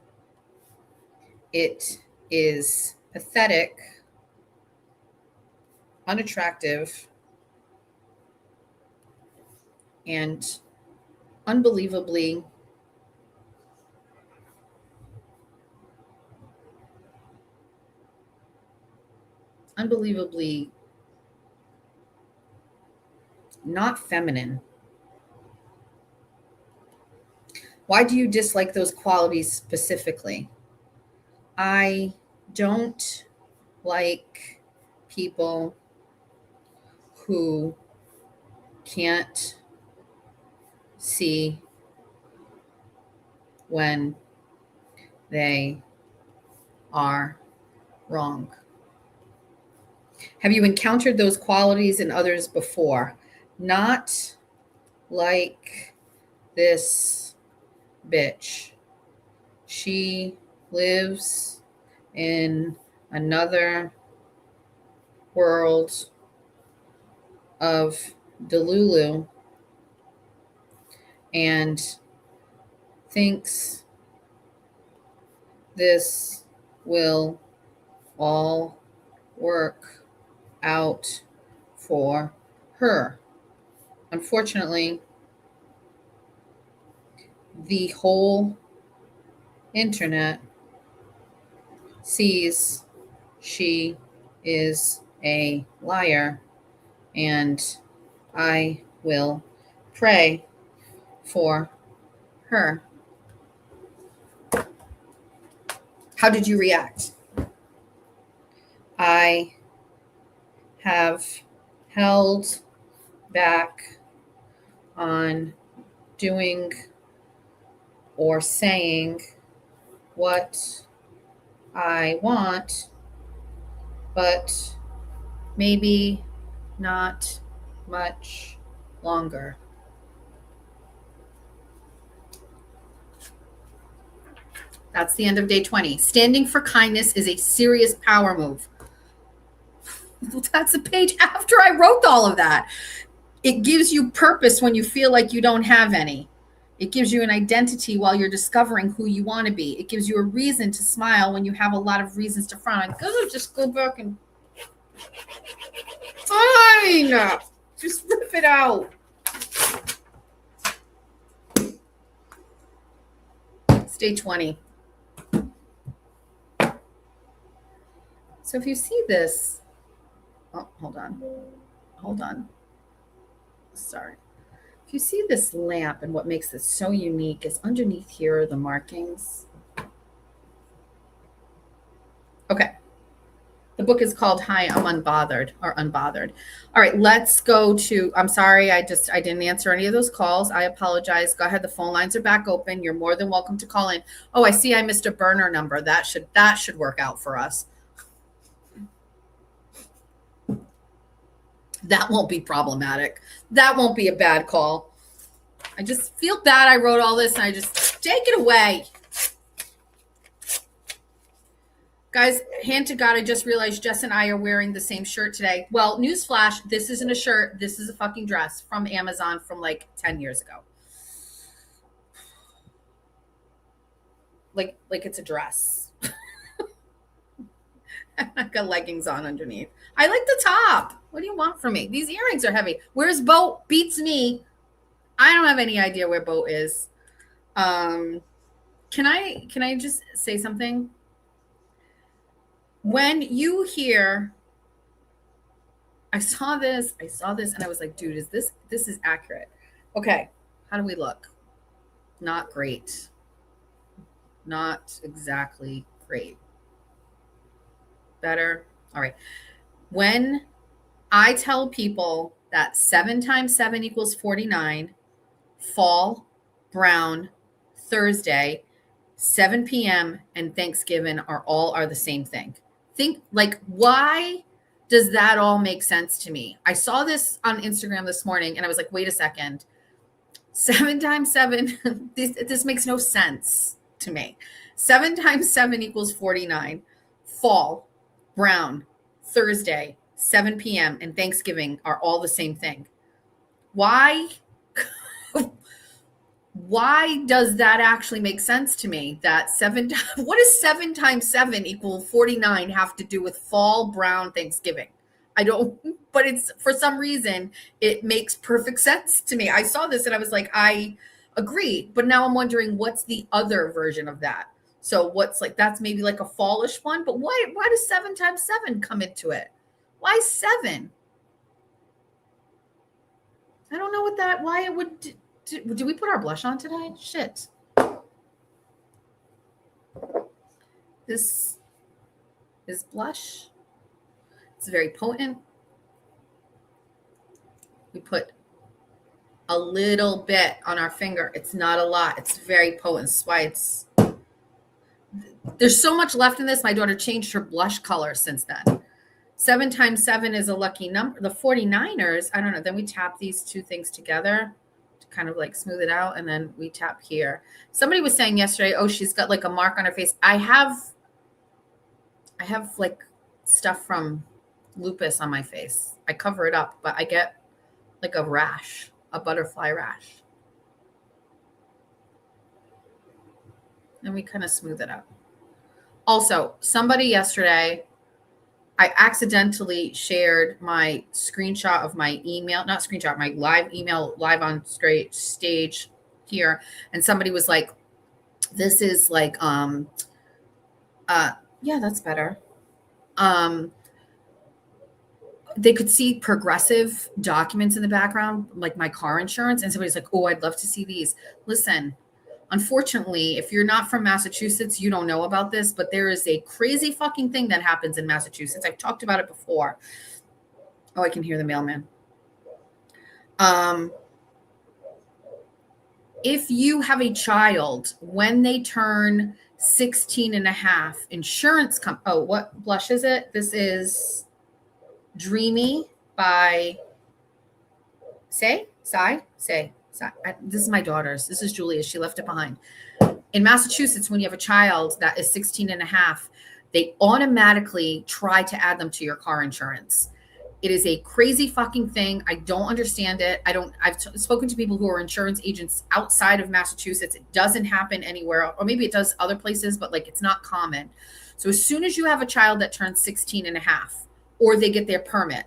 It is pathetic, unattractive, and unbelievably not feminine. Why do you dislike those qualities specifically? I don't like people who can't see when they are wrong. Have you encountered those qualities in others before? Not like this bitch. She lives in another world of Delulu and thinks this will all work out for her. Unfortunately, the whole internet sees she is a liar, and I will pray for her. How did you react? I have held back on doing or saying what I want, but maybe not much longer. That's the end of day 20. Standing for kindness is a serious power move. That's the page after I wrote all of that. It gives you purpose when you feel like you don't have any. It gives you an identity while you're discovering who you want to be. It gives you a reason to smile when you have a lot of reasons to frown. I'm gonna just go back and fine. Just rip it out. It's day 20. So if you see this, oh, hold on. Sorry. If you see this lamp, and what makes this so unique is underneath here are the markings. Okay. The book is called Hi, I'm Unbothered, or Unbothered. All right, let's go to, I'm sorry, I didn't answer any of those calls. I apologize. Go ahead. The phone lines are back open. You're more than welcome to call in. Oh, I see I missed a burner number. That should work out for us. That won't be problematic. That won't be a bad call. I just feel bad I wrote all this and I just take it away. Guys, hand to God, I just realized Jess and I are wearing the same shirt today. Well, newsflash, this isn't a shirt. This is a fucking dress from Amazon from like 10 years ago. Like it's a dress. I've got leggings on underneath. I like the top. What do you want from me? These earrings are heavy. Where's Boat? Beats me. I don't have any idea where Boat is. Can I just say something? when you hear, I saw this, and I was like, dude, this is accurate. Okay, how do we look? Not great. Not exactly great. Better. All right. When I tell people that 7 times 7 equals 49, fall, brown, Thursday, 7 p.m., and Thanksgiving are the same thing. Think, like, why does that all make sense to me? I saw this on Instagram this morning and I was like, wait a second. 7 times 7, this makes no sense to me. 7 times 7 equals 49. Fall, brown, Thursday, 7 p.m., and Thanksgiving are all the same thing. Why? Why does that actually make sense to me? That what does 7 times 7 equal 49 have to do with fall, brown, Thanksgiving? I don't, but it's, for some reason, it makes perfect sense to me. I saw this and I was like, I agree. But now I'm wondering what's the other version of that? So what's like, that's maybe like a fallish one, but why does 7 times 7 come into it? Why 7? I don't know why it would. Do we put our blush on today? Shit. This is blush. It's very potent. We put a little bit on our finger. It's not a lot. It's very potent. That's why there's so much left in this. My daughter changed her blush color since then. 7 times 7 is a lucky number. The 49ers, I don't know. Then we tap these two things together to kind of like smooth it out. And then we tap here. Somebody was saying yesterday, oh, she's got like a mark on her face. I have like stuff from lupus on my face. I cover it up, but I get like a rash, a butterfly rash. And we kind of smooth it out. Also, somebody yesterday, I accidentally shared my screenshot of my email, not screenshot, my live email, live on stage here. And somebody was like, this is like, yeah, that's better. They could see Progressive documents in the background, like my car insurance. And somebody's like, oh, I'd love to see these. Listen, unfortunately, if you're not from Massachusetts, you don't know about this, but there is a crazy fucking thing that happens in Massachusetts. I've talked about it before. Oh, I can hear the mailman. If you have a child, when they turn 16 and a half, insurance oh, what blush is it? This is Dreamy by Say. This is my daughter's. This is Julia's. She left it behind. In Massachusetts, when you have a child that is 16 and a half, they automatically try to add them to your car insurance. It is a crazy fucking thing. I don't understand it. I've spoken to people who are insurance agents outside of Massachusetts. It doesn't happen anywhere, or maybe it does other places, but like it's not common. So as soon as you have a child that turns 16 and a half, or they get their permit,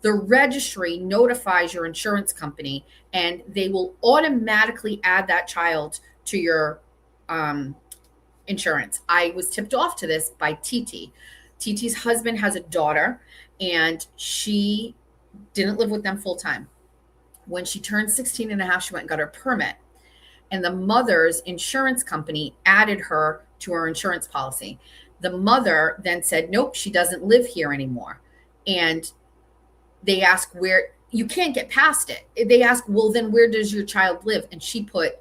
the registry notifies your insurance company and they will automatically add that child to your insurance. I was tipped off to this by TT. TT's husband has a daughter and she didn't live with them full time. When she turned 16 and a half, she went and got her permit. And the mother's insurance company added her to her insurance policy. The mother then said, nope, she doesn't live here anymore. And they ask where, you can't get past it. They ask, well, then where does your child live? And she put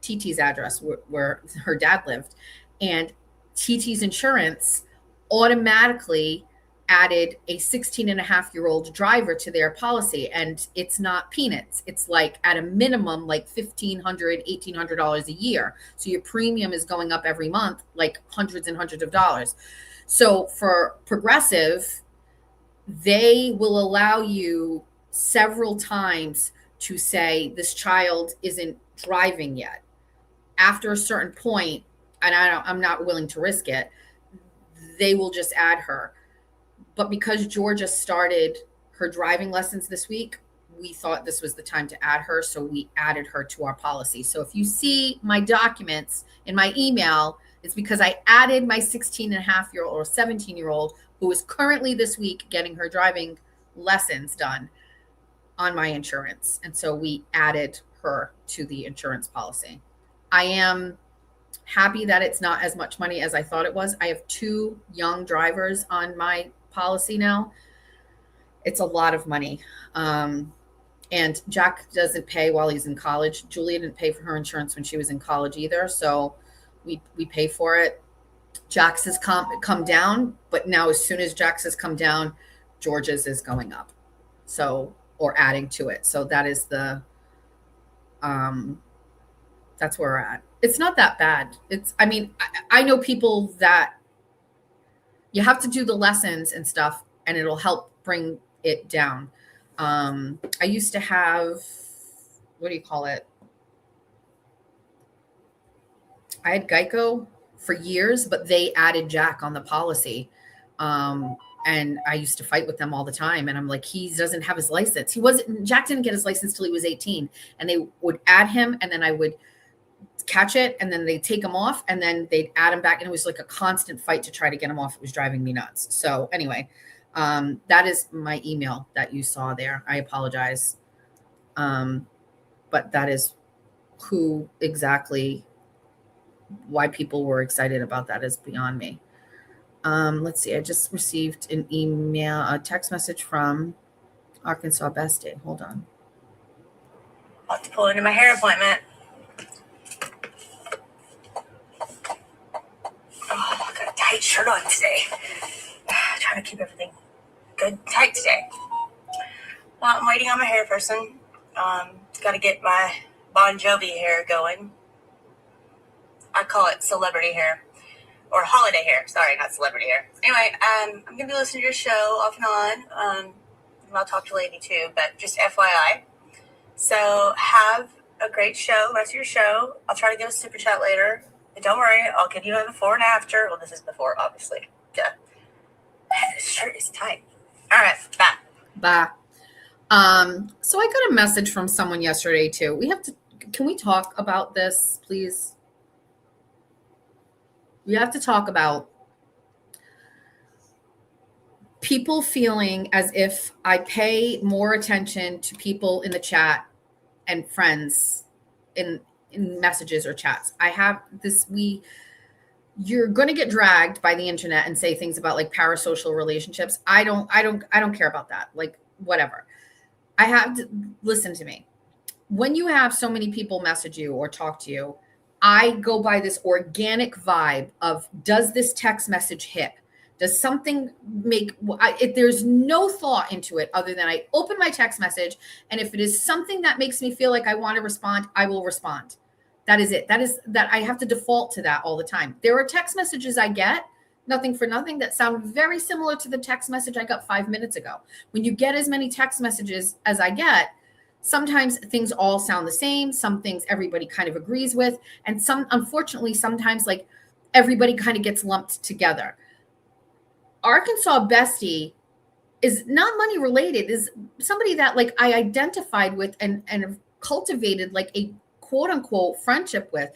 TT's address where her dad lived. And TT's insurance automatically added a 16 and a half year old driver to their policy. And it's not peanuts. It's like at a minimum, like $1,500, $1,800 a year. So your premium is going up every month, like hundreds and hundreds of dollars. So for Progressive, they will allow you several times to say this child isn't driving yet. After a certain point, and I'm not willing to risk it, they will just add her. But because Georgia started her driving lessons this week, we thought this was the time to add her. So we added her to our policy. So if you see my documents in my email It's because I added my 16-and-a-half-year-old or 17-year-old who is currently this week getting her driving lessons done on my insurance. And so we added her to the insurance policy. I am happy that it's not as much money as I thought it was. I have 2 young drivers on my policy now. It's a lot of money. And Jack doesn't pay while he's in college. Julia didn't pay for her insurance when she was in college either. So we pay for it. Jack's has come down, but now as soon as Jack's has come down, George's is going up. So, or adding to it. So that is the, that's where we're at. It's not that bad. I know people that you have to do the lessons and stuff, and it'll help bring it down. I used to have, what do you call it? I had Geico for years, but they added Jack on the policy. And I used to fight with them all the time. And I'm like, he doesn't have his license. Jack didn't get his license till he was 18, and they would add him, and then I would catch it, and then they'd take him off, and then they'd add him back. And it was like a constant fight to try to get him off. It was driving me nuts. So anyway, that is my email that you saw there. I apologize. But that is who exactly, why people were excited about that is beyond me. Let's see. I just received an email, a text message from Arkansas Bestie. Hold on. I'll have to pull into my hair appointment. Oh, I got a tight shirt on today. Trying to keep everything good, tight today. Well, I'm waiting on my hair person. Got to get my Bon Jovi hair going. I call it celebrity hair. Or holiday hair. Sorry, not celebrity hair. Anyway, I'm going to be listening to your show off and on. And I'll talk to Lady too, but just FYI. So have a great show, rest of your show. I'll try to get a super chat later. But don't worry, I'll give you a before and after. Well, this is before, obviously. Yeah. Man, this shirt is tight. All right, bye. So I got a message from someone yesterday too. Can we talk about this, please? We have to talk about people feeling as if I pay more attention to people in the chat and friends in messages or chats. I have this, you're going to get dragged by the internet and say things about like parasocial relationships. I don't care about that. Like whatever. I have to listen to me. When you have so many people message you or talk to you, I go by this organic vibe of, does this text message hit? Does something if there's no thought into it other than I open my text message, and if it is something that makes me feel like I want to respond, I will respond. That is it. That I have to default to that all the time. There are text messages I get, nothing for nothing, that sound very similar to the text message I got 5 minutes ago. When you get as many text messages as I get, sometimes things all sound the same. Some things everybody kind of agrees with. And unfortunately, sometimes like everybody kind of gets lumped together. Arkansas Bestie is not money related, is somebody that like I identified with and have cultivated like a quote unquote friendship with.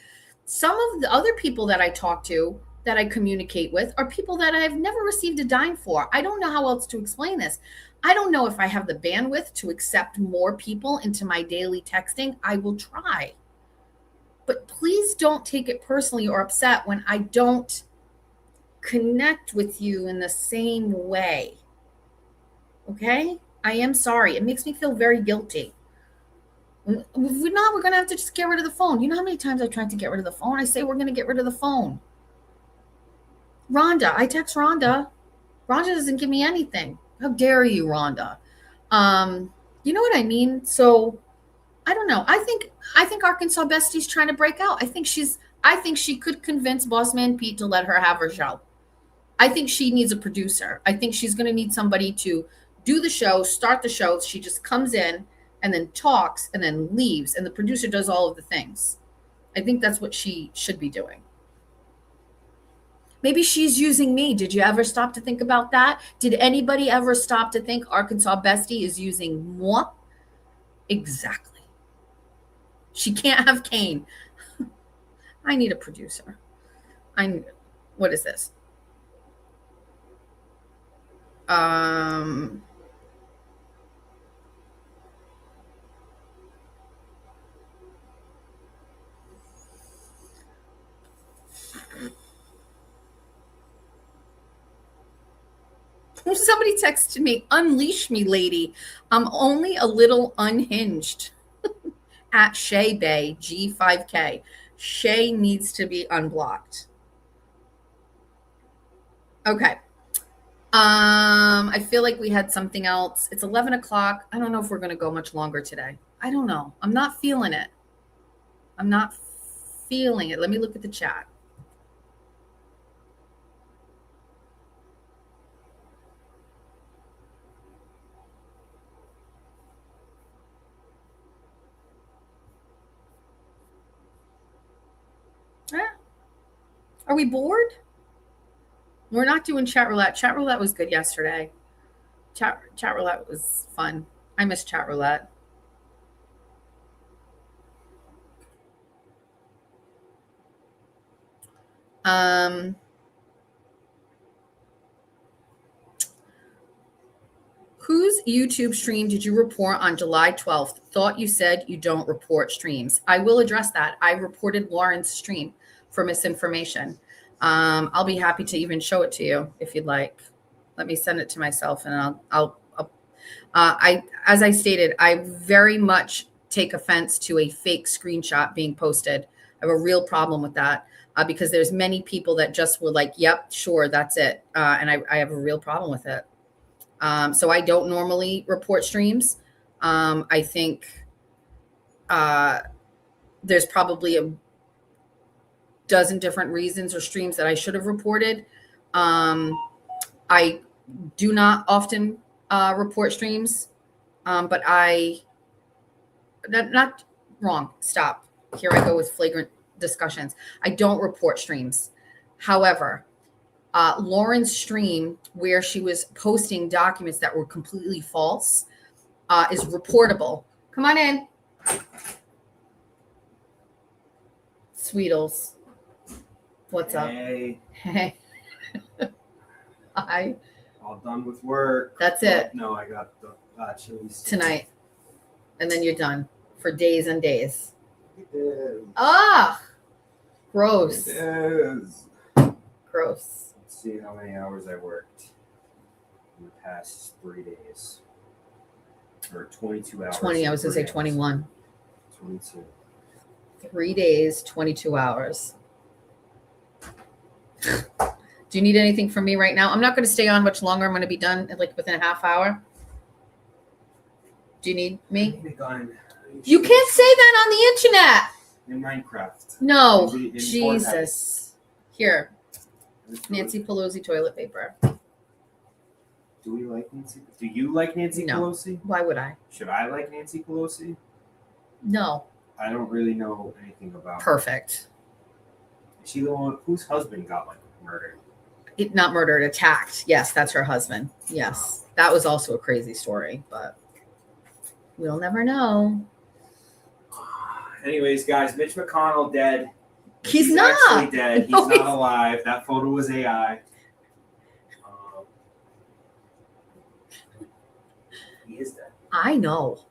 Some of the other people that I talk to, that I communicate with, are people that I've never received a dime for. I don't know how else to explain this. I don't know if I have the bandwidth to accept more people into my daily texting. I will try. But please don't take it personally or upset when I don't connect with you in the same way. Okay? I am sorry. It makes me feel very guilty. If we're not, we're going to have to just get rid of the phone. You know how many times I tried to get rid of the phone? I say we're going to get rid of the phone. Rhonda, I text Rhonda. Rhonda doesn't give me anything. How dare you, Rhonda? You know what I mean? So I don't know. I think Arkansas Bestie's trying to break out. I think she could convince Bossman Pete to let her have her show. I think she needs a producer. I think she's going to need somebody to do the show, start the show. She just comes in and then talks and then leaves, and the producer does all of the things. I think that's what she should be doing. Maybe she's using me. Did you ever stop to think about that? Did anybody ever stop to think Arkansas Bestie is using moi? Exactly. She can't have Kane. I need a producer. What is this? Somebody texted me, unleash me, lady. I'm only a little unhinged. At Shay Bay, G5K. Shay needs to be unblocked. Okay. I feel like we had something else. It's 11 o'clock. I don't know if we're going to go much longer today. I don't know. I'm not feeling it. I'm not feeling it. Let me look at the chat. Are we bored? We're not doing chat roulette. Chat roulette was good yesterday. Chat roulette was fun. I miss chat roulette. Whose YouTube stream did you report on July 12th? Thought you said you don't report streams. I will address that. I reported Lauren's stream for misinformation. I'll be happy to even show it to you if you'd like. Let me send it to myself, and as I stated, I very much take offense to a fake screenshot being posted. I have a real problem with that because there's many people that just were like, "Yep, sure, that's it," and I have a real problem with it. So I don't normally report streams. I think there's probably a dozen different reasons or streams that I should have reported. I do not often report streams, but not wrong. Stop. Here I go with flagrant discussions. I don't report streams. However, Lauren's stream where she was posting documents that were completely false is reportable. Come on in. Sweetles. What's up? Hey. Hey. Hi. All done with work. That's it. No, I got the chilies Tonight. And then you're done for days and days. It Ah, gross. is. Gross. Let's see how many hours I worked in the past 3 days. Or 22 hours. 20. I was going to say 21. 22. 3 days, 22 hours. Do you need anything from me right now? I'm not going to stay on much longer. I'm going to be done like within a half hour. Do you need me? You can't say that on the internet. In Minecraft. No. In Jesus. Here. Nancy Pelosi toilet paper. Do we like Nancy? Do you like Nancy Pelosi? Why would I? Should I like Nancy Pelosi? No. I don't really know anything about her. Perfect. Is she the one whose husband got like murdered? Not murdered, attacked. Yes, that's her husband. Yes. That was also a crazy story, but we'll never know. Anyways, guys, Mitch McConnell dead. He's not actually dead. He's not alive. That photo was AI. He is dead. I know.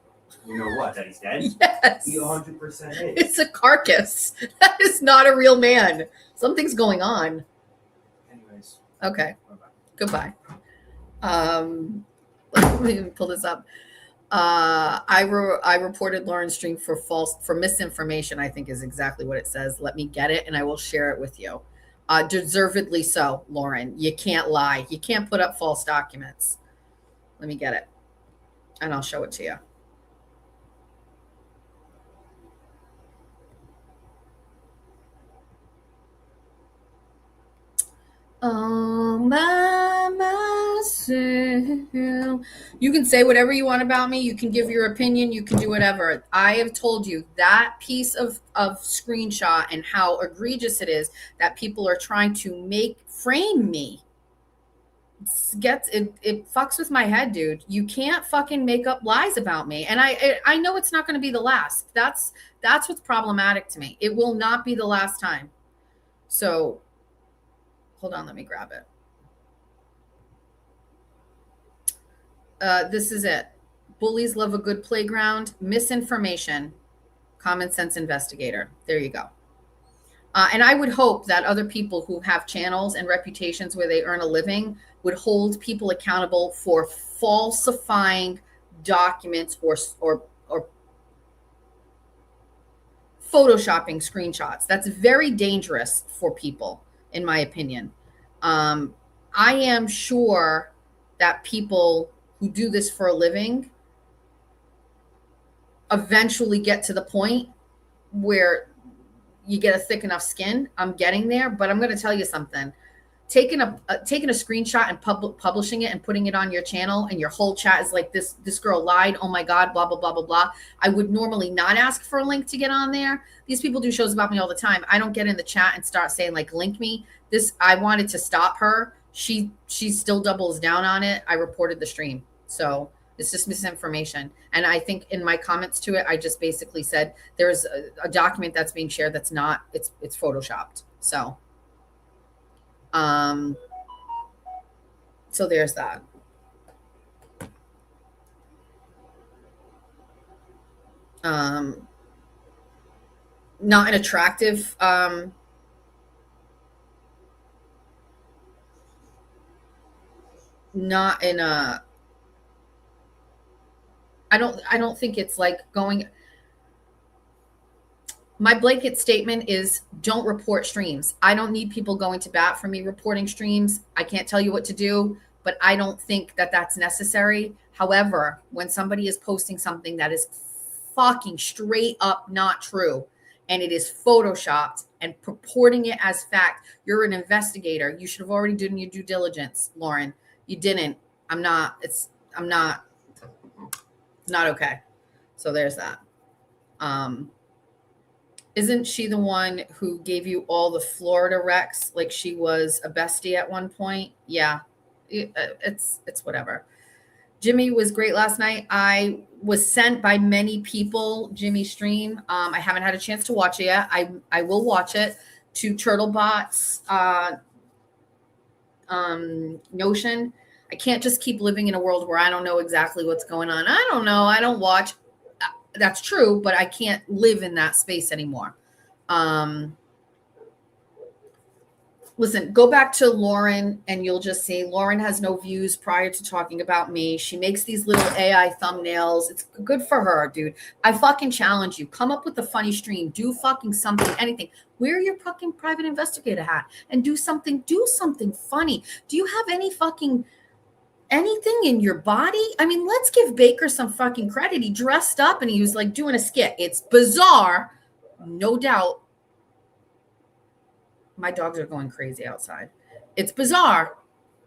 You know what? That he's dead? Yes. He 100% is. It's a carcass. That is not a real man. Something's going on. Anyways. Okay. Bye-bye. Goodbye. Let me pull this up. I reported Lauren's stream for misinformation, I think is exactly what it says. Let me get it and I will share it with you. Deservedly so, Lauren. You can't lie. You can't put up false documents. Let me get it and I'll show it to you. All by myself. You can say whatever you want about me. You can give your opinion. You can do whatever. I have told you that piece of screenshot and how egregious it is that people are trying to frame me. It fucks with my head, dude. You can't fucking make up lies about me. And I know it's not going to be the last. That's what's problematic to me. It will not be the last time. So Hold on, let me grab it. This is it. Bullies love a good playground. Misinformation. Common sense investigator. There you go. And I would hope that other people who have channels and reputations where they earn a living would hold people accountable for falsifying documents or photoshopping screenshots. That's very dangerous for people, in my opinion. I am sure that people who do this for a living eventually get to the point where you get a thick enough skin. I'm getting there, but I'm going to tell you something. Taking a screenshot and publishing it and putting it on your channel, and your whole chat is like, this girl lied, oh my God, blah blah blah blah blah. I would normally not ask for a link to get on there. These people do shows about me all the time. I don't get in the chat and start saying like, link me. This, I wanted to stop her. She still doubles down on it. I reported the stream. So it's just misinformation. And I think in my comments to it, I just basically said there's a document that's being shared that's not, it's photoshopped. So so there's that. Not an attractive, not in a, I don't think it's like going. My blanket statement is don't report streams. I don't need people going to bat for me reporting streams. I can't tell you what to do, but I don't think that that's necessary. However, when somebody is posting something that is fucking straight up not true, and it is photoshopped and purporting it as fact, you're an investigator. You should have already done your due diligence, Lauren. You didn't. I'm not okay. So there's that. Isn't she the one who gave you all the Florida wrecks? Like she was a bestie at one point? Yeah, it's whatever. Jimmy was great last night. I was sent by many people Jimmy's stream. I haven't had a chance to watch it yet. I will watch it. To Turtlebot's notion. I can't just keep living in a world where I don't know exactly what's going on. I don't know. I don't watch. That's true, but I can't live in that space anymore. Listen, go back to Lauren and you'll just see Lauren has no views prior to talking about me. She makes these little AI thumbnails. It's good for her, dude. I fucking challenge you. Come up with a funny stream. Do fucking something, anything. Wear your fucking private investigator hat and do something funny. Do you have any fucking anything in your body? I mean, let's give Baker some fucking credit. He dressed up and he was like doing a skit. It's bizarre, no doubt. My dogs are going crazy outside. It's bizarre,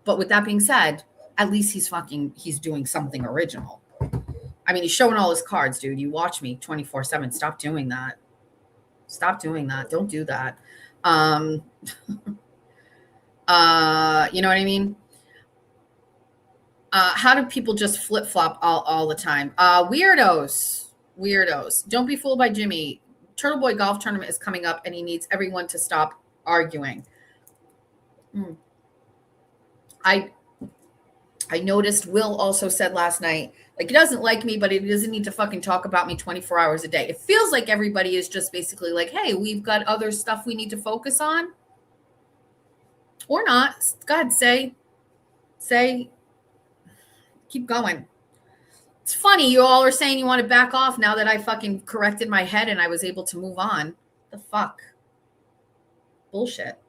but with that being said, at least he's doing something original. I mean, he's showing all his cards, dude. You watch me 24/7. Stop doing that. Don't do that. You know what I mean? How do people just flip-flop all the time? Weirdos. Don't be fooled by Jimmy. Turtle Boy golf tournament is coming up and he needs everyone to stop arguing. I noticed Will also said last night, like, he doesn't like me, but he doesn't need to fucking talk about me 24 hours a day. It feels like everybody is just basically like, hey, we've got other stuff we need to focus on. Or not. God, say, keep going. It's funny. You all are saying you want to back off now that I fucking corrected my head and I was able to move on. The fuck? Bullshit.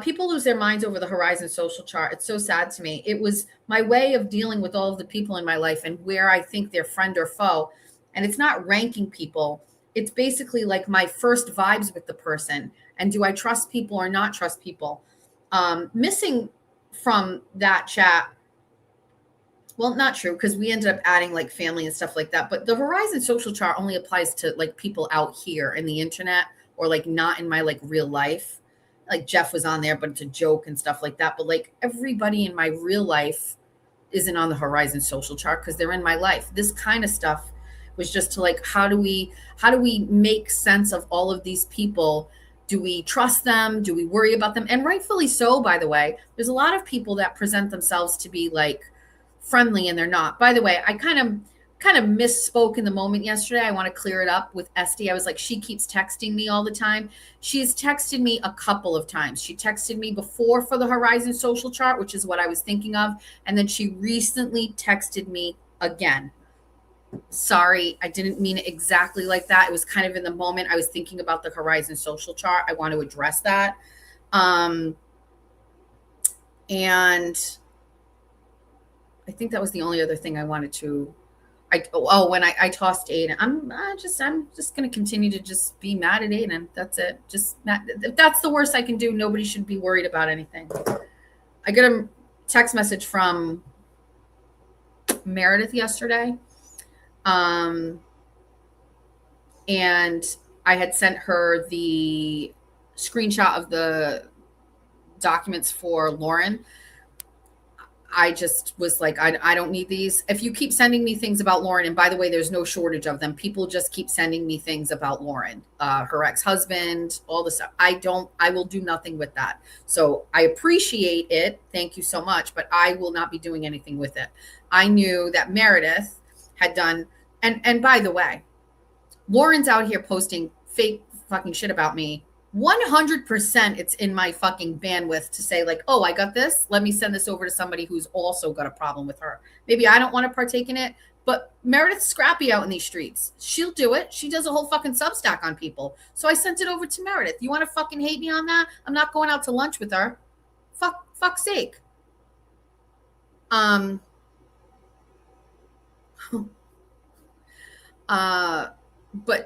People lose their minds over the Horizon social chart. It's so sad to me. It was my way of dealing with all of the people in my life and where I think they're friend or foe. And it's not ranking people. It's basically like my first vibes with the person. And do I trust people or not trust people? Missing from that chat. Well, not true, because we ended up adding like family and stuff like that. But the Horizon social chart only applies to like people out here in the internet or like not in my like real life. Like Jeff was on there, but it's a joke and stuff like that. But like everybody in my real life isn't on the Horizon social chart because they're in my life. This kind of stuff was just to like, how do we make sense of all of these people Do we trust them? Do we worry about them? And rightfully so, by the way. There's a lot of people that present themselves to be like friendly and they're not. By the way, I kind of misspoke in the moment yesterday. I want to clear it up with Esty. I was like, she keeps texting me all the time. She's texted me a couple of times. She texted me before for the Horizon social chart, which is what I was thinking of. And then she recently texted me again. Sorry, I didn't mean it exactly like that. It was kind of in the moment. I was thinking about the Horizon social chart. I want to address that. And I think that was the only other thing I wanted to. When I tossed Aiden, I'm just going to continue to just be mad at Aiden. That's it. Just mad. If that's the worst I can do, nobody should be worried about anything. I got a text message from Meredith yesterday. And I had sent her the screenshot of the documents for Lauren. I just was like, I don't need these. If you keep sending me things about Lauren, and by the way, there's no shortage of them. People just keep sending me things about Lauren, her ex-husband, all the stuff. I will do nothing with that. So I appreciate it. Thank you so much, but I will not be doing anything with it. I knew that Meredith had done, and by the way, Lauren's out here posting fake fucking shit about me. 100% it's in my fucking bandwidth to say like, oh, I got this. Let me send this over to somebody who's also got a problem with her. Maybe I don't want to partake in it, but Meredith's scrappy out in these streets. She'll do it. She does a whole fucking Substack on people. So I sent it over to Meredith. You want to fucking hate me on that? I'm not going out to lunch with her. Fuck's sake. But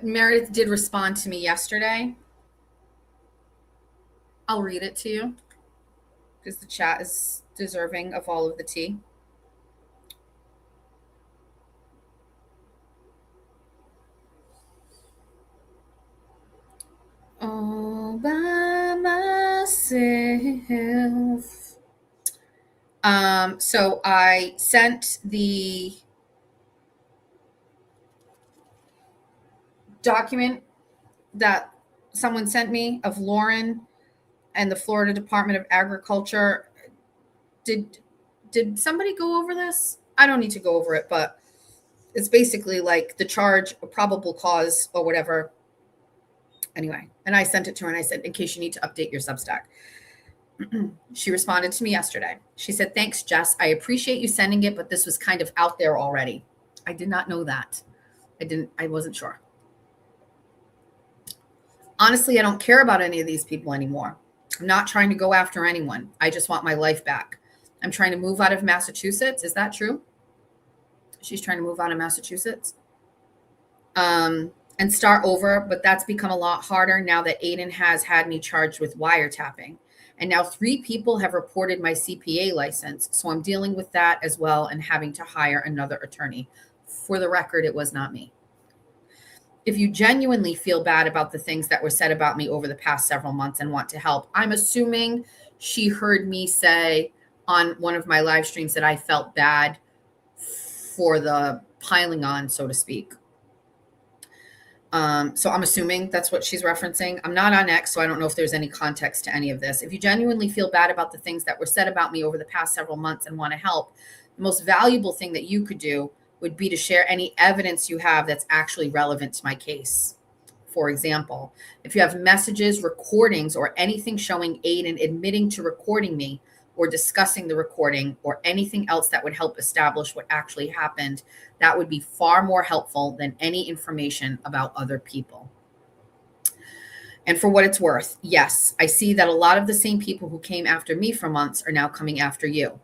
Meredith did respond to me yesterday. I'll read it to you because the chat is deserving of all of the tea. All by myself. So I sent the document that someone sent me of Lauren and the Florida Department of Agriculture. Did somebody go over this? I don't need to go over it, but it's basically like the charge, a probable cause or whatever. Anyway, and I sent it to her and I said, in case you need to update your Substack. She responded to me yesterday. She said, thanks, Jess. I appreciate you sending it, but this was kind of out there already. I did not know that. I wasn't sure. Honestly, I don't care about any of these people anymore. I'm not trying to go after anyone. I just want my life back. I'm trying to move out of Massachusetts. Is that true? She's trying to move out of Massachusetts and start over. But that's become a lot harder now that Aiden has had me charged with wiretapping. And now 3 people have reported my CPA license. So I'm dealing with that as well and having to hire another attorney. For the record, it was not me. If you genuinely feel bad about the things that were said about me over the past several months and want to help, I'm assuming she heard me say on one of my live streams that I felt bad for the piling on, so to speak. So I'm assuming that's what she's referencing. I'm not on X, so I don't know if there's any context to any of this. If you genuinely feel bad about the things that were said about me over the past several months and want to help, the most valuable thing that you could do would be to share any evidence you have that's actually relevant to my case. For example, if you have messages, recordings, or anything showing Aiden admitting to recording me or discussing the recording or anything else that would help establish what actually happened, that would be far more helpful than any information about other people. And for what it's worth, yes, I see that a lot of the same people who came after me for months are now coming after you.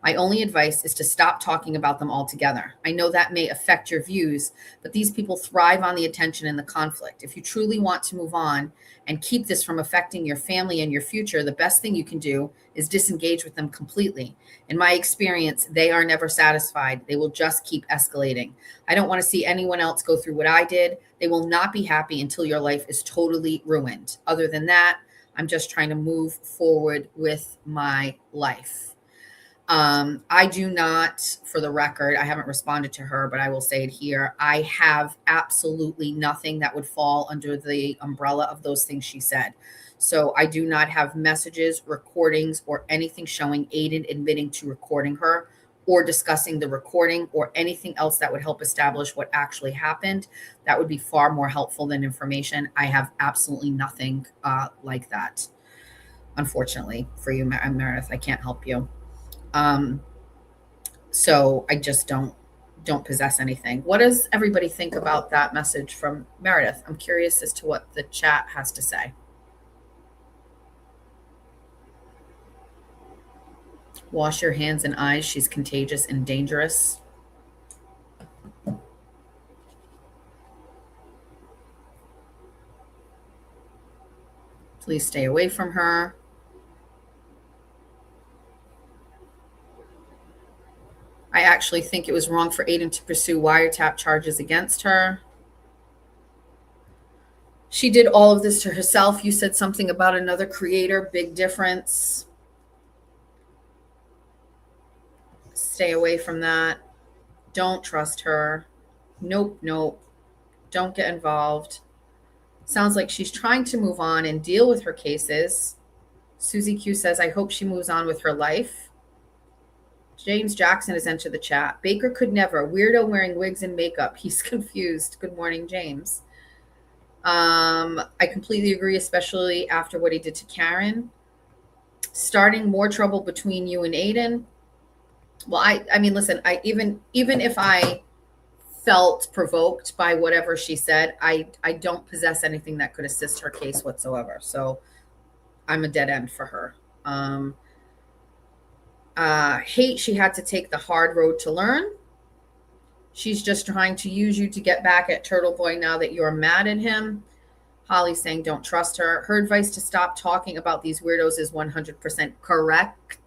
My only advice is to stop talking about them altogether. I know that may affect your views, but these people thrive on the attention and the conflict. If you truly want to move on and keep this from affecting your family and your future, the best thing you can do is disengage with them completely. In my experience, they are never satisfied. They will just keep escalating. I don't want to see anyone else go through what I did. They will not be happy until your life is totally ruined. Other than that, I'm just trying to move forward with my life. I do not, for the record, I haven't responded to her, but I will say it here. I have absolutely nothing that would fall under the umbrella of those things she said. So I do not have messages, recordings, or anything showing Aiden admitting to recording her or discussing the recording or anything else that would help establish what actually happened. That would be far more helpful than information. I have absolutely nothing like that. Unfortunately for you, Meredith, I can't help you. So I just don't possess anything. What does everybody think about that message from Meredith? I'm curious as to what the chat has to say. Wash your hands and eyes. She's contagious and dangerous. Please stay away from her. I actually think it was wrong for Aiden to pursue wiretap charges against her. She did all of this to herself. You said something about another creator. Big difference. Stay away from that. Don't trust her. Nope. Don't get involved. Sounds like she's trying to move on and deal with her cases. Susie Q says, I hope she moves on with her life. James Jackson has entered the chat. Baker could never. Weirdo wearing wigs and makeup. He's confused. Good morning, James. I completely agree, especially after what he did to Karen. Starting more trouble between you and Aiden. Well, I mean, listen, even if I felt provoked by whatever she said, I don't possess anything that could assist her case whatsoever. So I'm a dead end for her. Hate she had to take the hard road to learn. She's just trying to use you to get back at Turtle Boy now that you're mad at him. Holly's saying don't trust her. Her advice to stop talking about these weirdos is 100% correct.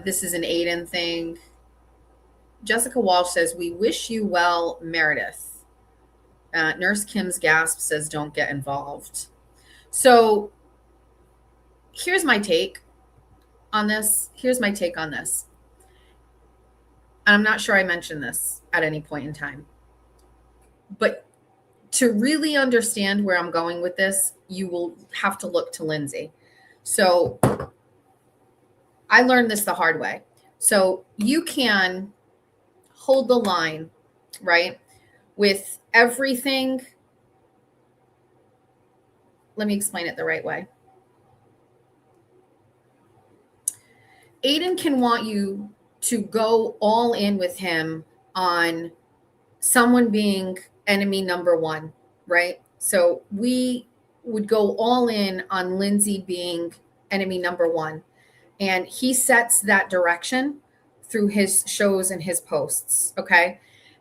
This is an Aiden thing. Jessica Walsh says, we wish you well, Meredith. Nurse Kim's gasp says, don't get involved. So here's my take on this. And I'm not sure I mentioned this at any point in time. But to really understand where I'm going with this, you will have to look to Lindsay. So I learned this the hard way. So you can hold the line, right, with everything. Let me explain it the right way. Aiden can want you to go all in with him on someone being enemy number one, right? So we would go all in on Lindsay being enemy number one. And he sets that direction through his shows and his posts, okay?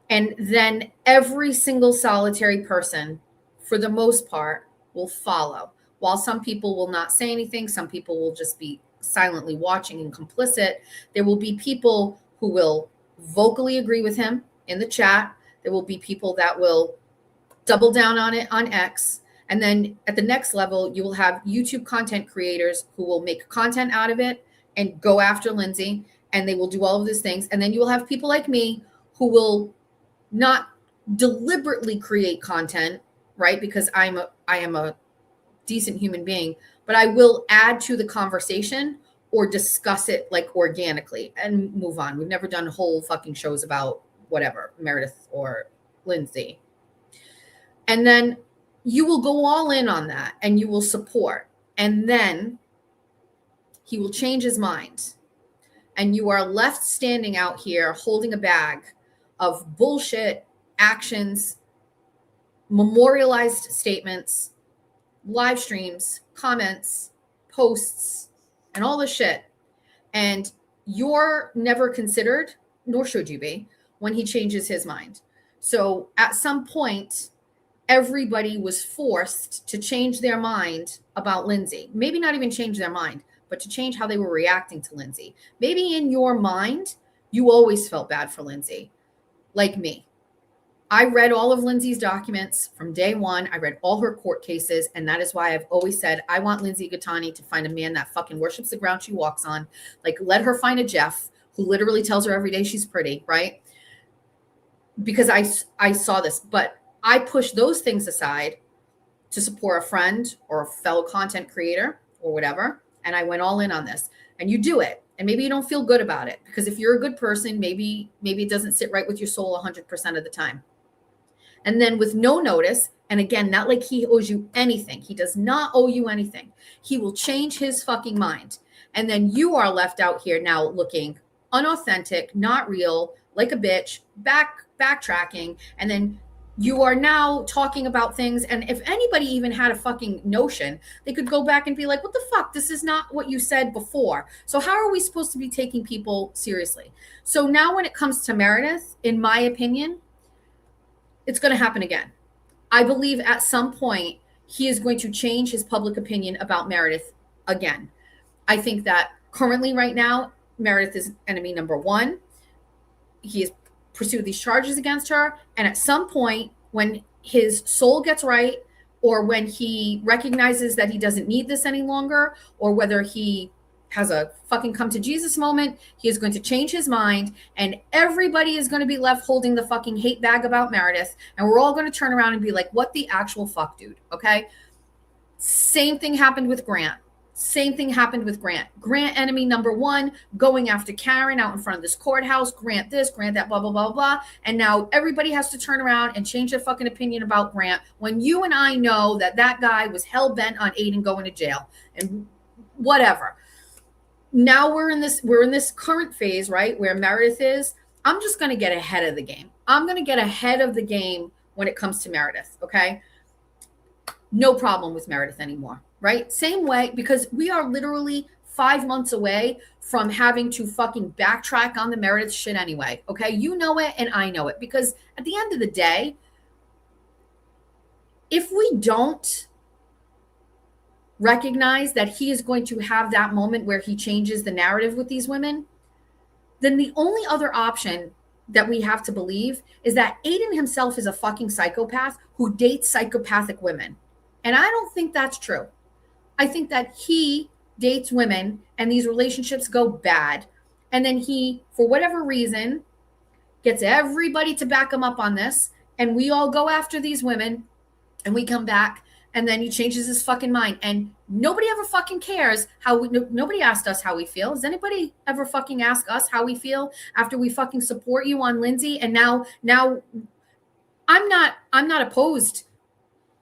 And then every single solitary person, for the most part, will follow. While some people will not say anything, some people will just be silently watching and complicit. There will be people who will vocally agree with him in the chat. There will be people that will double down on it on X. And then at the next level, you will have YouTube content creators who will make content out of it and go after Lindsay, and they will do all of these things. And then you will have people like me who will not deliberately create content, right? Because I am a decent human being, but I will add to the conversation or discuss it like organically and move on. We've never done whole fucking shows about whatever, Meredith or Lindsay. And then you will go all in on that and you will support. And then he will change his mind. And you are left standing out here holding a bag of bullshit actions, memorialized statements, live streams, comments, posts, and all this shit. And you're never considered, nor should you be, when he changes his mind. So at some point, everybody was forced to change their mind about Lindsay. Maybe not even change their mind, but to change how they were reacting to Lindsay. Maybe in your mind, you always felt bad for Lindsay, like me. I read all of Lindsay's documents from day one. I read all her court cases. And that is why I've always said, I want Lindsay Gattani to find a man that fucking worships the ground she walks on. Like, let her find a Jeff who literally tells her every day she's pretty, right? Because I saw this, but I pushed those things aside to support a friend or a fellow content creator or whatever. And I went all in on this. And you do it. And maybe you don't feel good about it, because if you're a good person, maybe it doesn't sit right with your soul 100% of the time. And then with no notice, and again, not like he owes you anything. He does not owe you anything. He will change his fucking mind. And then you are left out here now looking unauthentic, not real, like a bitch, backtracking. And then you are now talking about things. And if anybody even had a fucking notion, they could go back and be like, what the fuck? This is not what you said before. So how are we supposed to be taking people seriously? So now when it comes to Meredith, in my opinion, it's going to happen again. I believe at some point he is going to change his public opinion about Meredith again. I think that currently right now, Meredith is enemy number one. He has pursued these charges against her. And at some point, when his soul gets right, or when he recognizes that he doesn't need this any longer, or whether he has a fucking come to Jesus moment, he is going to change his mind, and everybody is going to be left holding the fucking hate bag about Meredith. And we're all going to turn around and be like, what the actual fuck, dude? Okay. Same thing happened with Grant. Grant enemy number one, going after Karen out in front of this courthouse. Grant this, Grant that, blah, blah, blah, blah. And now everybody has to turn around and change their fucking opinion about Grant, when you and I know that that guy was hell-bent on Aiden going to jail and whatever. Now we're in this current phase, right, where Meredith is. I'm just going to get ahead of the game. I'm going to get ahead of the game when it comes to Meredith, okay? No problem with Meredith anymore, right? Same way, because we are literally 5 months away from having to fucking backtrack on the Meredith shit anyway, okay? You know it and I know it, because at the end of the day, if we don't recognize that he is going to have that moment where he changes the narrative with these women, then the only other option that we have to believe is that Aiden himself is a fucking psychopath who dates psychopathic women. And I don't think that's true. I think that he dates women and these relationships go bad. And then he, for whatever reason, gets everybody to back him up on this. And we all go after these women and we come back. And then he changes his fucking mind. And nobody ever fucking cares nobody asked us how we feel. Does anybody ever fucking ask us how we feel after we fucking support you on Lindsay? And now I'm not opposed.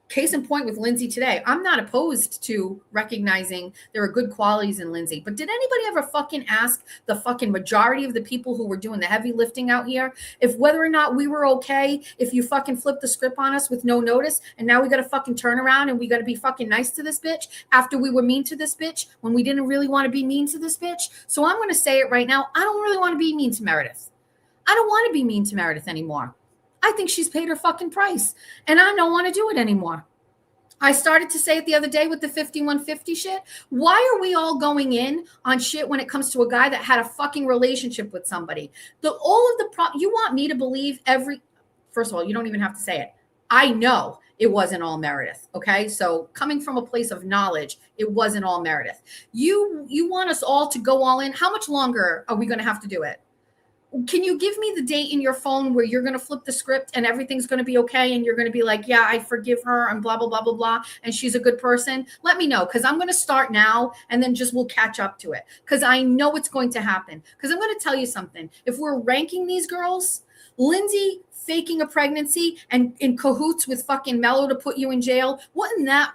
Case in point with Lindsay today, I'm not opposed to recognizing there are good qualities in Lindsay. But did anybody ever fucking ask the fucking majority of the people who were doing the heavy lifting out here if whether or not we were okay if you fucking flipped the script on us with no notice, and now we got to fucking turn around and we got to be fucking nice to this bitch after we were mean to this bitch when we didn't really want to be mean to this bitch? So I'm going to say it right now. I don't really want to be mean to Meredith. I don't want to be mean to Meredith anymore. I think she's paid her fucking price, and I don't want to do it anymore. I started to say it the other day with the 5150 shit. Why are we all going in on shit when it comes to a guy that had a fucking relationship with somebody? You want me to believe first of all, you don't even have to say it. I know it wasn't all Meredith, okay? So coming from a place of knowledge, it wasn't all Meredith. You want us all to go all in. How much longer are we going to have to do it? Can you give me the date in your phone where you're going to flip the script and everything's going to be okay and you're going to be like, yeah, I forgive her and blah, blah, blah, blah, blah, and she's a good person? Let me know, because I'm going to start now and then just we'll catch up to it, because I know it's going to happen. Because I'm going to tell you something. If we're ranking these girls, Lindsay faking a pregnancy and in cahoots with fucking Mello to put you in jail, wouldn't that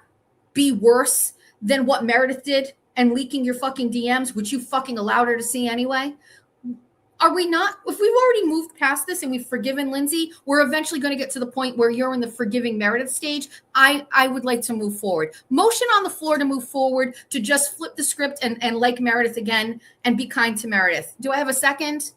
be worse than what Meredith did and leaking your fucking DMs, which you fucking allowed her to see anyway? Are we not? If we've already moved past this and we've forgiven Lindsay, we're eventually going to get to the point where you're in the forgiving Meredith stage. I would like to move forward. Motion on the floor to move forward, to just flip the script and like Meredith again and be kind to Meredith. Do I have a second?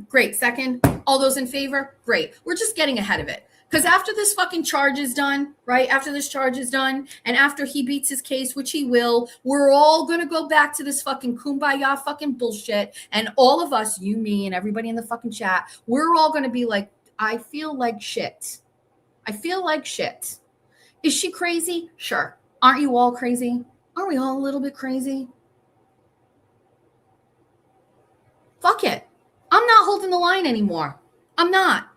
Great. Second. All those in favor? Great. We're just getting ahead of it. Because after this fucking charge is done, right? After this charge is done, and after he beats his case, which he will, we're all going to go back to this fucking kumbaya fucking bullshit. And all of us, you, me, and everybody in the fucking chat, we're all going to be like, I feel like shit. I feel like shit. Is she crazy? Sure. Aren't you all crazy? Aren't we all a little bit crazy? Fuck it. I'm not holding the line anymore. I'm not.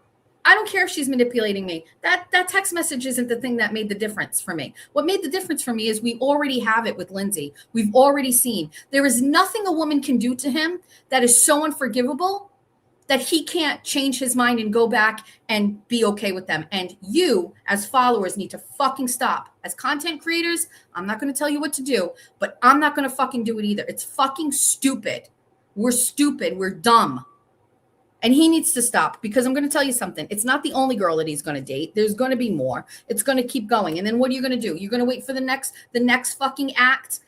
I don't care if she's manipulating me. That text message isn't the thing that made the difference for me. What made the difference for me is we already have it with Lindsay. We've already seen. There is nothing a woman can do to him that is so unforgivable that he can't change his mind and go back and be okay with them. And you, as followers, need to fucking stop. As content creators, I'm not going to tell you what to do, but I'm not going to fucking do it either. It's fucking stupid. We're stupid. We're dumb. And he needs to stop, because I'm going to tell you something. It's not the only girl that he's going to date. There's going to be more. It's going to keep going. And then what are you going to do? You're going to wait for the next fucking act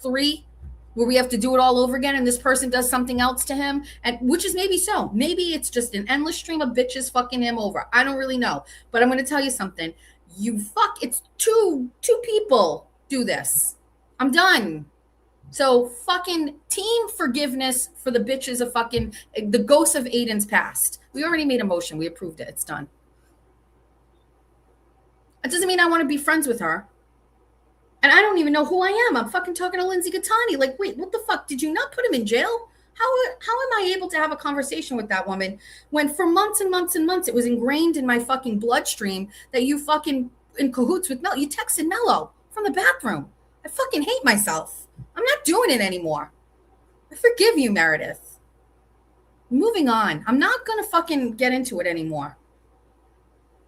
3, where we have to do it all over again, and this person does something else to him, and which is maybe so. Maybe it's just an endless stream of bitches fucking him over. I don't really know. But I'm going to tell you something. It's two people do this. I'm done. So fucking team forgiveness for the bitches of fucking the ghosts of Aiden's past. We already made a motion. We approved it. It's done. It doesn't mean I want to be friends with her. And I don't even know who I am. I'm fucking talking to Lindsay Gattani. Like, wait, what the fuck? Did you not put him in jail? How am I able to have a conversation with that woman when for months and months and months it was ingrained in my fucking bloodstream that you fucking in cahoots with Mel? You texted Mello from the bathroom. I fucking hate myself. I'm not doing it anymore. I forgive you, Meredith. Moving on. I'm not going to fucking get into it anymore.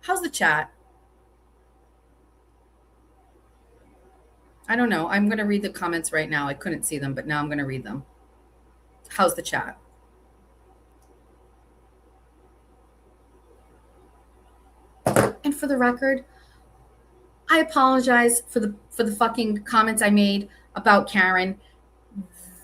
How's the chat? I don't know. I'm going to read the comments right now. I couldn't see them, but now I'm going to read them. How's the chat? And for the record, I apologize for the fucking comments I made about Karen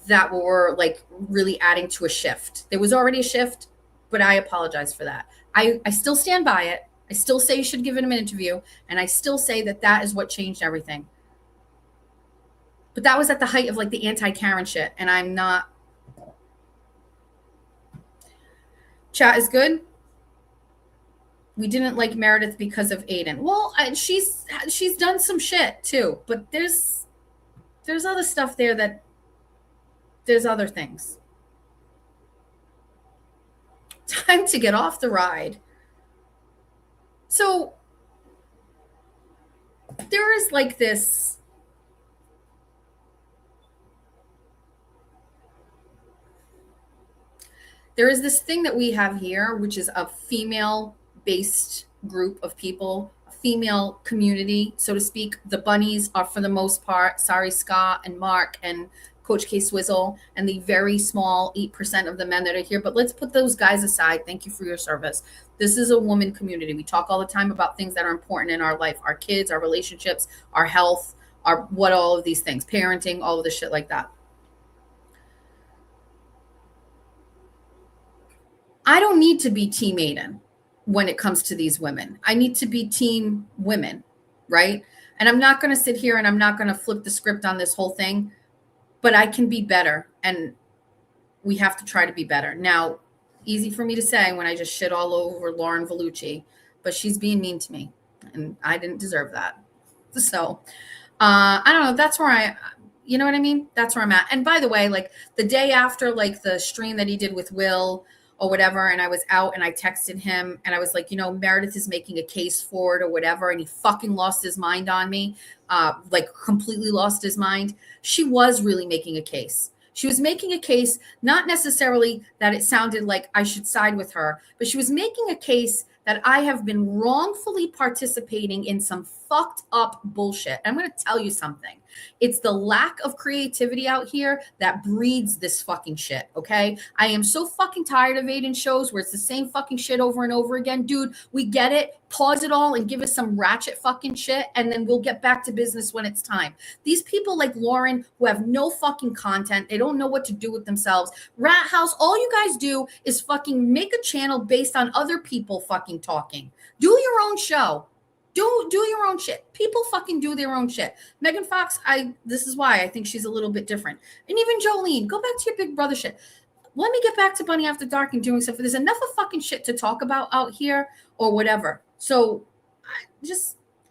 that were like really adding to a shift. There was already a shift, but I apologize for that. I still stand by it. I still say you should give him an interview, and I still say that is what changed everything. But that was at the height of like the anti-Karen shit, and I'm not. Chat is good. We didn't like Meredith because of Aiden. Well, she's done some shit too, but there's other stuff there that there's other things. Time to get off the ride. So there is like this. There is this thing that we have here, which is a female-based group of people, a female community, so to speak. The bunnies are, for the most part, sorry, Scott and Mark and Coach K Swizzle, and the very small 8% of the men that are here. But let's put those guys aside. Thank you for your service. This is a woman community. We talk all the time about things that are important in our life, our kids, our relationships, our health, all of these things, parenting, all of the shit like that. I don't need to be team Aiden when it comes to these women. I need to be team women, right? And I'm not going to sit here and I'm not going to flip the script on this whole thing, but I can be better, and we have to try to be better. Now, easy for me to say when I just shit all over Lauren Vellucci, but she's being mean to me, and I didn't deserve that. So I don't know. That's where you know what I mean? That's where I'm at. And by the way, like the day after like the stream that he did with Will or whatever, and I was out and I texted him and I was like, Meredith is making a case for it or whatever, and he fucking lost his mind on me, like completely lost his mind. She was really making a case. She was making a case, not necessarily that it sounded like I should side with her, but she was making a case that I have been wrongfully participating in some fucked up bullshit. I'm going to tell you something. It's the lack of creativity out here that breeds this fucking shit, okay? I am so fucking tired of Aiden shows where it's the same fucking shit over and over again. Dude, we get it. Pause it all and give us some ratchet fucking shit, and then we'll get back to business when it's time. These people like Lauren who have no fucking content, they don't know what to do with themselves. Rat House, all you guys do is fucking make a channel based on other people fucking talking. Do your own show. Do your own shit. People fucking do their own shit. Megan Fox, this is why I think she's a little bit different. And even Jolene, go back to your Big Brother shit. Let me get back to Bunny After Dark and doing stuff. There's enough of fucking shit to talk about out here or whatever. So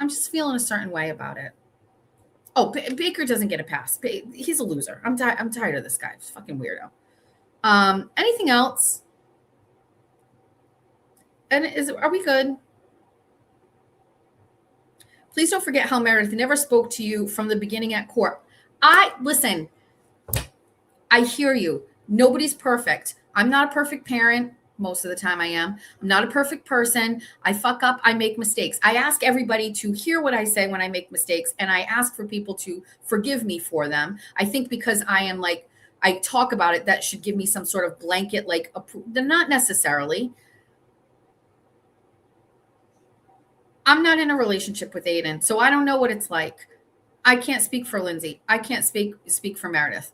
I'm just feeling a certain way about it. Oh, Baker doesn't get a pass. He's a loser. I'm tired of this guy. He's a fucking weirdo. Anything else? And are we good? Please don't forget how Meredith never spoke to you from the beginning at court. Listen, I hear you. Nobody's perfect. I'm not a perfect parent. Most of the time I am. I'm not a perfect person. I fuck up. I make mistakes. I ask everybody to hear what I say when I make mistakes, and I ask for people to forgive me for them. I think because I talk about it, that should give me some sort of blanket, not necessarily. I'm not in a relationship with Aiden, so I don't know what it's like. I can't speak for Lindsay. I can't speak for Meredith.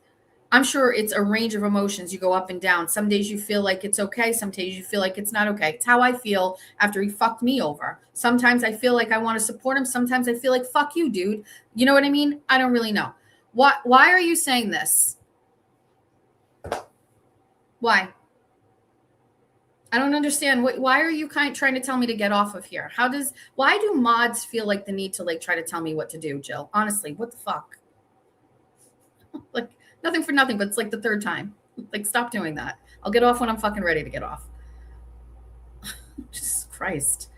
I'm sure it's a range of emotions. You go up and down. Some days you feel like it's okay. Some days you feel like it's not okay. It's how I feel after he fucked me over. Sometimes I feel like I want to support him. Sometimes I feel like, fuck you, dude. You know what I mean? I don't really know. Why are you saying this? Why? I don't understand. Why are you trying to tell me to get off of here? Why do mods feel like the need to try to tell me what to do, Jill? Honestly, what the fuck? Nothing for nothing, but it's the third time. Stop doing that. I'll get off when I'm fucking ready to get off. Jesus Christ.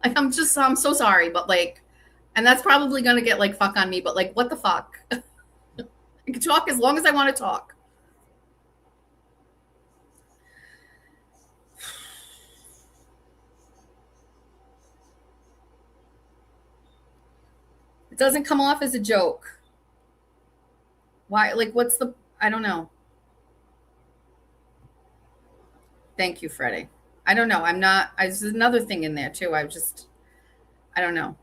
I'm so sorry, but and that's probably going to get fuck on me, but what the fuck? I can talk as long as I want to talk. It doesn't come off as a joke. Why? I don't know. Thank you, Freddie. I don't know. There's another thing in there too. I don't know.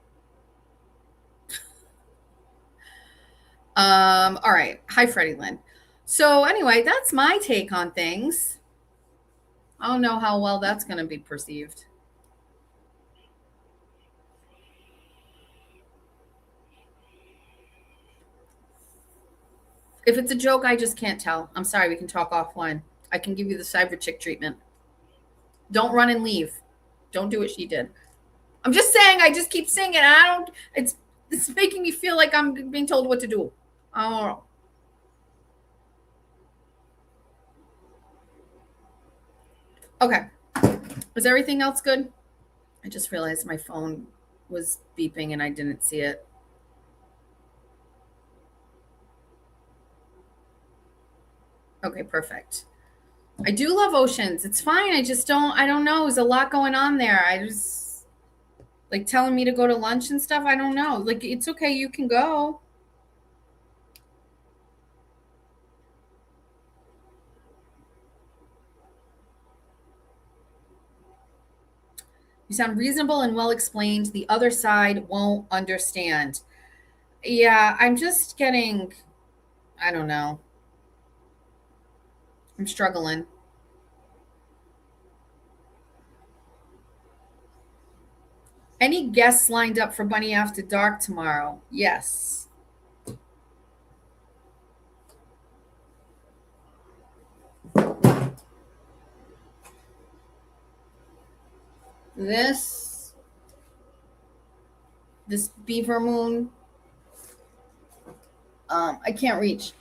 All right. Hi, Freddie Lynn. So anyway, that's my take on things. I don't know how well that's going to be perceived. If it's a joke, I just can't tell. I'm sorry. We can talk offline. I can give you the cyber chick treatment. Don't run and leave. Don't do what she did. I'm just saying. I just keep saying it. It's making me feel like I'm being told what to do. I don't know. Okay. Is everything else good? I just realized my phone was beeping and I didn't see it. Okay, perfect. I do love oceans. It's fine. I don't know. There's a lot going on there. I just telling me to go to lunch and stuff. I don't know. It's okay. You can go. You sound reasonable and well explained. The other side won't understand. Yeah, I'm just getting, I don't know. I'm struggling. Any guests lined up for Bunny After Dark tomorrow? Yes. This beaver moon. I can't reach.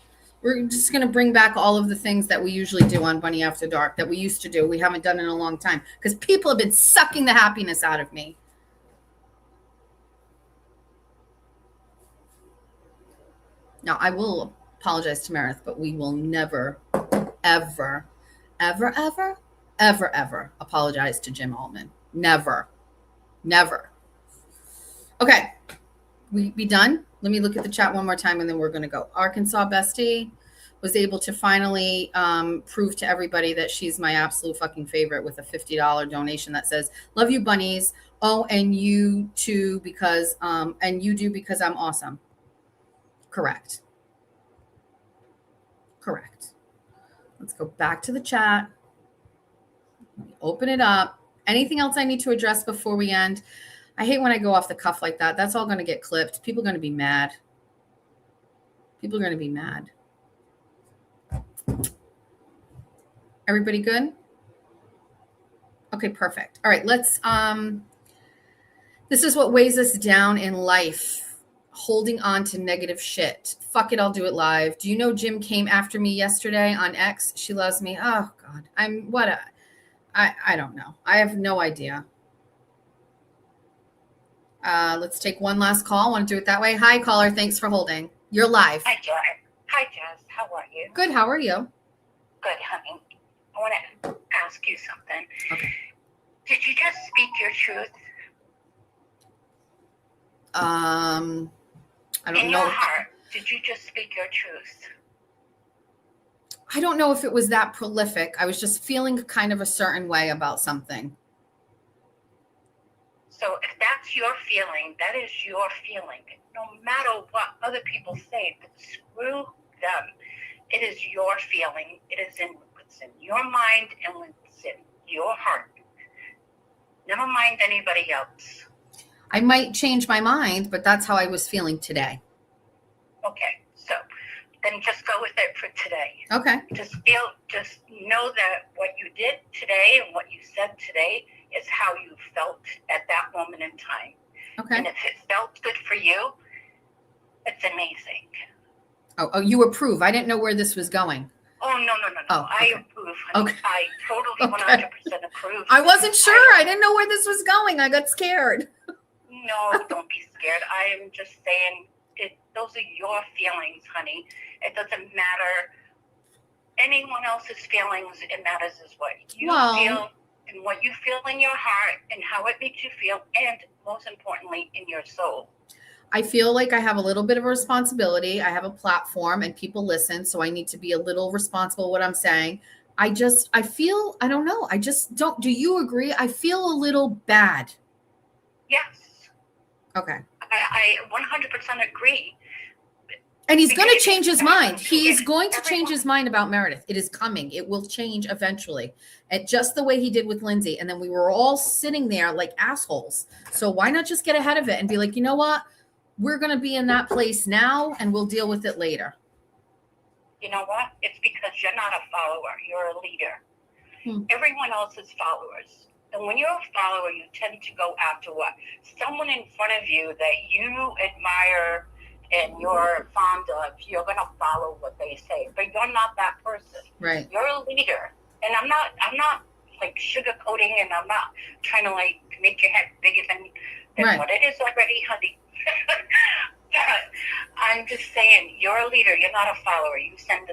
We're just going to bring back all of the things that we usually do on Bunny After Dark that we used to do. We haven't done in a long time because people have been sucking the happiness out of me. Now, I will apologize to Meredith, but we will never, ever, ever, ever, ever, ever apologize to Jim Altman. Never. Never. Okay. We be done? Let me look at the chat one more time and then we're going to go. Arkansas Bestie was able to finally prove to everybody that she's my absolute fucking favorite with a $50 donation that says, love you bunnies. Oh, and you too, because, and you do because I'm awesome. Correct. Correct. Let's go back to the chat. Open it up. Anything else I need to address before we end? I hate when I go off the cuff like that. That's all going to get clipped. People are going to be mad. People are going to be mad. Everybody good? Okay, perfect. All right, let's this is what weighs us down in life. Holding on to negative shit. Fuck it, I'll do it live. Do you know Jim came after me yesterday on X? She loves me. Oh God. I don't know. I have no idea. Let's take one last call. Want to do it that way? Hi, caller. Thanks for holding. You're live. Hi, Joy. Hi, Jess. How are you? Good. How are you? Good, honey. I want to ask you something. Okay. Did you just speak your truth? I don't In know. your heart, did you just speak your truth? I don't know if it was that prolific. I was just feeling kind of a certain way about something. So if that's your feeling, that is your feeling. No matter what other people say, but screw them. It is your feeling. It is in what's in your mind and what's in your heart. Never mind anybody else. I might change my mind, but that's how I was feeling today. Okay, so then just go with it for today. Okay. Just know that what you did today and what you said today is how you felt at that moment in time. Okay. And if it felt good for you, it's amazing. Oh, you approve. I didn't know where this was going. Oh, no. Oh, okay. I approve, honey. Okay. I totally 100% approve. I wasn't sure. I didn't know where this was going. I got scared. No, don't be scared. I am just saying those are your feelings, honey. It doesn't matter anyone else's feelings. It matters is what you feel and what you feel in your heart and how it makes you feel, and most importantly, in your soul. I feel like I have a little bit of a responsibility. I have a platform and people listen, so I need to be a little responsible what I'm saying. I don't know. I just don't. Do you agree? I feel a little bad. Yes. Okay. I 100% agree. And he's going to change his mind. He's going to change his mind about Meredith. It is coming. It will change eventually. And just the way he did with Lindsay. And then we were all sitting there like assholes. So why not just get ahead of it and be like, you know what? We're going to be in that place now and we'll deal with it later. You know what? It's because you're not a follower. You're a leader. Everyone else is followers. And when you're a follower, you tend to go after what? Someone in front of you that you admire and you're fond of, you're going to follow what they say. But you're not that person. Right. You're a leader. And I'm not like sugarcoating, and I'm not trying to like make your head bigger than right. what it is already, honey. But I'm just saying, you're a leader. You're not a follower. You set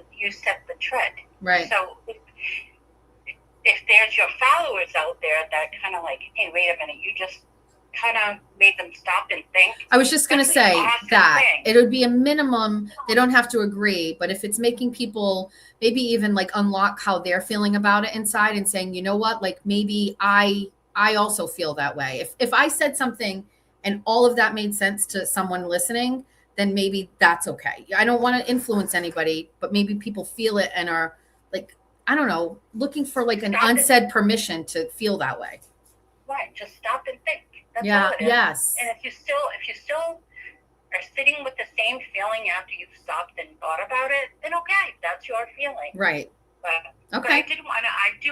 the tread. Right. So if there's your followers out there that kind of like, hey, wait a minute, you just kind of made them stop and think. I was just going to say awesome that thing. it would be a minimum. They don't have to agree, but if it's making people maybe even like unlock how they're feeling about it inside and saying, you know what, like maybe I also feel that way. If I said something and all of that made sense to someone listening, then maybe that's okay. I don't want to influence anybody, but maybe people feel it and are like, I don't know, looking for like an unsaid permission to feel that way. Right. Just stop and think. That's yeah. all it is. Yes. And if you still are sitting with the same feeling after you've stopped and thought about it, then okay, that's your feeling. Right. But okay. I do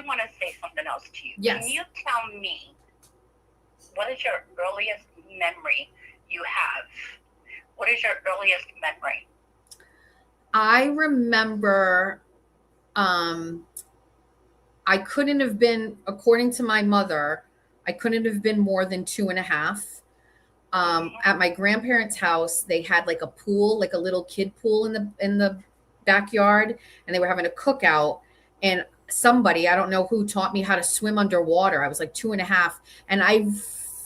want to say something else to you. Yes. Can you tell me what is your earliest memory you have? What is your earliest memory? I remember I couldn't have been, according to my mother, I couldn't have been more than 2.5. At my grandparents' house, they had like a pool, like a little kid pool in the backyard, and they were having a cookout. And somebody, I don't know who, taught me how to swim underwater. I was like 2.5, and I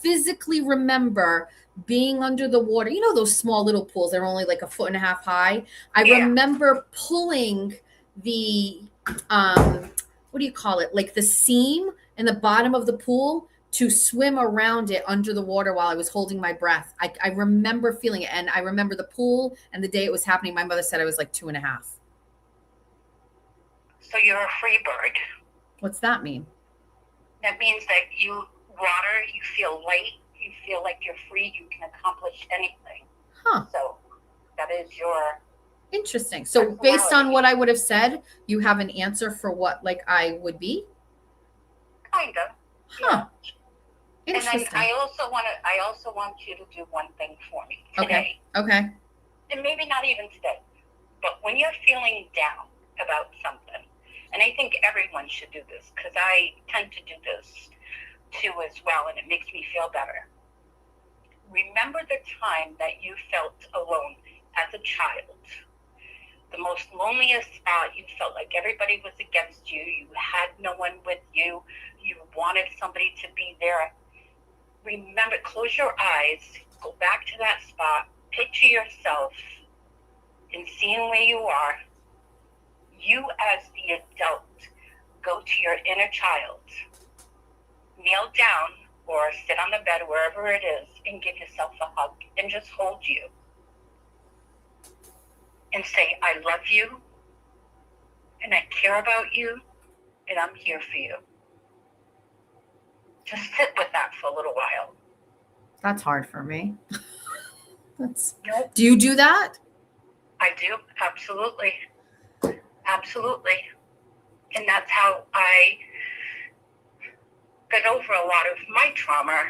physically remember being under the water. You know those small little pools, they're only like 1.5 foot high. I remember pulling the what do you call it, like the seam in the bottom of the pool to swim around it under the water while I was holding my breath. I remember feeling it, and I remember the pool and the day it was happening. My mother said I was like 2.5. So you're a free bird. What's that mean? That means that you feel light, you feel like you're free, you can accomplish anything. Huh. So that is your interesting. So based on what I would have said, you have an answer for what like I would be? Kind of. Huh. Yeah. Interesting. And then I also want you to do one thing for me today. Okay. And maybe not even today, but when you're feeling down about something, and I think everyone should do this because I tend to do this too as well, and it makes me feel better. Remember the time that you felt alone as a child. The most loneliest spot, you felt like everybody was against you. You had no one with you. You wanted somebody to be there. Remember, close your eyes, go back to that spot, picture yourself and seeing where you are. You as the adult, go to your inner child, kneel down or sit on the bed, wherever it is, and give yourself a hug and just hold you. And say, I love you, and I care about you, and I'm here for you. Just sit with that for a little while. That's hard for me. Nope. Do you do that? I do, absolutely. Absolutely. And that's how I got over a lot of my trauma,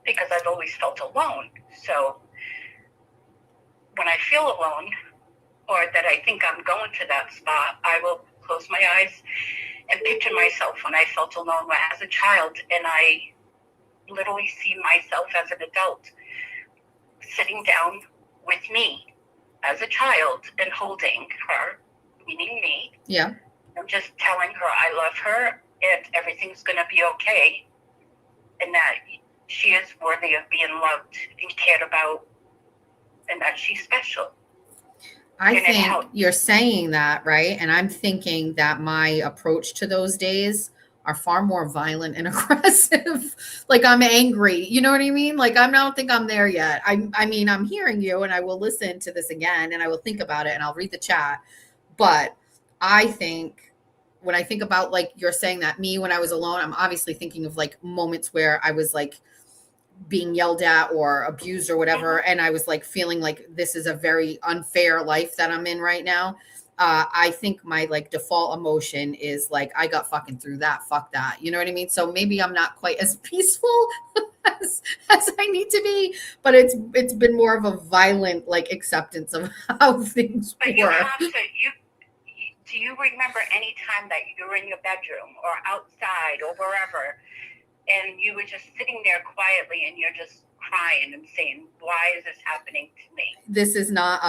because I've always felt alone. So when I feel alone, or that I think I'm going to that spot, I will close my eyes and picture myself when I felt alone as a child, and I literally see myself as an adult sitting down with me as a child and holding her, meaning me. Yeah. I'm just telling her I love her and everything's going to be okay, and that she is worthy of being loved and cared about, and that she's special. I think you're saying that, right? And I'm thinking that my approach to those days are far more violent and aggressive. Like I'm angry. You know what I mean? Like I don't think I'm there yet. I mean, I'm hearing you, and I will listen to this again, and I will think about it, and I'll read the chat. But I think when I think about, like you're saying that me when I was alone, I'm obviously thinking of like moments where I was like being yelled at or abused or whatever. And I was like feeling like this is a very unfair life that I'm in right now. I think my like default emotion is like, I got fucking through that. Fuck that. You know what I mean? So maybe I'm not quite as peaceful as I need to be, but it's been more of a violent like acceptance of how things but were. You have to, do you remember any time that you were in your bedroom or outside or wherever, and you were just sitting there quietly and you're just crying and saying, why is this happening to me? This is not,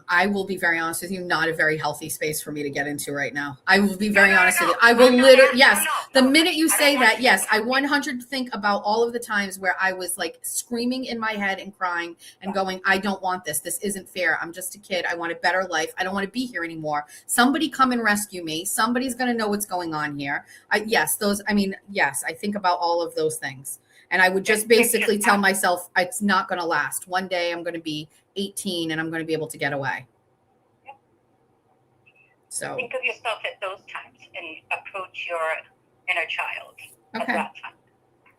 I will be very honest with you, not a very healthy space for me to get into right now. I will be very honest with you. I will literally, yes. The minute you say that, yes, I 100 think about all of the times where I was like screaming in my head and crying and going, I don't want this. This isn't fair. I'm just a kid. I want a better life. I don't want to be here anymore. Somebody come and rescue me. Somebody's going to know what's going on here. Yes, I think about all of those things. And I would just basically tell myself it's not going to last. One day I'm going to be 18 and I'm going to be able to get away. Yep. So think of yourself at those times and approach your inner child at that time.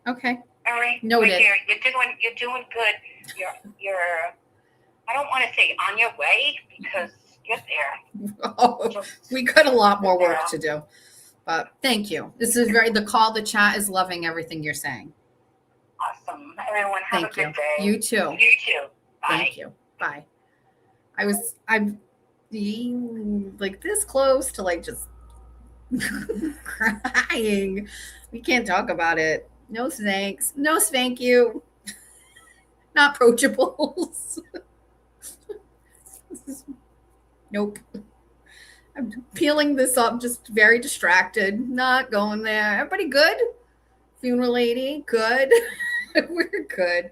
Okay. All right. Noted. You're doing good. You're I don't want to say on your way, because you're there. Oh, we got a lot more work to do. But thank you. This is the chat is loving everything you're saying. Awesome. Everyone have a good day. You too. You too. Bye. Thank you. Bye. I'm being like this close to like just crying. We can't talk about it. No thanks. No thank you. Not approachables. Nope. I'm peeling this up, just very distracted. Not going there. Everybody good? Funeral lady, good. We're good.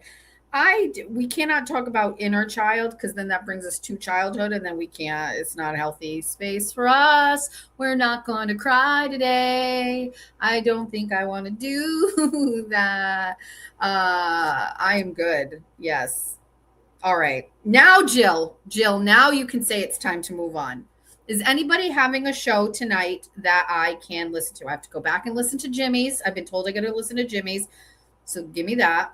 We cannot talk about inner child because then that brings us to childhood, and then we can't. It's not a healthy space for us. We're not going to cry today. I don't think I want to do that. I am good. Yes. All right. Now, Jill, now you can say it's time to move on. Is anybody having a show tonight that I can listen to? I have to go back and listen to Jimmy's. I've been told I got to listen to Jimmy's. So give me that.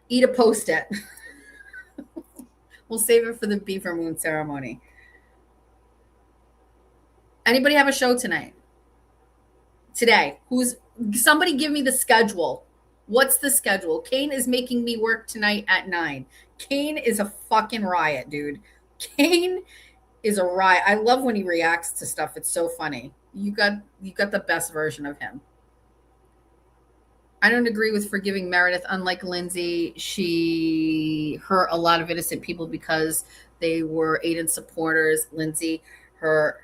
Eat a Post-it. We'll save it for the beaver moon ceremony. Anybody have a show tonight? Today? Somebody give me the schedule. What's the schedule? Kane is making me work tonight at 9. Kane is a fucking riot, dude. Kane is a riot. I love when he reacts to stuff. It's so funny. You got the best version of him. I don't agree with forgiving Meredith. Unlike Lindsay, she hurt a lot of innocent people because they were Aiden supporters. Lindsay hurt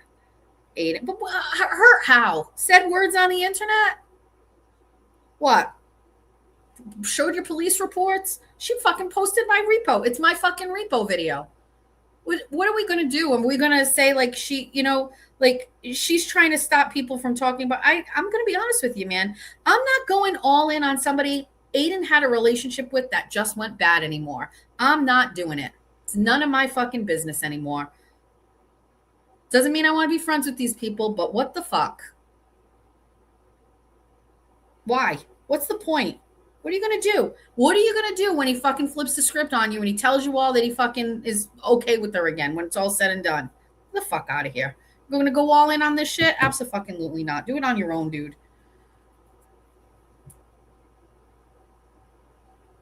Aiden. But hurt how? Said words on the internet? What? Showed your police reports? She fucking posted my repo. It's my fucking repo video. What are we going to do? Are we going to say like she's trying to stop people from talking about, I'm going to be honest with you, man. I'm not going all in on somebody Aiden had a relationship with that just went bad anymore. I'm not doing it. It's none of my fucking business anymore. Doesn't mean I want to be friends with these people, but what the fuck? Why? What's the point? What are you going to do? What are you going to do when he fucking flips the script on you and he tells you all that he fucking is okay with her again when it's all said and done? Get the fuck out of here. You're going to go all in on this shit? Absolutely not. Do it on your own, dude.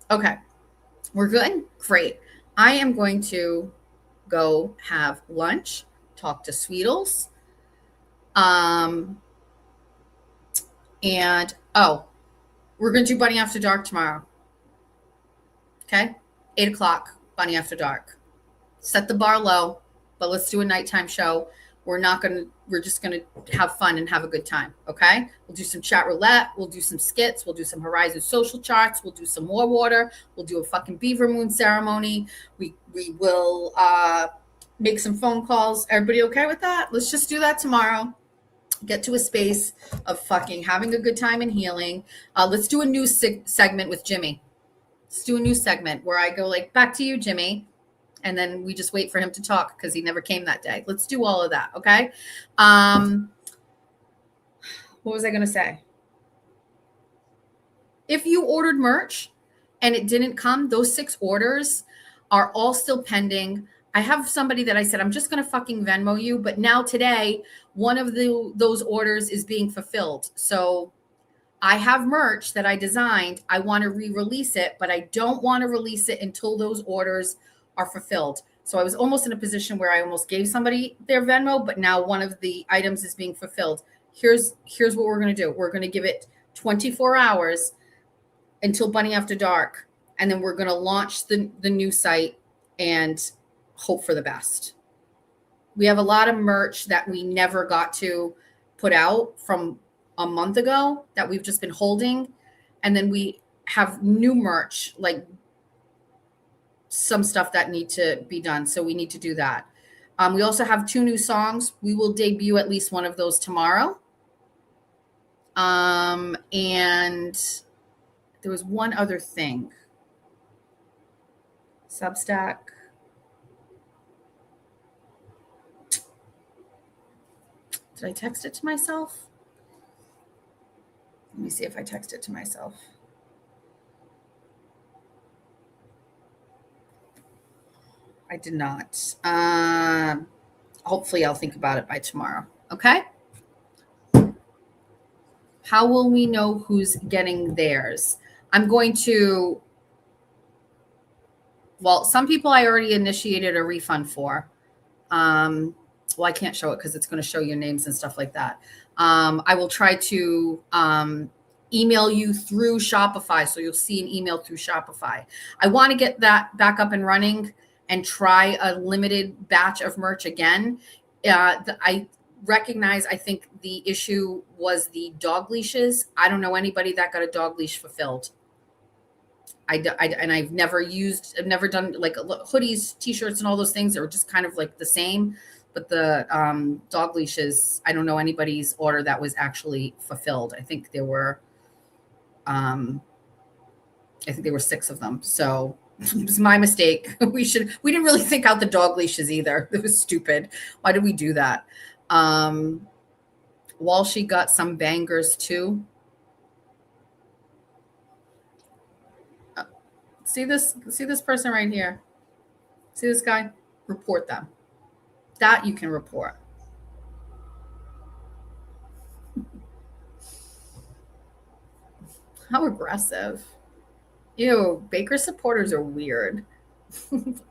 Okay. We're good? Great. I am going to go have lunch, talk to Sweetles. We're going to do Bunny After Dark tomorrow. Okay? 8 o'clock, Bunny After Dark. Set the bar low, but let's do a nighttime show. We're just going to have fun and have a good time. Okay? We'll do some chat roulette. We'll do some skits. We'll do some Horizon social charts. We'll do some more water. We'll do a fucking beaver moon ceremony. We will make some phone calls. Everybody okay with that? Let's just do that tomorrow. Get to a space of fucking having a good time and healing. Let's do a new segment with Jimmy. Let's do a new segment where I go like, back to you, Jimmy. And then we just wait for him to talk because he never came that day. Let's do all of that. Okay. What was I going to say? If you ordered merch and it didn't come, those 6 orders are all still pending. I have somebody that I said, I'm just going to fucking Venmo you. But now today, one of those orders is being fulfilled. So I have merch that I designed. I want to re-release it, but I don't want to release it until those orders are fulfilled. So I was almost in a position where I almost gave somebody their Venmo, but now one of the items is being fulfilled. Here's what we're going to do. We're going to give it 24 hours until Bunny After Dark. And then we're going to launch the new site and hope for the best. We have a lot of merch that we never got to put out from a month ago that we've just been holding. And then we have new merch, like some stuff that need to be done. So we need to do that. We also have 2 new songs. We will debut at least one of those tomorrow. And there was one other thing. Substack. Did I text it to myself? Let me see if I text it to myself. I did not. Hopefully I'll think about it by tomorrow. Okay? How will we know who's getting theirs? I'm going to, some people I already initiated a refund for. I can't show it because it's going to show your names and stuff like that. I will try to email you through Shopify. So you'll see an email through Shopify. I want to get that back up and running and try a limited batch of merch again. I recognize, I think the issue was the dog leashes. I don't know anybody that got a dog leash fulfilled. And I've never done like hoodies, t-shirts, and all those things are just kind of like the same. But the dog leashes, I don't know anybody's order that was actually fulfilled. I think there were 6 of them. So it was my mistake. We didn't really think out the dog leashes either. It was stupid. Why did we do that? Walshy got some bangers too. See this person right here. See this guy? Report them. That you can report. How aggressive. Ew, Baker supporters are weird.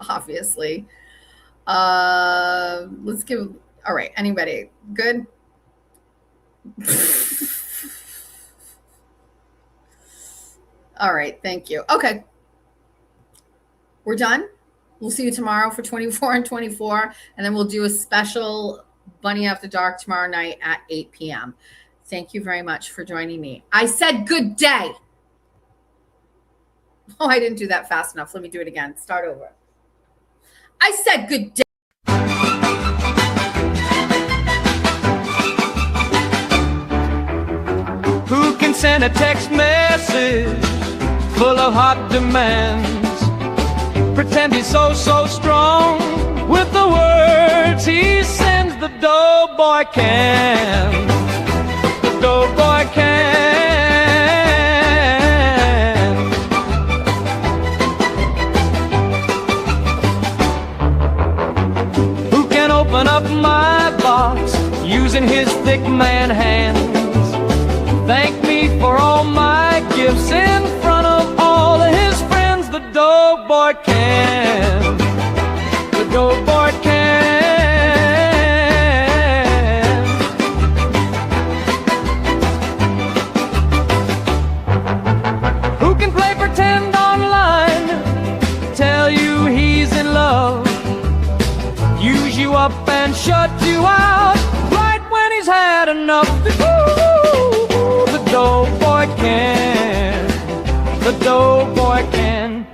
Obviously. Let's give, all right, anybody good? All right, thank you. Okay. We're done. We'll see you tomorrow for 24 and 24, and then we'll do a special Bunny After Dark tomorrow night at 8 p.m. Thank you very much for joining me. I said good day. Oh, I didn't do that fast enough. Let me do it again. Start over. I said good day. Who can send a text message full of hot demands? Pretend he's so strong with the words he sends. The doughboy can. The doughboy can. Who can open up my box using his thick man hands? Thank me for all my gifts in front of all of his friends. The doughboy can. The doughboy can. Who can play pretend online? Tell you he's in love. Use you up and shut you out right when he's had enough. The doughboy can. The doughboy can.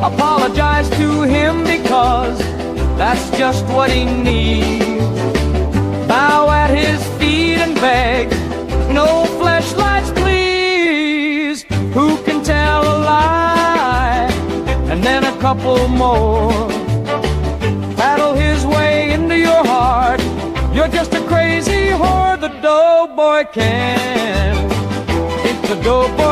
Apologize to him because that's just what he needs. Bow at his feet and beg, no fleshlights please. Who can tell a lie and then a couple more? Paddle his way into your heart. You're just a crazy whore. The doughboy can. It's the doughboy